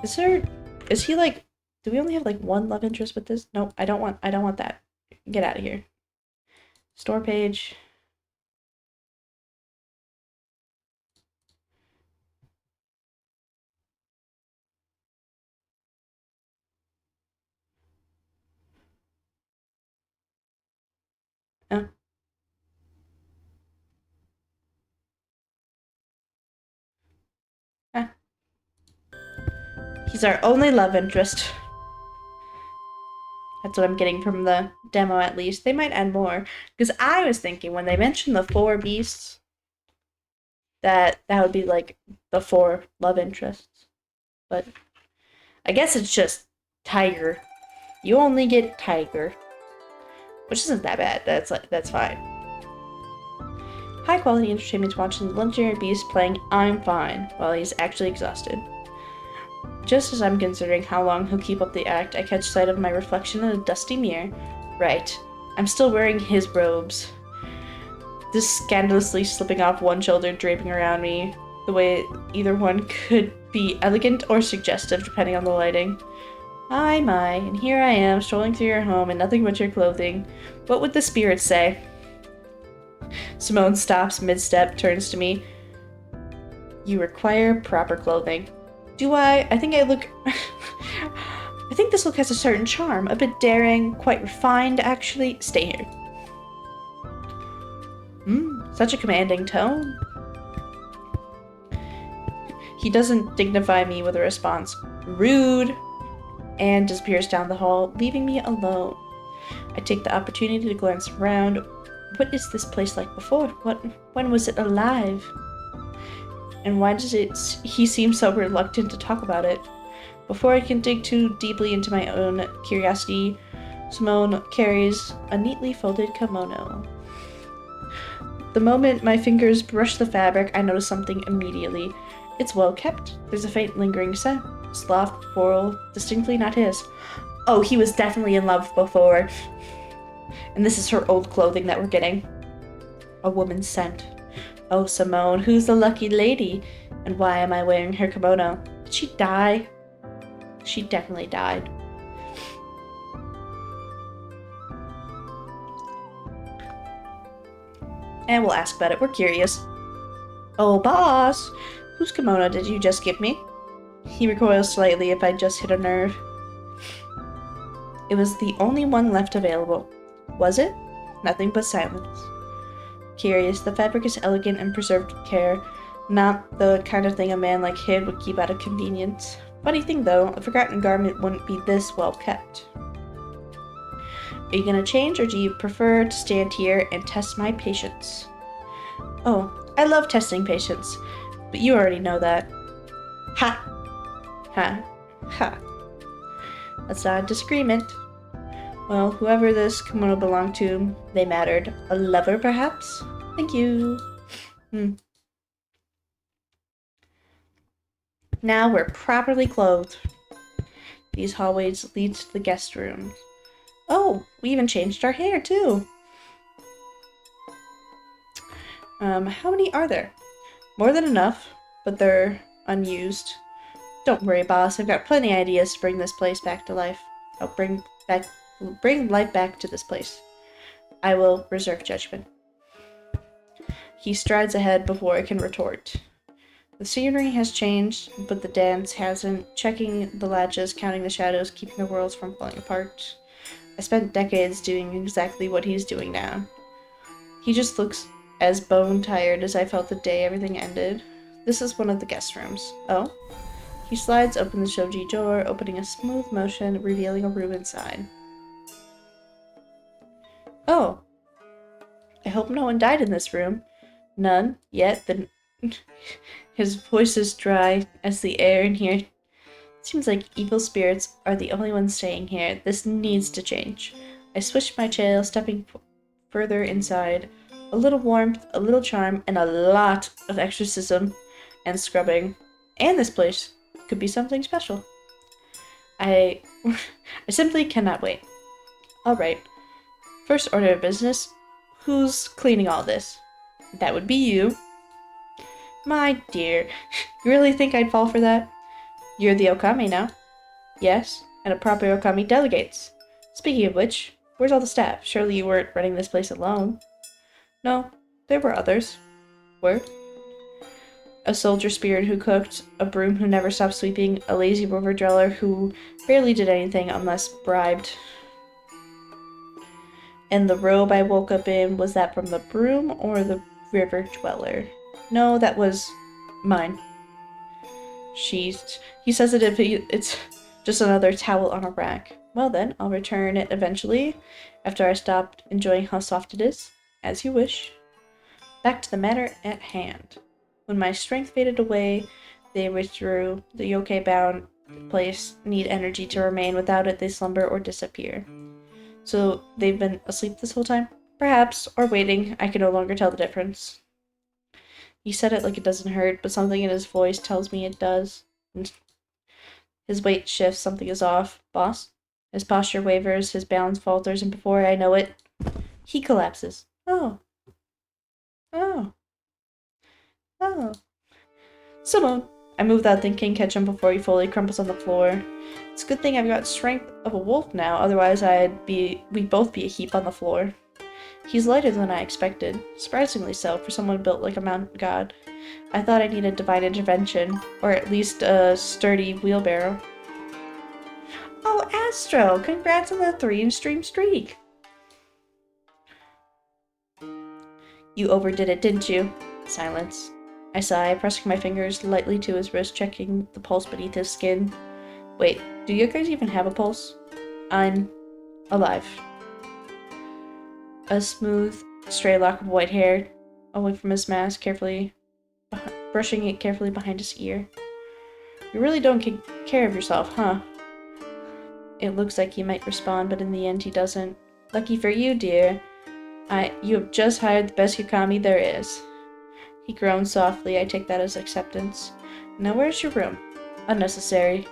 Is he like, do we only have like 1 love interest with this? No, I don't want that. Get out of here. Store page. Oh. Ah. He's our only love interest. That's what I'm getting from the demo, at least. They might add more. Because I was thinking, when they mentioned the 4 beasts, that would be, like, the 4 love interests. But I guess it's just tiger. You only get tiger. Which isn't that bad. That's fine. High-quality entertainment watching the legendary beast playing I'm Fine, while he's actually exhausted. Just as I'm considering how long he'll keep up the act, I catch sight of my reflection in a dusty mirror. Right. I'm still wearing his robes. This scandalously slipping off one shoulder, draping around me, the way either one could be elegant or suggestive, depending on the lighting. My, and here I am, strolling through your home in nothing but your clothing. What would the spirits say? Simone stops mid-step, turns to me. You require proper clothing. Do I? I think I look... I think this look has a certain charm. A bit daring, quite refined, actually. Stay here. Such a commanding tone. He doesn't dignify me with a response. Rude! And disappears down the hall, leaving me alone. I take the opportunity to glance around. What is this place like before? When was it alive? And why does he seem so reluctant to talk about it? Before I can dig too deeply into my own curiosity, Simone carries a neatly folded kimono. The moment my fingers brush the fabric, I notice something immediately. It's well kept. There's a faint lingering scent. Soft, floral, distinctly not his. Oh, he was definitely in love before. And this is her old clothing that we're getting. A woman's scent. Oh, Simone, who's the lucky lady? And why am I wearing her kimono? Did she die? She definitely died. And we'll ask about it. We're curious. Oh, boss! Whose kimono did you just give me? He recoils slightly if I just hit a nerve. It was the only one left available. Was it? Nothing but silence. Curious, the fabric is elegant and preserved with care. Not the kind of thing a man like him would keep out of convenience. Funny thing though, a forgotten garment wouldn't be this well kept. Are you gonna change, or do you prefer to stand here and test my patience? Oh, I love testing patience, but you already know that. Ha! Ha! Ha! That's not a disagreement. Well, whoever this kimono belonged to, they mattered. A lover, perhaps? Thank you. Now we're properly clothed. These hallways lead to the guest rooms. Oh, we even changed our hair, too. How many are there? More than enough, but they're unused. Don't worry, boss. I've got plenty of ideas to bring this place back to life. I'll bring life back to this place. I will reserve judgment. He strides ahead before I can retort. The scenery has changed, but the dance hasn't. Checking the latches, counting the shadows, keeping the worlds from falling apart. I spent decades doing exactly what he's doing now. He just looks as bone-tired as I felt the day everything ended. This is one of the guest rooms. Oh? He slides open the shoji door, opening a smooth motion, revealing a room inside. Oh. I hope no one died in this room. None? Yet? Then his voice is dry as the air in here. Seems like evil spirits are the only ones staying here. This needs to change. I swished my tail, stepping further inside. A little warmth, a little charm, and a lot of exorcism and scrubbing. And this place could be something special. I simply cannot wait. Alright. First order of business. Who's cleaning all this? That would be you. My dear, you really think I'd fall for that? You're the Okami now. Yes, and a proper Okami delegates. Speaking of which, where's all the staff? Surely you weren't running this place alone. No, there were others. Where? A soldier spirit who cooked, a broom who never stopped sweeping, a lazy river dweller who barely did anything unless bribed. And the robe I woke up in, was that from the broom or the river dweller? No, that was mine. He says it if it's just another towel on a rack. Well then, I'll return it eventually, after I stopped enjoying how soft it is. As you wish. Back to the matter at hand. When my strength faded away, they withdrew. The yokai-bound place need energy to remain. Without it, they slumber or disappear. So they've been asleep this whole time? Perhaps, or waiting. I can no longer tell the difference. He said it like it doesn't hurt, but something in his voice tells me it does. His weight shifts, something is off. Boss? His posture wavers, his balance falters, and before I know it, he collapses. Oh. Oh. Oh. Simone! I move without thinking, catch him before he fully crumples on the floor. It's a good thing I've got strength of a wolf now, otherwise we'd both be a heap on the floor. He's lighter than I expected, surprisingly so for someone built like a mountain god. I thought I needed divine intervention, or at least a sturdy wheelbarrow. Oh, Astro! Congrats on the 3-stream streak! You overdid it, didn't you? Silence. I sigh, pressing my fingers lightly to his wrist, checking the pulse beneath his skin. Wait, do you guys even have a pulse? I'm alive. A smooth, stray lock of white hair away from his mask, carefully brushing it carefully behind his ear. You really don't take care of yourself, huh? It looks like he might respond, but in the end he doesn't. Lucky for you, dear. You have just hired the best Yukami there is. He groans softly. I take that as acceptance. Now where's your room? Unnecessary.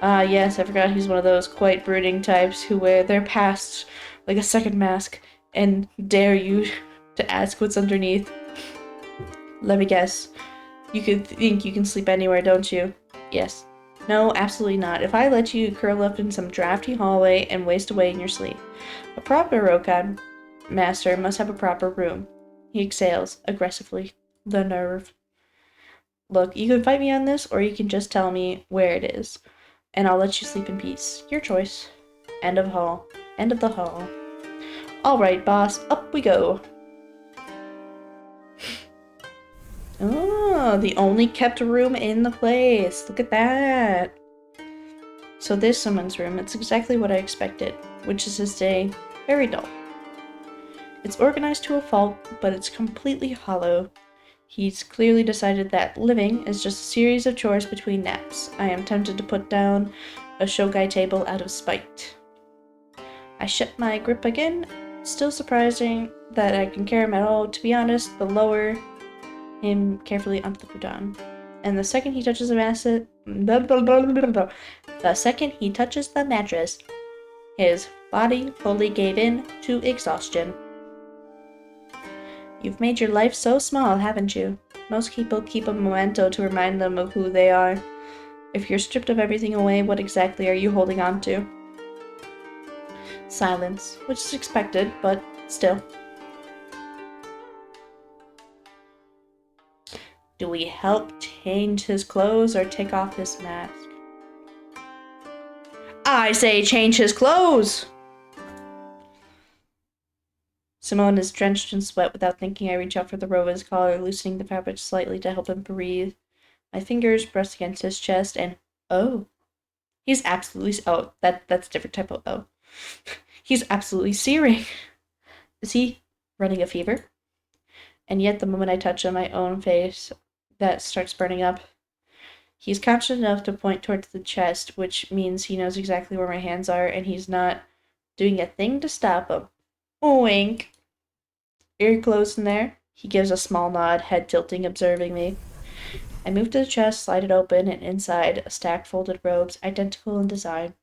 Ah, yes, I forgot he's one of those quite brooding types who wear their past like a second mask and dare you to ask what's underneath. Let me guess. You could think you can sleep anywhere, don't you? Yes. No, absolutely not. If I let you curl up in some drafty hallway and waste away in your sleep. A proper Rokan master must have a proper room. He exhales, aggressively. The nerve. Look, you can fight me on this, or you can just tell me where it is, and I'll let you sleep in peace. Your choice. End of hall. End of the hall. Alright, boss, up we go. Oh, the only kept room in the place. Look at that. So this someone's room, it's exactly what I expected, which is to say, very dull. It's organized to a fault, but it's completely hollow. He's clearly decided that living is just a series of chores between naps. I am tempted to put down a shogai table out of spite. I shut my grip again, still surprising that I can carry him at all. To be honest, the lower him carefully onto the futon. And the second he touches the mattress, his body fully gave in to exhaustion. You've made your life so small, haven't you? Most people keep a memento to remind them of who they are. If you're stripped of everything away, what exactly are you holding on to? Silence, which is expected, but still. Do we help change his clothes or take off his mask? I say change his clothes! Simone is drenched in sweat. Without thinking, I reach out for the robe of his collar, loosening the fabric slightly to help him breathe. My fingers press against his chest, and oh. He's absolutely... Oh, that's a different type of oh. He's absolutely searing. Is he running a fever? And yet, the moment I touch him, my own face, that starts burning up. He's conscious enough to point towards the chest, which means he knows exactly where my hands are, and he's not doing a thing to stop him. Wink. Ear closed in there. He gives a small nod, head tilting, observing me. I move to the chest, slide it open, and inside, a stack folded robes, identical in design.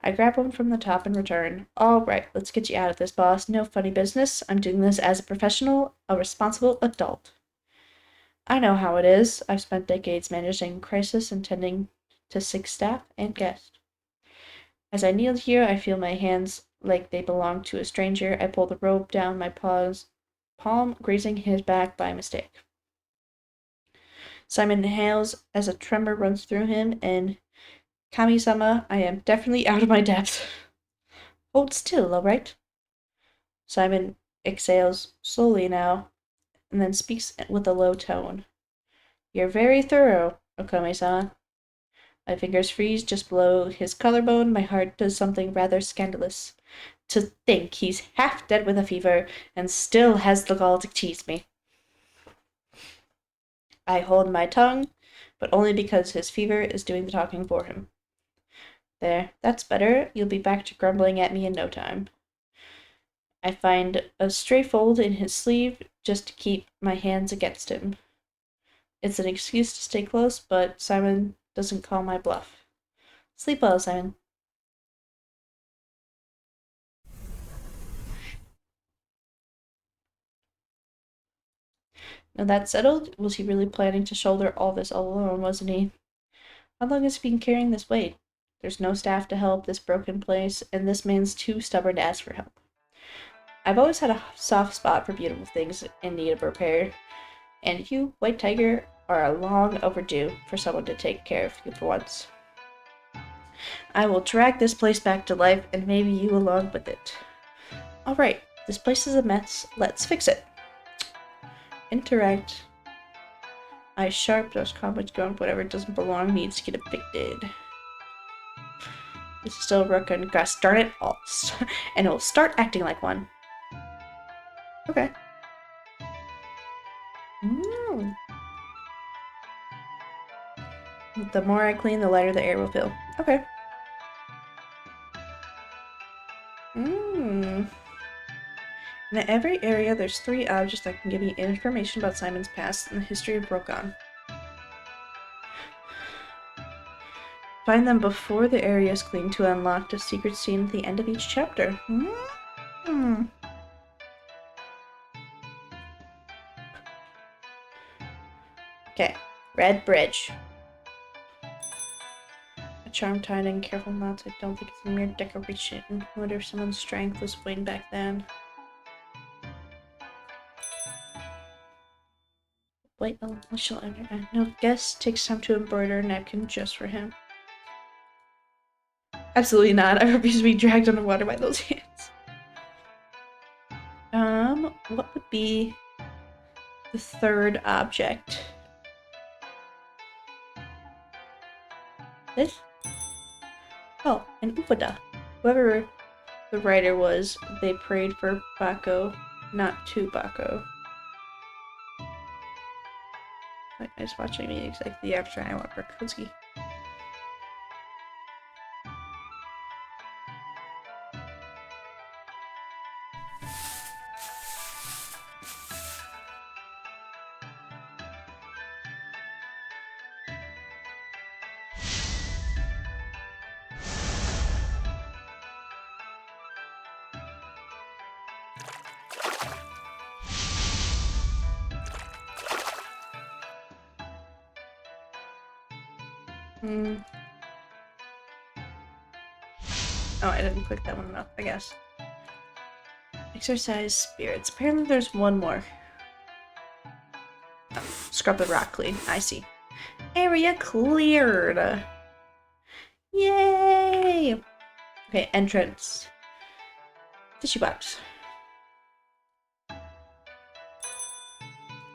I grab one from the top and return. All right, let's get you out of this, boss. No funny business. I'm doing this as a professional, a responsible adult. I know how it is. I've spent decades managing crisis and tending to sick staff and guests. As I kneel here, I feel my hands like they belong to a stranger. I pull the robe down my palm, grazing his back by mistake. Simon inhales as a tremor runs through him, and Kami-sama, I am definitely out of my depth. Hold still, all right? Simon exhales slowly now, and then speaks with a low tone. You're very thorough, Otome-san. My fingers freeze just below his collarbone. My heart does something rather scandalous. To think he's half dead with a fever and still has the gall to tease me. I hold my tongue, but only because his fever is doing the talking for him. There, that's better. You'll be back to grumbling at me in no time. I find a stray fold in his sleeve just to keep my hands against him. It's an excuse to stay close, but Simon doesn't call my bluff. Sleep well, Simon. Now that settled, was he really planning to shoulder all this all alone, wasn't he? How long has he been carrying this weight? There's no staff to help this broken place, and this man's too stubborn to ask for help. I've always had a soft spot for beautiful things in need of repair, and you, White Tiger, are long overdue for someone to take care of you for once. I will drag this place back to life, and maybe you along with it. Alright, this place is a mess. Let's fix it. Interact. Eyes sharp, those comments going, whatever doesn't belong needs to get evicted. This is still a rook on grass. Darn it, and it'll start acting like one. Okay. The more I clean, the lighter the air will feel. Okay. In every area, there's 3 objects that can give you information about Simon's past and the history of Brokan. Find them before the area is cleaned to unlock a secret scene at the end of each chapter. Okay, Red Bridge. A charm tied in careful knots. I don't think it's a mere decoration. I wonder if someone's strength was way back then. Wait, no guest takes time to embroider a napkin just for him. Absolutely not. I refuse to be dragged underwater by those hands. What would be the 3rd object? This? Oh, an Ufada. Whoever the writer was, they prayed for Bako, not to Bako. I was watching me exactly after I want for Kutsky. Oh, I didn't click that one enough, I guess. Exercise spirits. Apparently there's one more. Oh, scrub the rock clean. I see. Area cleared! Yay! Okay, entrance. Tissue box.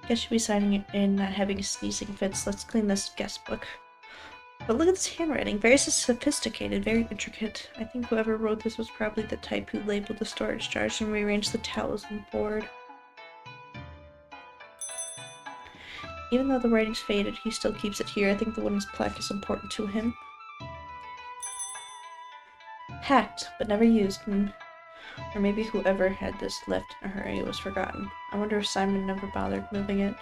Guess she'll be signing in, not having sneezing fits. Let's clean this guest book. But look at this handwriting. Very sophisticated, very intricate. I think whoever wrote this was probably the type who labeled the storage jars and rearranged the towels and board. Even though the writing's faded, he still keeps it here. I think the woman's plaque is important to him. Hacked, but never used. Or maybe whoever had this left in a hurry was forgotten. I wonder if Simon never bothered moving it.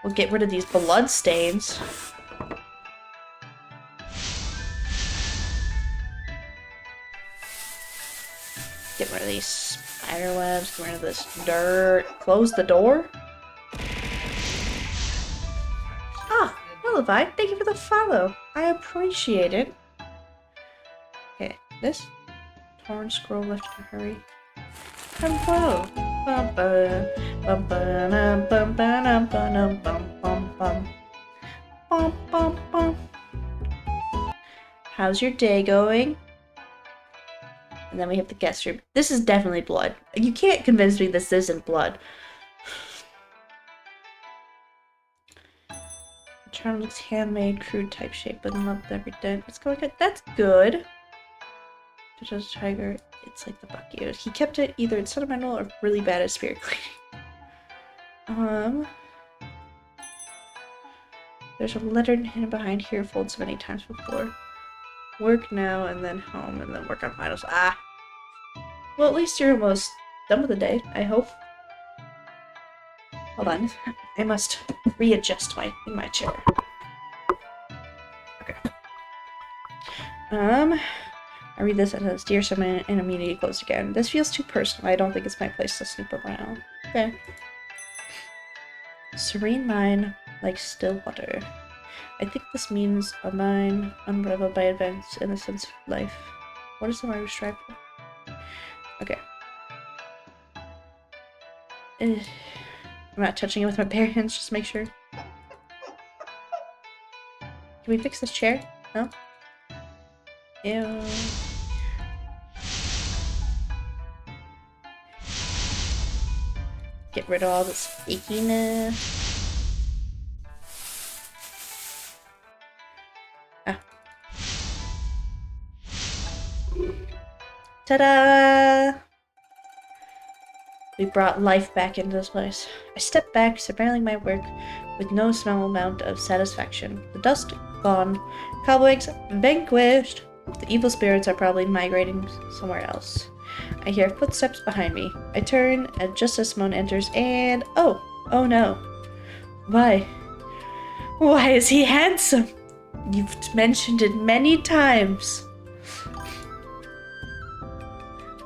We'll get rid of these blood stains. Get rid of these spider webs, get rid of this dirt. Close the door. Ah, hello, Vi. Thank you for the follow. I appreciate it. Okay, this torn scroll left in a hurry. Hello. How's your day going? And then we have the guest room. This is definitely blood. You can't convince me this isn't blood. The charm looks handmade, crude type shape, but in love with every dent. It's going good. That's good. Just tiger. It's like the Bucky. He kept it either it's sentimental or really bad at spirit cleaning. There's a letter hidden behind here, folded so many times before. Work now and then home and then work on finals. Ah! Well, at least you're almost done with the day, I hope. Hold on. I must readjust in my chair. Okay. I read this as dear someone and immediately closed again. This feels too personal. I don't think it's my place to snoop around. Okay. Serene mind, like still water. I think this means a mind unraveled by events in the sense of life. What is the word we strive for? Okay. I'm not touching it with my bare hands, just make sure. Can we fix this chair? No? Ew. Get rid of all this stickiness. Ah. Ta-da! We brought life back into this place. I stepped back, surveilling my work with no small amount of satisfaction. The dust gone, cobwebs vanquished. The evil spirits are probably migrating somewhere else. I hear footsteps behind me. I turn just as Simone enters and... oh no. Why? Why is he handsome? You've mentioned it many times.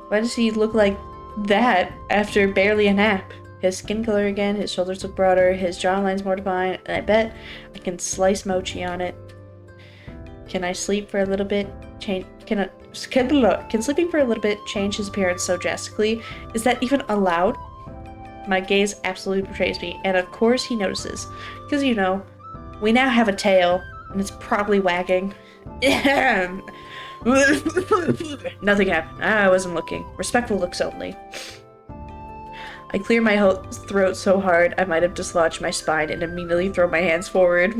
Why does he look like that after barely a nap? His skin color again, his shoulders look broader, his jawline's more defined, and I bet I can slice mochi on it. Can I sleep for a little bit? Can sleeping for a little bit change his appearance so drastically? Is that even allowed? My gaze absolutely betrays me, and of course he notices. Because, you know, we now have a tail, and it's probably wagging. Nothing happened. I wasn't looking. Respectful looks only. I clear my throat so hard I might have dislodged my spine and immediately throw my hands forward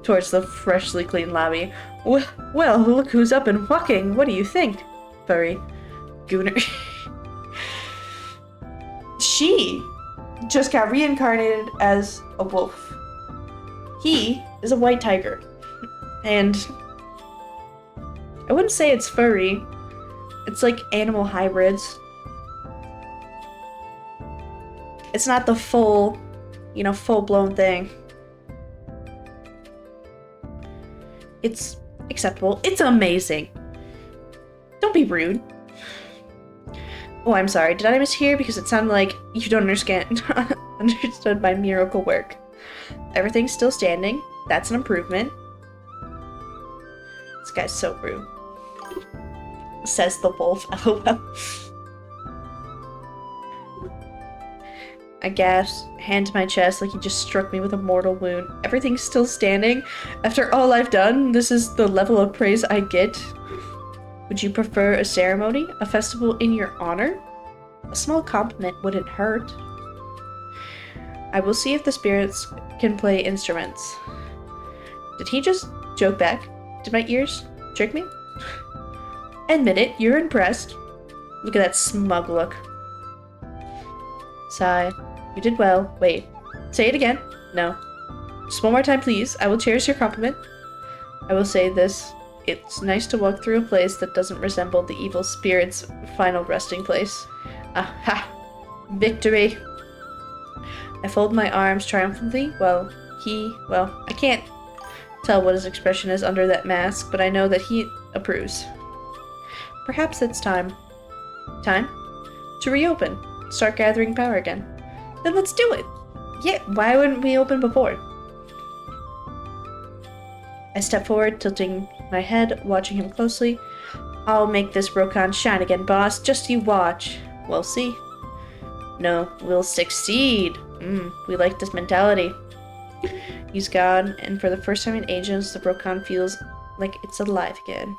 towards the freshly cleaned lobby. Well, look who's up and walking. What do you think? Furry. Gooner. She just got reincarnated as a wolf. He is a white tiger. And I wouldn't say it's furry. It's like animal hybrids. It's not the full, full-blown thing. It's acceptable. It's amazing. Don't be rude. Oh, I'm sorry. Did I mishear? Because it sounded like you don't understood my miracle work. Everything's still standing. That's an improvement. This guy's so rude. Says the wolf. LOL. I gasp, hand to my chest like he just struck me with a mortal wound. Everything's still standing? After all I've done, this is the level of praise I get? Would you prefer a ceremony? A festival in your honor? A small compliment wouldn't hurt. I will see if the spirits can play instruments. Did he just joke back? Did my ears trick me? Admit it, you're impressed. Look at that smug look. Sigh. You did well. Wait. Say it again. No. Just one more time, please. I will cherish your compliment. I will say this. It's nice to walk through a place that doesn't resemble the evil spirit's final resting place. Aha! Victory! I fold my arms triumphantly. Well, I can't tell what his expression is under that mask, but I know that he approves. Perhaps it's time. Time? To reopen. Start gathering power again. Then let's do it! Yeah, why wouldn't we open before? I step forward, tilting my head, watching him closely. I'll make this Rokon shine again, boss. Just you watch. We'll see. No, we'll succeed. We like this mentality. He's gone, and for the first time in ages, the Rokon feels like it's alive again.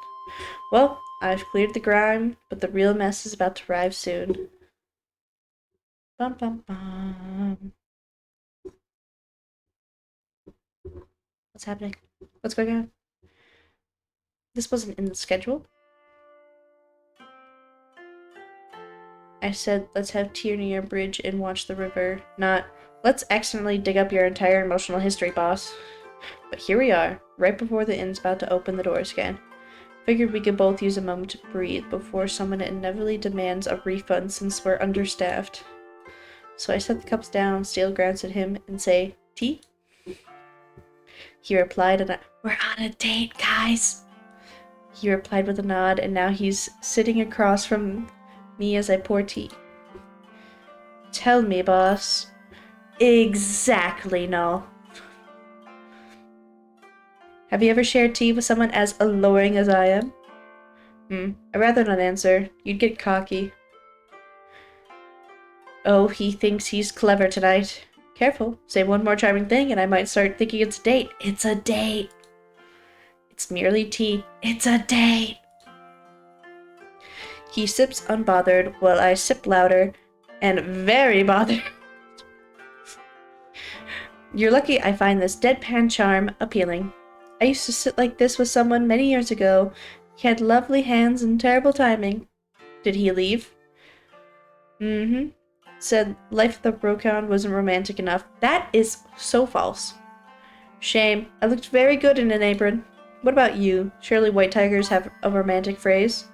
Well, I've cleared the grime, but the real mess is about to arrive soon. Bum bum bum. What's happening? What's going on? This wasn't in the schedule. I said, let's have tea near a bridge and watch the river. Not, let's accidentally dig up your entire emotional history, boss. But here we are, right before the inn's about to open the doors again. Figured we could both use a moment to breathe before someone inevitably demands a refund since we're understaffed. So I set the cups down, steal glance at him, and say, tea? He replied, we're on a date, guys. He replied with a nod, and now he's sitting across from me as I pour tea. Tell me, boss. Exactly, no. Have you ever shared tea with someone as alluring as I am? I'd rather not answer. You'd get cocky. Oh, he thinks he's clever tonight. Careful. Say one more charming thing and I might start thinking it's a date. It's a date. It's merely tea. It's a date. He sips unbothered while I sip louder and very bothered. You're lucky I find this deadpan charm appealing. I used to sit like this with someone many years ago. He had lovely hands and terrible timing. Did he leave? said life at the Rokon wasn't romantic enough. That is so false. Shame. I looked very good in an apron. What about you? Surely white tigers have a romantic phrase?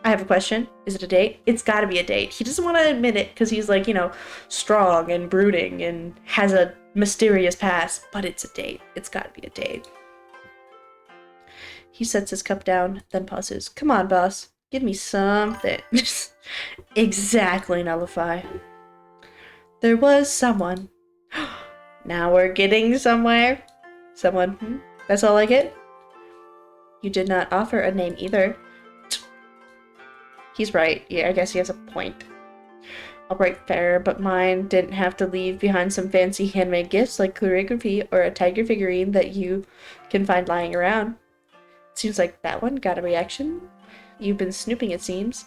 I have a question. Is it a date? It's gotta be a date. He doesn't want to admit it because he's like, you know, strong and brooding and has a mysterious past, but it's a date. It's gotta be a date. He sets his cup down, then pauses. Come on, boss. Give me something. Exactly, Nullify. There was someone. Now we're getting somewhere. Someone, That's all I get? You did not offer a name either. He's right. Yeah, I guess he has a point. Alright, fair, but mine didn't have to leave behind some fancy handmade gifts like calligraphy or a tiger figurine that you can find lying around. Seems like that one got a reaction. You've been snooping, it seems.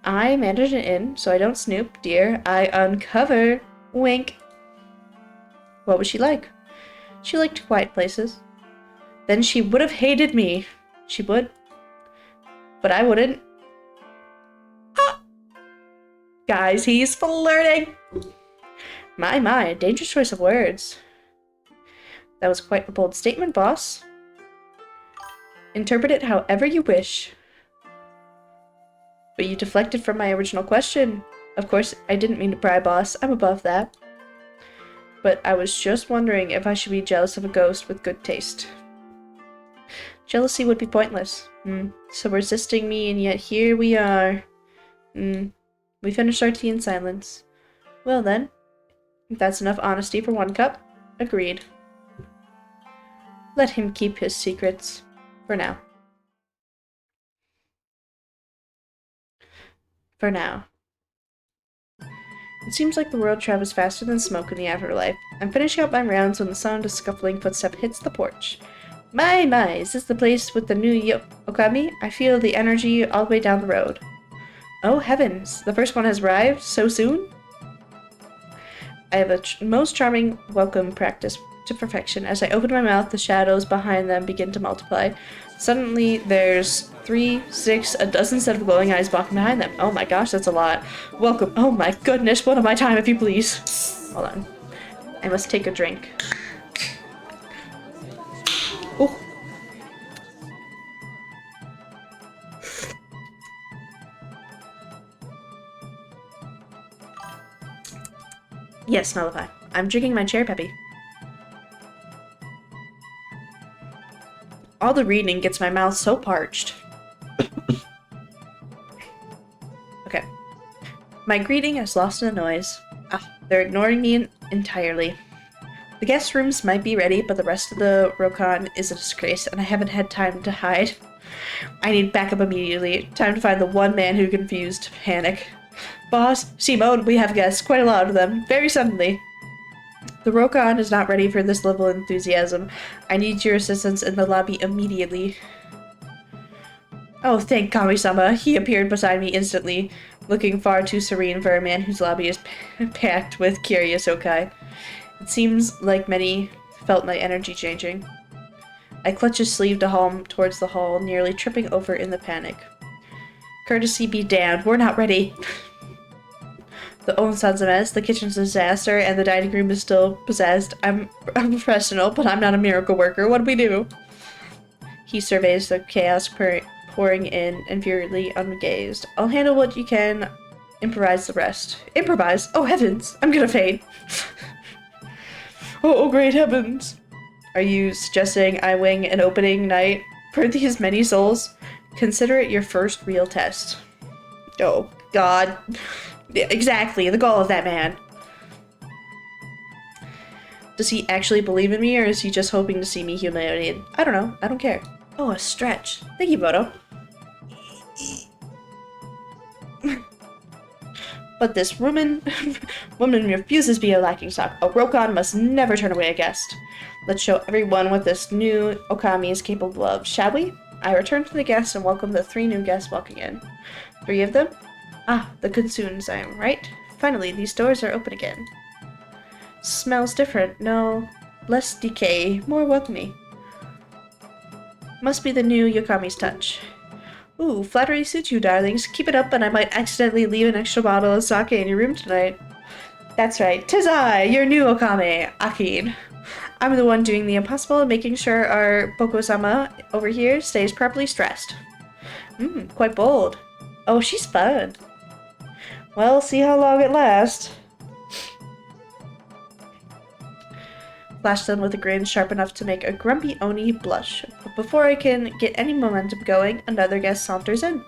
I manage an inn, so I don't snoop, dear. I uncover. Wink. What was she like? She liked quiet places. Then she would have hated me. She would. But I wouldn't. Guys, he's flirting! My, dangerous choice of words. That was quite a bold statement, boss. Interpret it however you wish. But you deflected from my original question. Of course, I didn't mean to pry, boss. I'm above that. But I was just wondering if I should be jealous of a ghost with good taste. Jealousy would be pointless. So resisting me, and yet here we are. We finished our tea in silence. Well then, if that's enough honesty for one cup, agreed. Let him keep his secrets. For now. For now. It seems like the world travels faster than smoke in the afterlife. I'm finishing up my rounds when the sound of scuffling footstep hits the porch. My, is this the place with the new Okami? I feel the energy all the way down the road. Oh heavens, the first one has arrived so soon? I have a most charming welcome practice to perfection. As I open my mouth, the shadows behind them begin to multiply. Suddenly, there's 3, 6, a dozen set of glowing eyes walking behind them. Oh my gosh, that's a lot. Welcome. Oh my goodness, one of my time, if you please. Hold on. I must take a drink. Oh. Yes, Nullify. I'm drinking my cherry peppy. All the reading gets my mouth so parched. Okay. My greeting is lost in the noise. They're ignoring me entirely. The guest rooms might be ready, but the rest of the Rokon is a disgrace, and I haven't had time to hide. I need backup immediately. Time to find the one man who confused Panic. Boss, Simone, we have guests, quite a lot of them, very suddenly. The Rokon is not ready for this level of enthusiasm. I need your assistance in the lobby immediately. Oh, thank Kami-sama. He appeared beside me instantly, looking far too serene for a man whose lobby is packed with curious yokai. It seems like many felt my energy changing. I clutch his sleeve to haul him towards the hall, nearly tripping over in the panic. Courtesy be damned, we're not ready. The Onson's a mess, the kitchen's a disaster, and the dining room is still possessed. I'm a professional, but I'm not a miracle worker. What do we do? He surveys the chaos pouring in, infuriately ungazed. I'll handle what you can, improvise the rest. Improvise? Oh heavens! I'm gonna faint! Oh great heavens! Are you suggesting I wing an opening night for these many souls? Consider it your first real test. Oh god. Exactly, the goal of that man. Does he actually believe in me, or is he just hoping to see me humiliated? I don't know. I don't care. Oh, a stretch. Thank you, Bodo. But this woman refuses to be a lacking stock. A Rokon must never turn away a guest. Let's show everyone what this new Okami is capable of, shall we? I return to the guests and welcome the 3 new guests walking in. 3 of them? Ah, the Kunsuns, I am right. Finally, these doors are open again. Smells different. No, less decay, more welcoming. Must be the new Yokami's touch. Ooh, flattery suits you, darlings. Keep it up and I might accidentally leave an extra bottle of sake in your room tonight. That's right, 'tis I, your new Okame, Akin. I'm the one doing the impossible and making sure our Boko-sama over here stays properly stressed. Quite bold. Oh, she's fun. Well, see how long it lasts. Flashed them with a grin sharp enough to make a grumpy Oni blush. But before I can get any momentum going, another guest saunters in.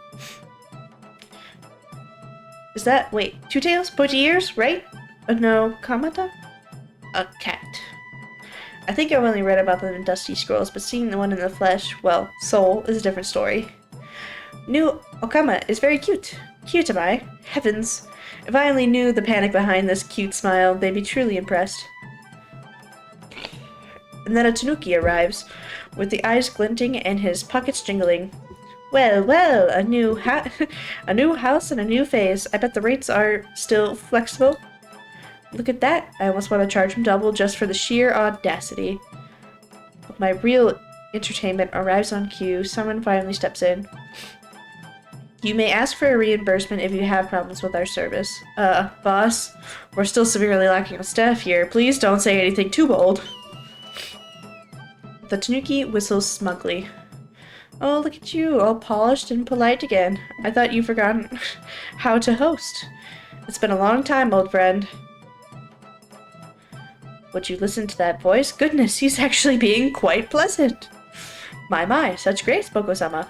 Is that, wait, two tails, pointy ears, right? No, Kamata? A cat. I think I've only read about them in Dusty Scrolls, but seeing the one in the flesh, well, soul, is a different story. New Okama is very cute. Cute am I? Heavens. If I only knew the panic behind this cute smile, they'd be truly impressed. And then a tanuki arrives, with the eyes glinting and his pockets jingling. Well, well, a new house and a new face. I bet the rates are still flexible. Look at that. I almost want to charge him double just for the sheer audacity. My real entertainment arrives on cue. Someone finally steps in. You may ask for a reimbursement if you have problems with our service. Boss, we're still severely lacking on staff here. Please don't say anything too bold. The tanuki whistles smugly. Oh, look at you, all polished and polite again. I thought you'd forgotten how to host. It's been a long time, old friend. Would you listen to that voice? Goodness, he's actually being quite pleasant. My, such grace, Boko-sama.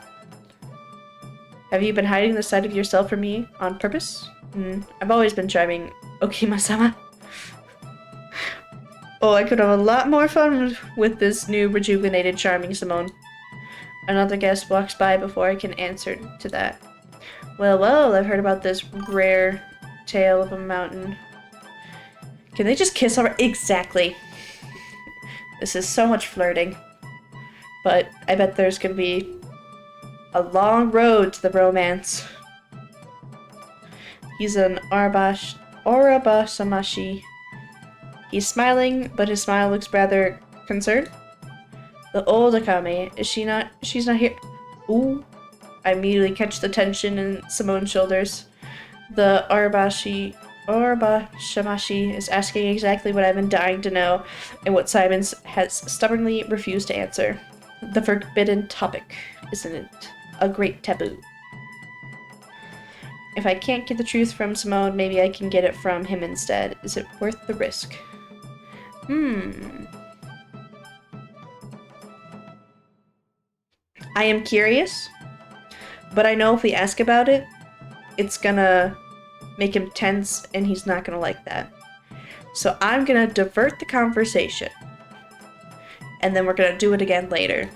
Have you been hiding the side of yourself from me on purpose? I've always been charming, Okima-sama. Oh, I could have a lot more fun with this new rejuvenated charming Simone. Another guest walks by before I can answer to that. Well, well, I've heard about this rare tale of a mountain. Can they just kiss over? Exactly. This is so much flirting. But I bet there's gonna be a long road to the romance. He's an Arabasamashi. He's smiling, but his smile looks rather concerned. The old Akame, she's not here. Ooh. I immediately catch the tension in Simone's shoulders. The Arabashamashi is asking exactly what I've been dying to know, and what Simons has stubbornly refused to answer. The forbidden topic, isn't it? A great taboo. If I can't get the truth from Simone, maybe I can get it from him instead. Is it worth the risk? I am curious, but I know if we ask about it, it's gonna make him tense and he's not gonna like that. So I'm gonna divert the conversation, and then we're gonna do it again later.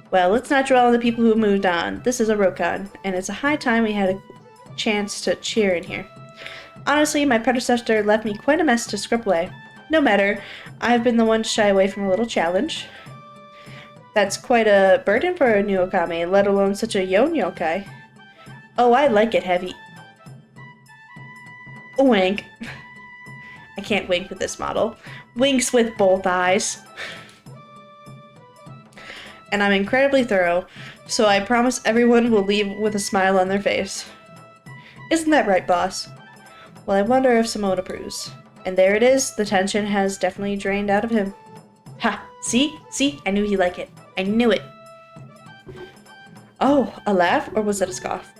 Well, let's not dwell on the people who moved on. This is a Rokon, and it's a high time we had a chance to cheer in here. Honestly, my predecessor left me quite a mess to scrub away. No matter, I've been the one to shy away from a little challenge. That's quite a burden for a new Okame, let alone such a young yokai. Oh, I like it heavy. Wink. I can't wink with this model. Winks with both eyes. And I'm incredibly thorough, so I promise everyone will leave with a smile on their face. Isn't that right, boss? Well, I wonder if Simone approves. And there it is, the tension has definitely drained out of him. Ha! See? I knew he'd like it. I knew it. Oh, a laugh, or was it a scoff?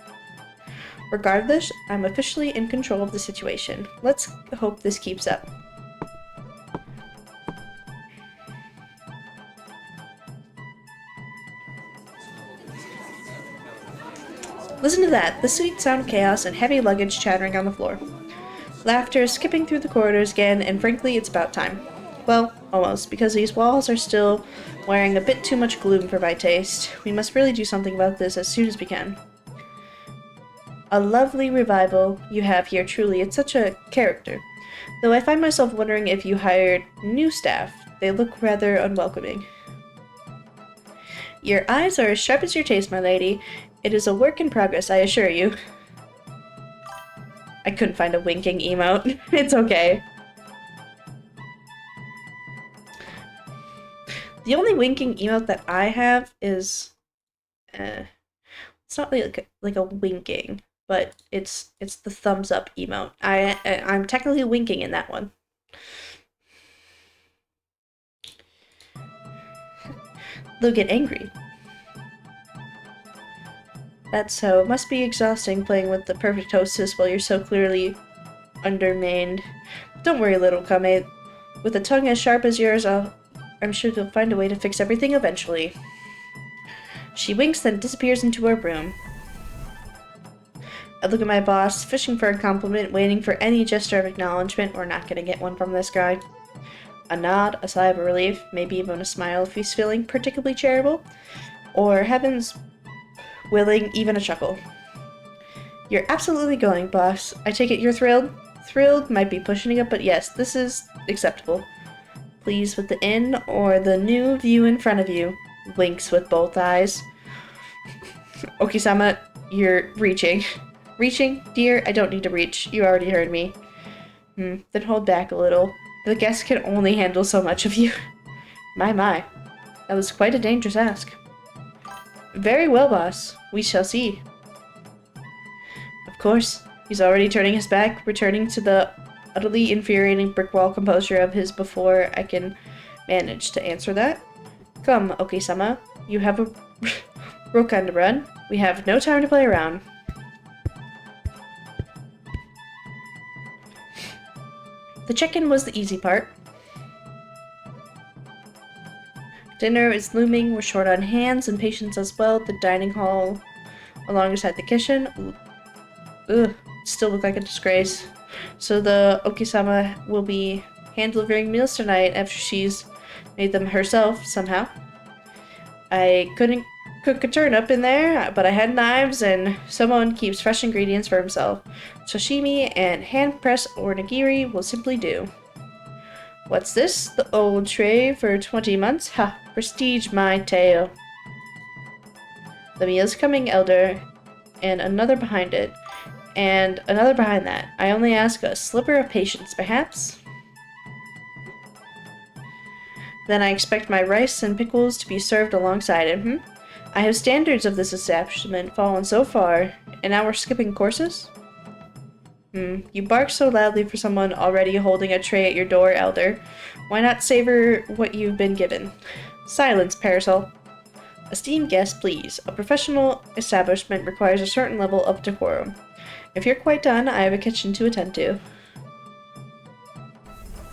Regardless, I'm officially in control of the situation. Let's hope this keeps up. Listen to that, the sweet sound of chaos and heavy luggage chattering on the floor. Laughter skipping through the corridors again, and frankly, it's about time. Well, almost, because these walls are still wearing a bit too much gloom for my taste. We must really do something about this as soon as we can. A lovely revival you have here, truly. It's such a character. Though I find myself wondering if you hired new staff. They look rather unwelcoming. Your eyes are as sharp as your taste, my lady. It is a work in progress, I assure you. I couldn't find a winking emote. It's okay. The only winking emote that I have is It's not like a winking, but it's the thumbs up emote. I'm technically winking in that one. They'll get angry. That's so. It must be exhausting playing with the perfect hostess while you're so clearly undermined. Don't worry, little Kame. With a tongue as sharp as yours, I'm sure you'll find a way to fix everything eventually. She winks, then disappears into her room. I look at my boss, fishing for a compliment, waiting for any gesture of acknowledgement. We're not gonna get one from this guy. A nod, a sigh of relief, maybe even a smile if he's feeling particularly charitable. Or, heavens willing, even a chuckle. You're absolutely going, boss. I take it you're thrilled? Thrilled might be pushing it, but yes, this is acceptable. Pleased with the inn or the new view in front of you. Winks with both eyes. Oki-sama, you're reaching. Reaching? Dear, I don't need to reach. You already heard me. Then hold back a little. The guest can only handle so much of you. My. That was quite a dangerous ask. Very well, boss. We shall see. Of course. He's already turning his back, returning to the utterly infuriating brick wall composure of his before I can manage to answer that. Come, Oki-sama. You have a rokan to run. We have no time to play around. The check-in was the easy part. Dinner is looming. We're short on hands and patience as well. The dining hall alongside the kitchen. Ugh, still look like a disgrace. So the Oki-sama will be hand-delivering meals tonight after she's made them herself somehow. I couldn't cook a turnip in there, but I had knives, and someone keeps fresh ingredients for himself. Sashimi and hand-pressed onigiri will simply do. What's this? The old tray for 20 months? Ha! Prestige my tale. The meal's coming, Elder, and another behind it, and another behind that. I only ask a sliver of patience, perhaps? Then I expect my rice and pickles to be served alongside it, I have standards of this establishment fallen so far, and now we're skipping courses? You bark so loudly for someone already holding a tray at your door, Elder. Why not savor what you've been given? Silence, Parasol. Esteemed guest, please. A professional establishment requires a certain level of decorum. If you're quite done, I have a kitchen to attend to.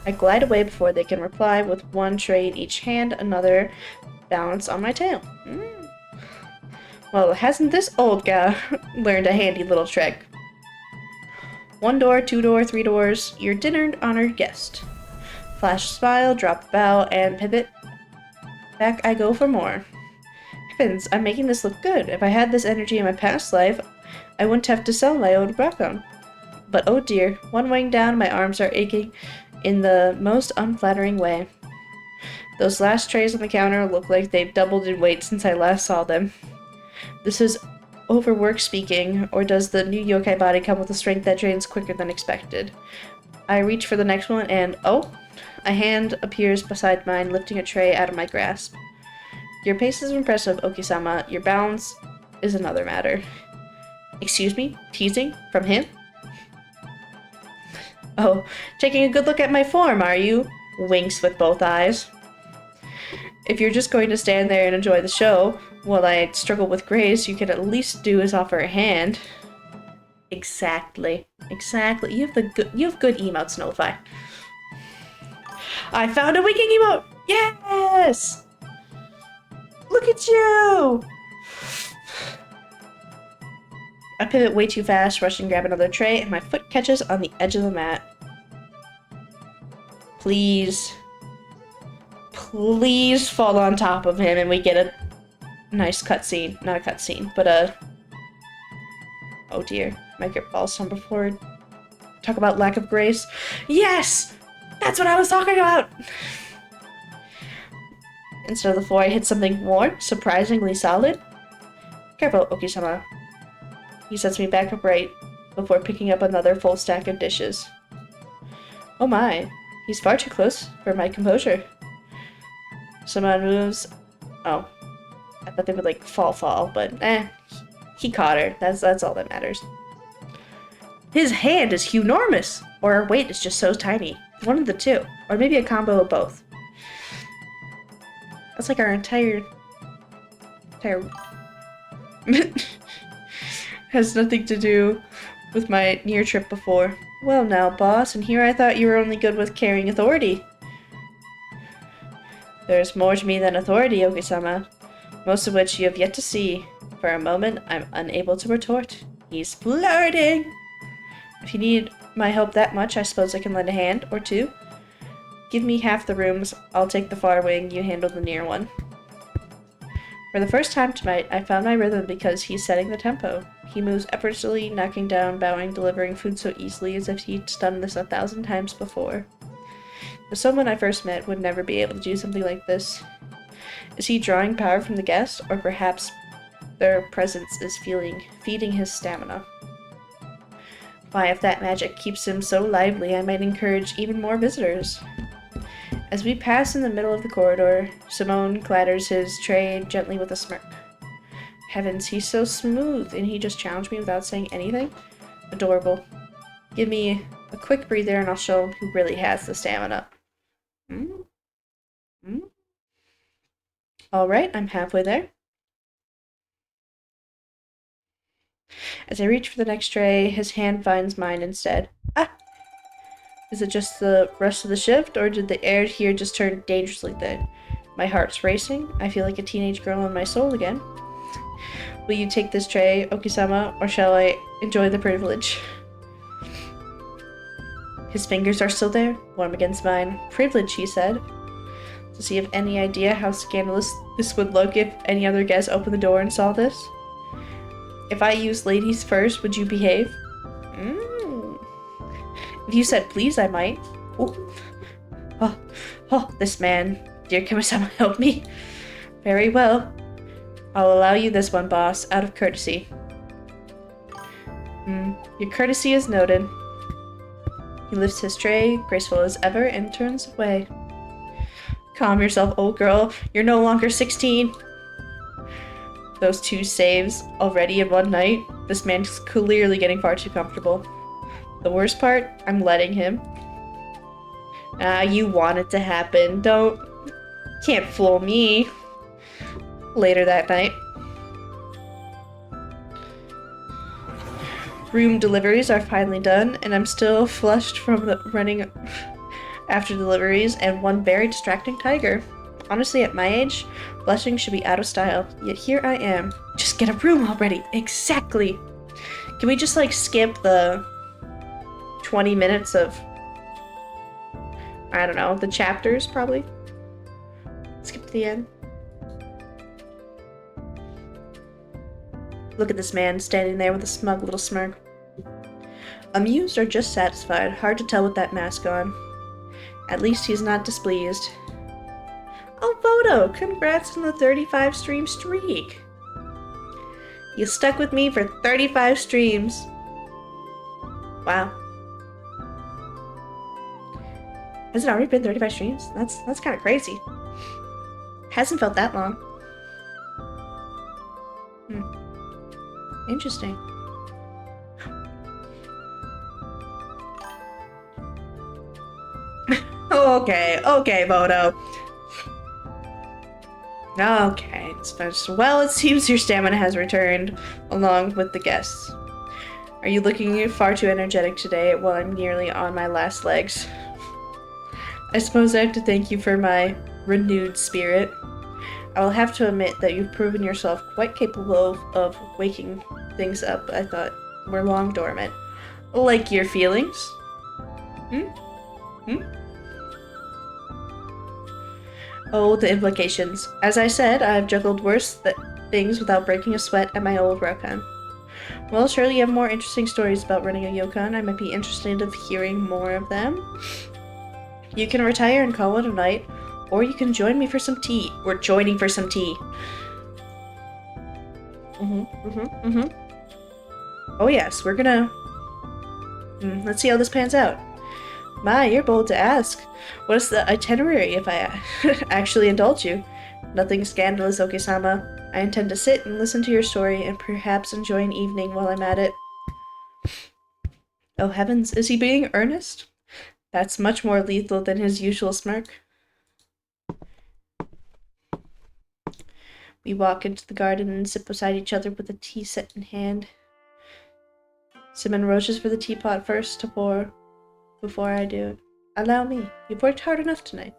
I glide away before they can reply with one tray in each hand, another balance on my tail. Well, hasn't this old guy learned a handy little trick? 1 door, 2 door, 3 doors, your dinner-honored guest. Flash a smile, drop a bow, and pivot. Back I go for more. Heavens, I'm making this look good. If I had this energy in my past life, I wouldn't have to sell my old background. But oh dear, one wing down, my arms are aching in the most unflattering way. Those last trays on the counter look like they've doubled in weight since I last saw them. This is overwork speaking, or does the new yokai body come with a strength that drains quicker than expected? I reach for the next one and, oh! A hand appears beside mine, lifting a tray out of my grasp. Your pace is impressive, Oki-sama. Your balance is another matter. Excuse me? Teasing? From him? Oh, taking a good look at my form, are you? Winks with both eyes. If you're just going to stand there and enjoy the show, while I struggle with grace, you could at least do is offer a hand. Exactly. You have good emotes, Nullify. I found a winking emote! Yes! Look at you! I pivot way too fast, rush and grab another tray, and my foot catches on the edge of the mat. Please fall on top of him and we get a nice cutscene. Not a cutscene, but a... Oh dear, my grip falls some before. Talk about lack of grace. Yes! That's what I was talking about! Instead of the floor, I hit something warm, surprisingly solid. Careful, Oki-sama. He sets me back upright before picking up another full stack of dishes. Oh my, he's far too close for my composure. Someone moves. Oh. I thought they would, like, fall, but he caught her. That's all that matters. His hand is enormous! Or our weight is just so tiny. One of the two. Or maybe a combo of both. That's like our entire... has nothing to do with my near trip before. Well now, boss, and here I thought you were only good with carrying authority. There's more to me than authority, Oki-sama. Most of which you have yet to see. For a moment, I'm unable to retort. He's flirting! If you need my help that much, I suppose I can lend a hand, or two. Give me half the rooms, I'll take the far wing, you handle the near one. For the first time tonight, I found my rhythm because he's setting the tempo. He moves effortlessly, knocking down, bowing, delivering food so easily as if he'd done this 1,000 times before. If someone I first met would never be able to do something like this. Is he drawing power from the guests, or perhaps their presence is feeding his stamina? Why, if that magic keeps him so lively, I might encourage even more visitors. As we pass in the middle of the corridor, Simone clatters his tray gently with a smirk. Heavens, he's so smooth, and he just challenged me without saying anything? Adorable. Give me a quick breather and I'll show him who really has the stamina. Alright, I'm halfway there. As I reach for the next tray, his hand finds mine instead. Ah! Is it just the rest of the shift, or did the air here just turn dangerously thin? My heart's racing. I feel like a teenage girl in my soul again. Will you take this tray, Oki-sama, or shall I enjoy the privilege? His fingers are still there, warm against mine. Privilege, he said. Does he have any idea how scandalous this would look if any other guests opened the door and saw this? If I use ladies first, would you behave? If you said please, I might. Oh, this man. Dear Kami-sama, help me. Very well. I'll allow you this one, boss, out of courtesy. Your courtesy is noted. He lifts his tray, graceful as ever, and turns away. Calm yourself, old girl. You're no longer 16. Those 2 saves already in one night. This man's clearly getting far too comfortable. The worst part, I'm letting him. You want it to happen. Can't fool me. Later that night. Room deliveries are finally done, and I'm still flushed from the running after deliveries and one very distracting tiger. Honestly, at my age, blushing should be out of style, yet here I am. Just get a room already. Exactly. Can we just, like, skip the 20 minutes of, I don't know, the chapters, probably? Skip to the end. Look at this man standing there with a smug little smirk. Amused or just satisfied, hard to tell with that mask on. At least he's not displeased. Oh, Photo! Congrats on the 35 stream streak! You stuck with me for 35 streams. Wow. Has it already been 35 streams? That's kind of crazy. Hasn't felt that long. Interesting. Okay, Moto. Okay, it's finished. Well, it seems your stamina has returned, along with the guests. Are you looking far too energetic today while I'm nearly on my last legs? I suppose I have to thank you for my renewed spirit. I will have to admit that you've proven yourself quite capable of waking things up I thought were long dormant. Like your feelings? Oh, the implications. As I said, I've juggled worse things without breaking a sweat at my old ryokan. Well, surely you have more interesting stories about running a ryokan. I might be interested in hearing more of them. You can retire and call it a night, or you can join me for some tea. We're joining for some tea. Oh yes, we're gonna... let's see how this pans out. My, you're bold to ask. What is the itinerary if I actually indulge you? Nothing scandalous, Oke-sama. I intend to sit and listen to your story and perhaps enjoy an evening while I'm at it. Oh heavens, is he being earnest? That's much more lethal than his usual smirk. We walk into the garden and sit beside each other with a tea set in hand. Simon rushes for the teapot first to pour before I do. Allow me. You've worked hard enough tonight.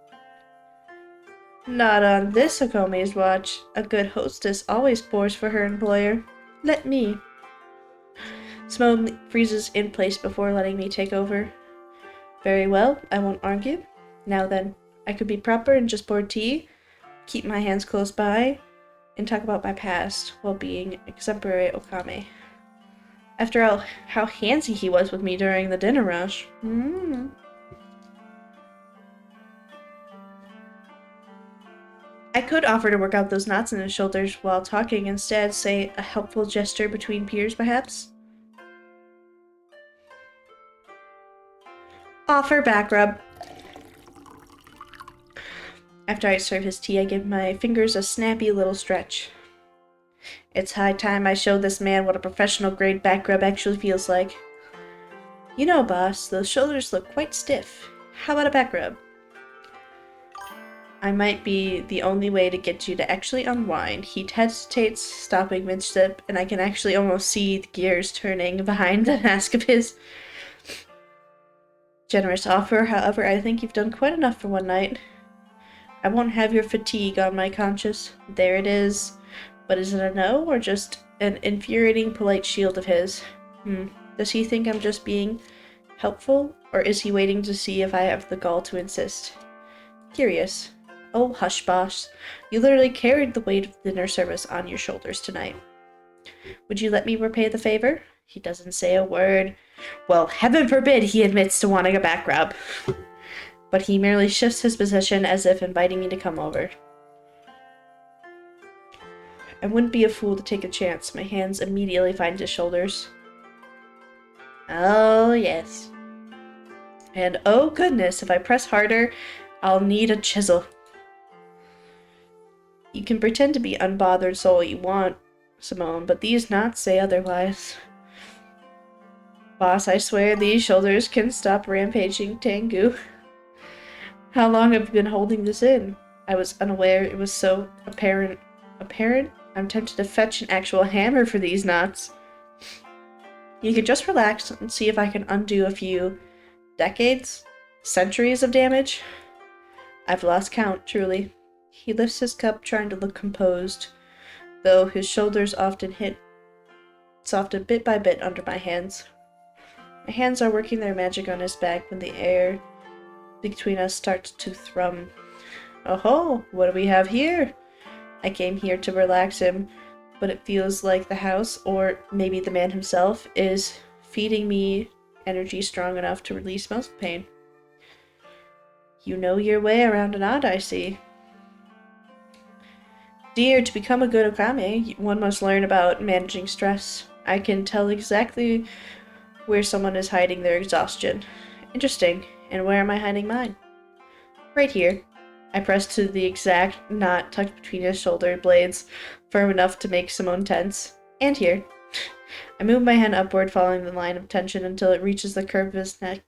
Not on this Okome's watch. A good hostess always pours for her employer. Let me. Simone freezes in place before letting me take over. Very well, I won't argue. Now then, I could be proper and just pour tea, keep my hands close by, and talk about my past while being exemplary Okame. After all, how handsy he was with me during the dinner rush. I could offer to work out those knots in his shoulders while talking instead, say a helpful gesture between peers, perhaps. Offer back rub. After I serve his tea, I give my fingers a snappy little stretch. It's high time I show this man what a professional grade back rub actually feels like. You know, boss, those shoulders look quite stiff. How about a back rub? I might be the only way to get you to actually unwind. He hesitates, stopping mid-step, and I can actually almost see the gears turning behind the mask of his. Generous offer, however, I think you've done quite enough for one night. I won't have your fatigue on my conscience. There it is. But is it a no, or just an infuriating polite shield of his? Does he think I'm just being helpful, or is he waiting to see if I have the gall to insist? Curious. Oh, hush, boss. You literally carried the weight of dinner service on your shoulders tonight. Would you let me repay the favor? He doesn't say a word. Well, heaven forbid he admits to wanting a back rub. But he merely shifts his position as if inviting me to come over. I wouldn't be a fool to take a chance. My hands immediately find his shoulders. Oh, yes. And oh goodness, if I press harder, I'll need a chisel. You can pretend to be unbothered so all you want, Simone, but these knots say otherwise. Boss, I swear these shoulders can stop rampaging Tengu. How long have you been holding this in? I was unaware it was so apparent. Apparent? I'm tempted to fetch an actual hammer for these knots. You could just relax and see if I can undo a few decades? Centuries of damage? I've lost count, truly. He lifts his cup, trying to look composed, though his shoulders often soften bit by bit under my hands. My hands are working their magic on his back when the air between us starts to thrum. Oh-ho, what do we have here? I came here to relax him, but it feels like the house, or maybe the man himself, is feeding me energy strong enough to release most pain. You know your way around a knot, I see. Dear, to become a good Okame, one must learn about managing stress. I can tell exactly where someone is hiding their exhaustion. Interesting. And where am I hiding mine? Right here. I press to the exact knot tucked between his shoulder blades, firm enough to make Simone tense. And here. I move my hand upward, following the line of tension until it reaches the curve of his neck,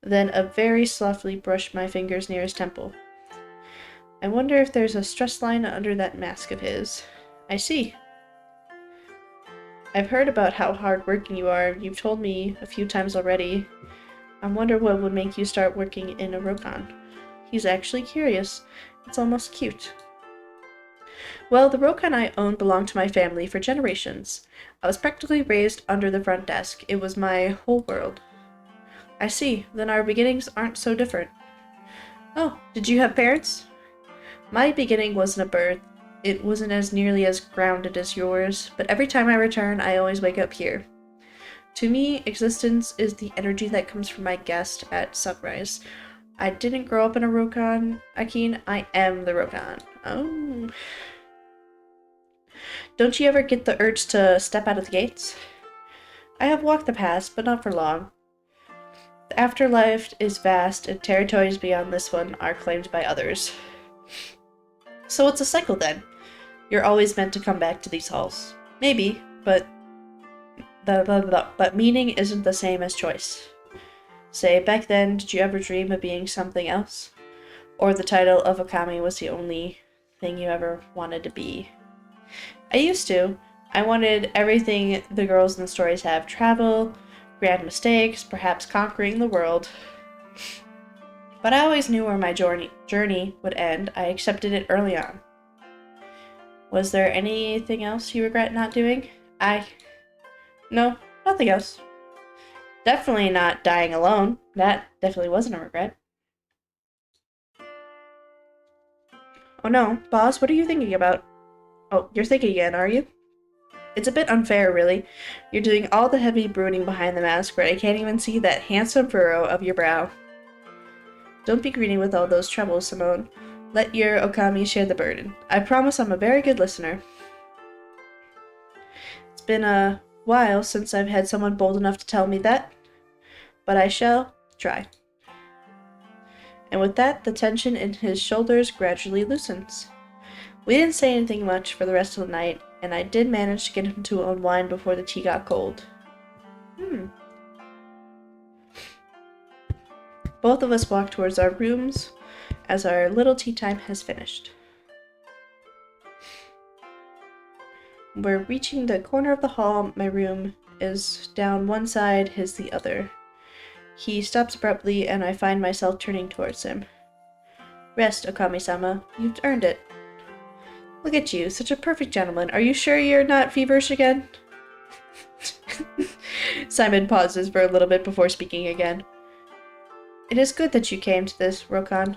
then very softly brush my fingers near his temple. I wonder if there's a stress line under that mask of his. I see. I've heard about how hard-working you are. You've told me a few times already. I wonder what would make you start working in a Rokon. He's actually curious. It's almost cute. Well, the Rokon I own belonged to my family for generations. I was practically raised under the front desk. It was my whole world. I see. Then our beginnings aren't so different. Oh, did you have parents? My beginning wasn't a birth. It wasn't as nearly as grounded as yours, but every time I return, I always wake up here. To me, existence is the energy that comes from my guest at sunrise. I didn't grow up in a Rokon, Akin. I am the Rokon. Oh. Don't you ever get the urge to step out of the gates? I have walked the paths, but not for long. The afterlife is vast, and territories beyond this one are claimed by others. So it's a cycle then. You're always meant to come back to these halls. Maybe, but but meaning isn't the same as choice. Say, back then, did you ever dream of being something else? Or the title of Okami was the only thing you ever wanted to be? I used to. I wanted everything the girls in the stories have: travel, grand mistakes, perhaps conquering the world. But I always knew where my journey would end. I accepted it early on. Was there anything else you regret not doing? No, nothing else. Definitely not dying alone. That definitely wasn't a regret. Oh no, boss, what are you thinking about? Oh, you're thinking again, are you? It's a bit unfair, really. You're doing all the heavy brooding behind the mask, but I can't even see that handsome furrow of your brow. Don't be greedy with all those troubles, Simone. Let your Okami share the burden. I promise I'm a very good listener. It's been a while since I've had someone bold enough to tell me that, but I shall try. And with that, the tension in his shoulders gradually loosens. We didn't say anything much for the rest of the night, and I did manage to get him to unwind before the tea got cold. Both of us walk towards our rooms as our little tea time has finished. We're reaching the corner of the hall. My room is down one side, his the other. He stops abruptly, and I find myself turning towards him. Rest, Okami-sama. You've earned it. Look at you, such a perfect gentleman. Are you sure you're not feverish again? Simon pauses for a little bit before speaking again. It is good that you came to this, Rokan.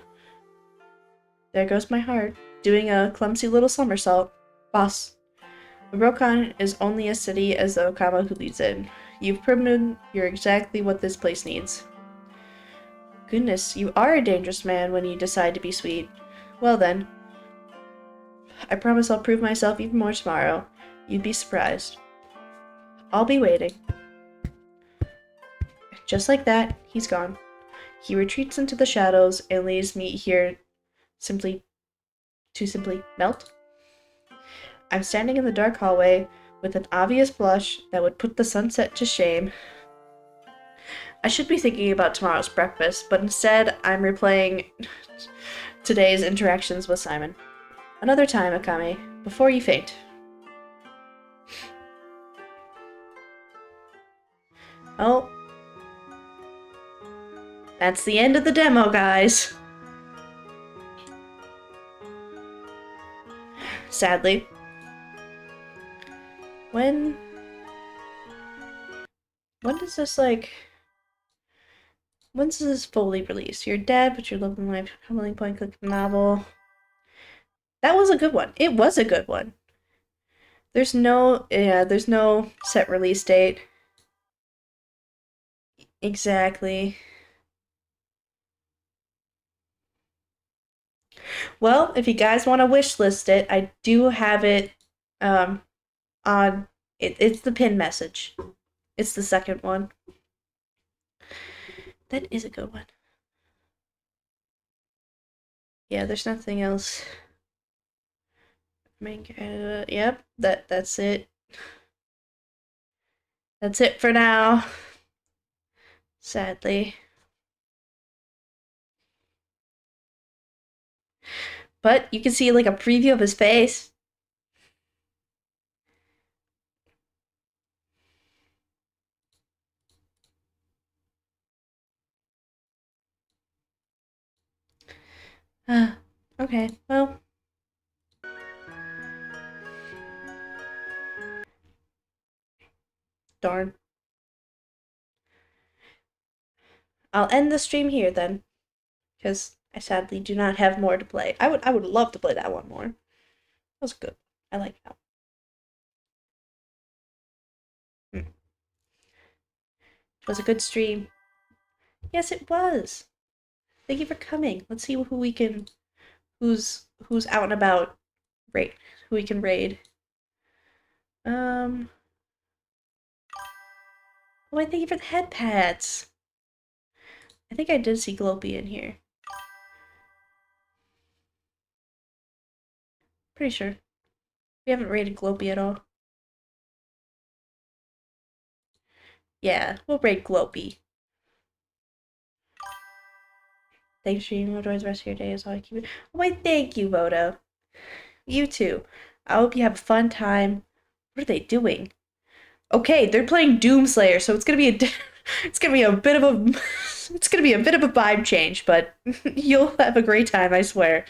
There goes my heart, doing a clumsy little somersault. Boss, Rokan is only as steady as the Okama who leads it. You've proven you're exactly what this place needs. Goodness, you are a dangerous man when you decide to be sweet. Well then, I promise I'll prove myself even more tomorrow. You'd be surprised. I'll be waiting. Just like that, he's gone. He retreats into the shadows and leaves me here simply melt. I'm standing in the dark hallway with an obvious blush that would put the sunset to shame. I should be thinking about tomorrow's breakfast, but instead I'm replaying today's interactions with Simon. Another time, Akame, before you faint. Oh. That's the end of the demo, guys. Sadly. When does this, when's this fully released? You're dead, but you're living life. Humbling point click novel. That was a good one. It was a good one. There's no set release date. Exactly. Well, if you guys want to wish list it, I do have it on it's the pin message. It's the second one. That is a good one. Yeah, there's nothing else. Yep, that's it. That's it for now. Sadly. But you can see like a preview of his face. Okay, well. Darn. I'll end the stream here then, because I sadly do not have more to play. I would love to play that one more. That was good. I like that. It was a good stream. Yes, it was. Thank you for coming. Let's see who we can, who's out and about. Raid, who we can raid. Oh, I thank you for the head pads. I think I did see Glopey in here. Pretty sure. We haven't rated Glopey at all. Yeah, we'll rate Glopey. Thanks for streaming. Enjoy the rest of your day as all I keep it. Oh, wait, thank you, Voto. You too. I hope you have a fun time. What are they doing? Okay, they're playing Doomslayer, so it's gonna be it's gonna be a bit of a it's gonna be a bit of a vibe change, but you'll have a great time, I swear.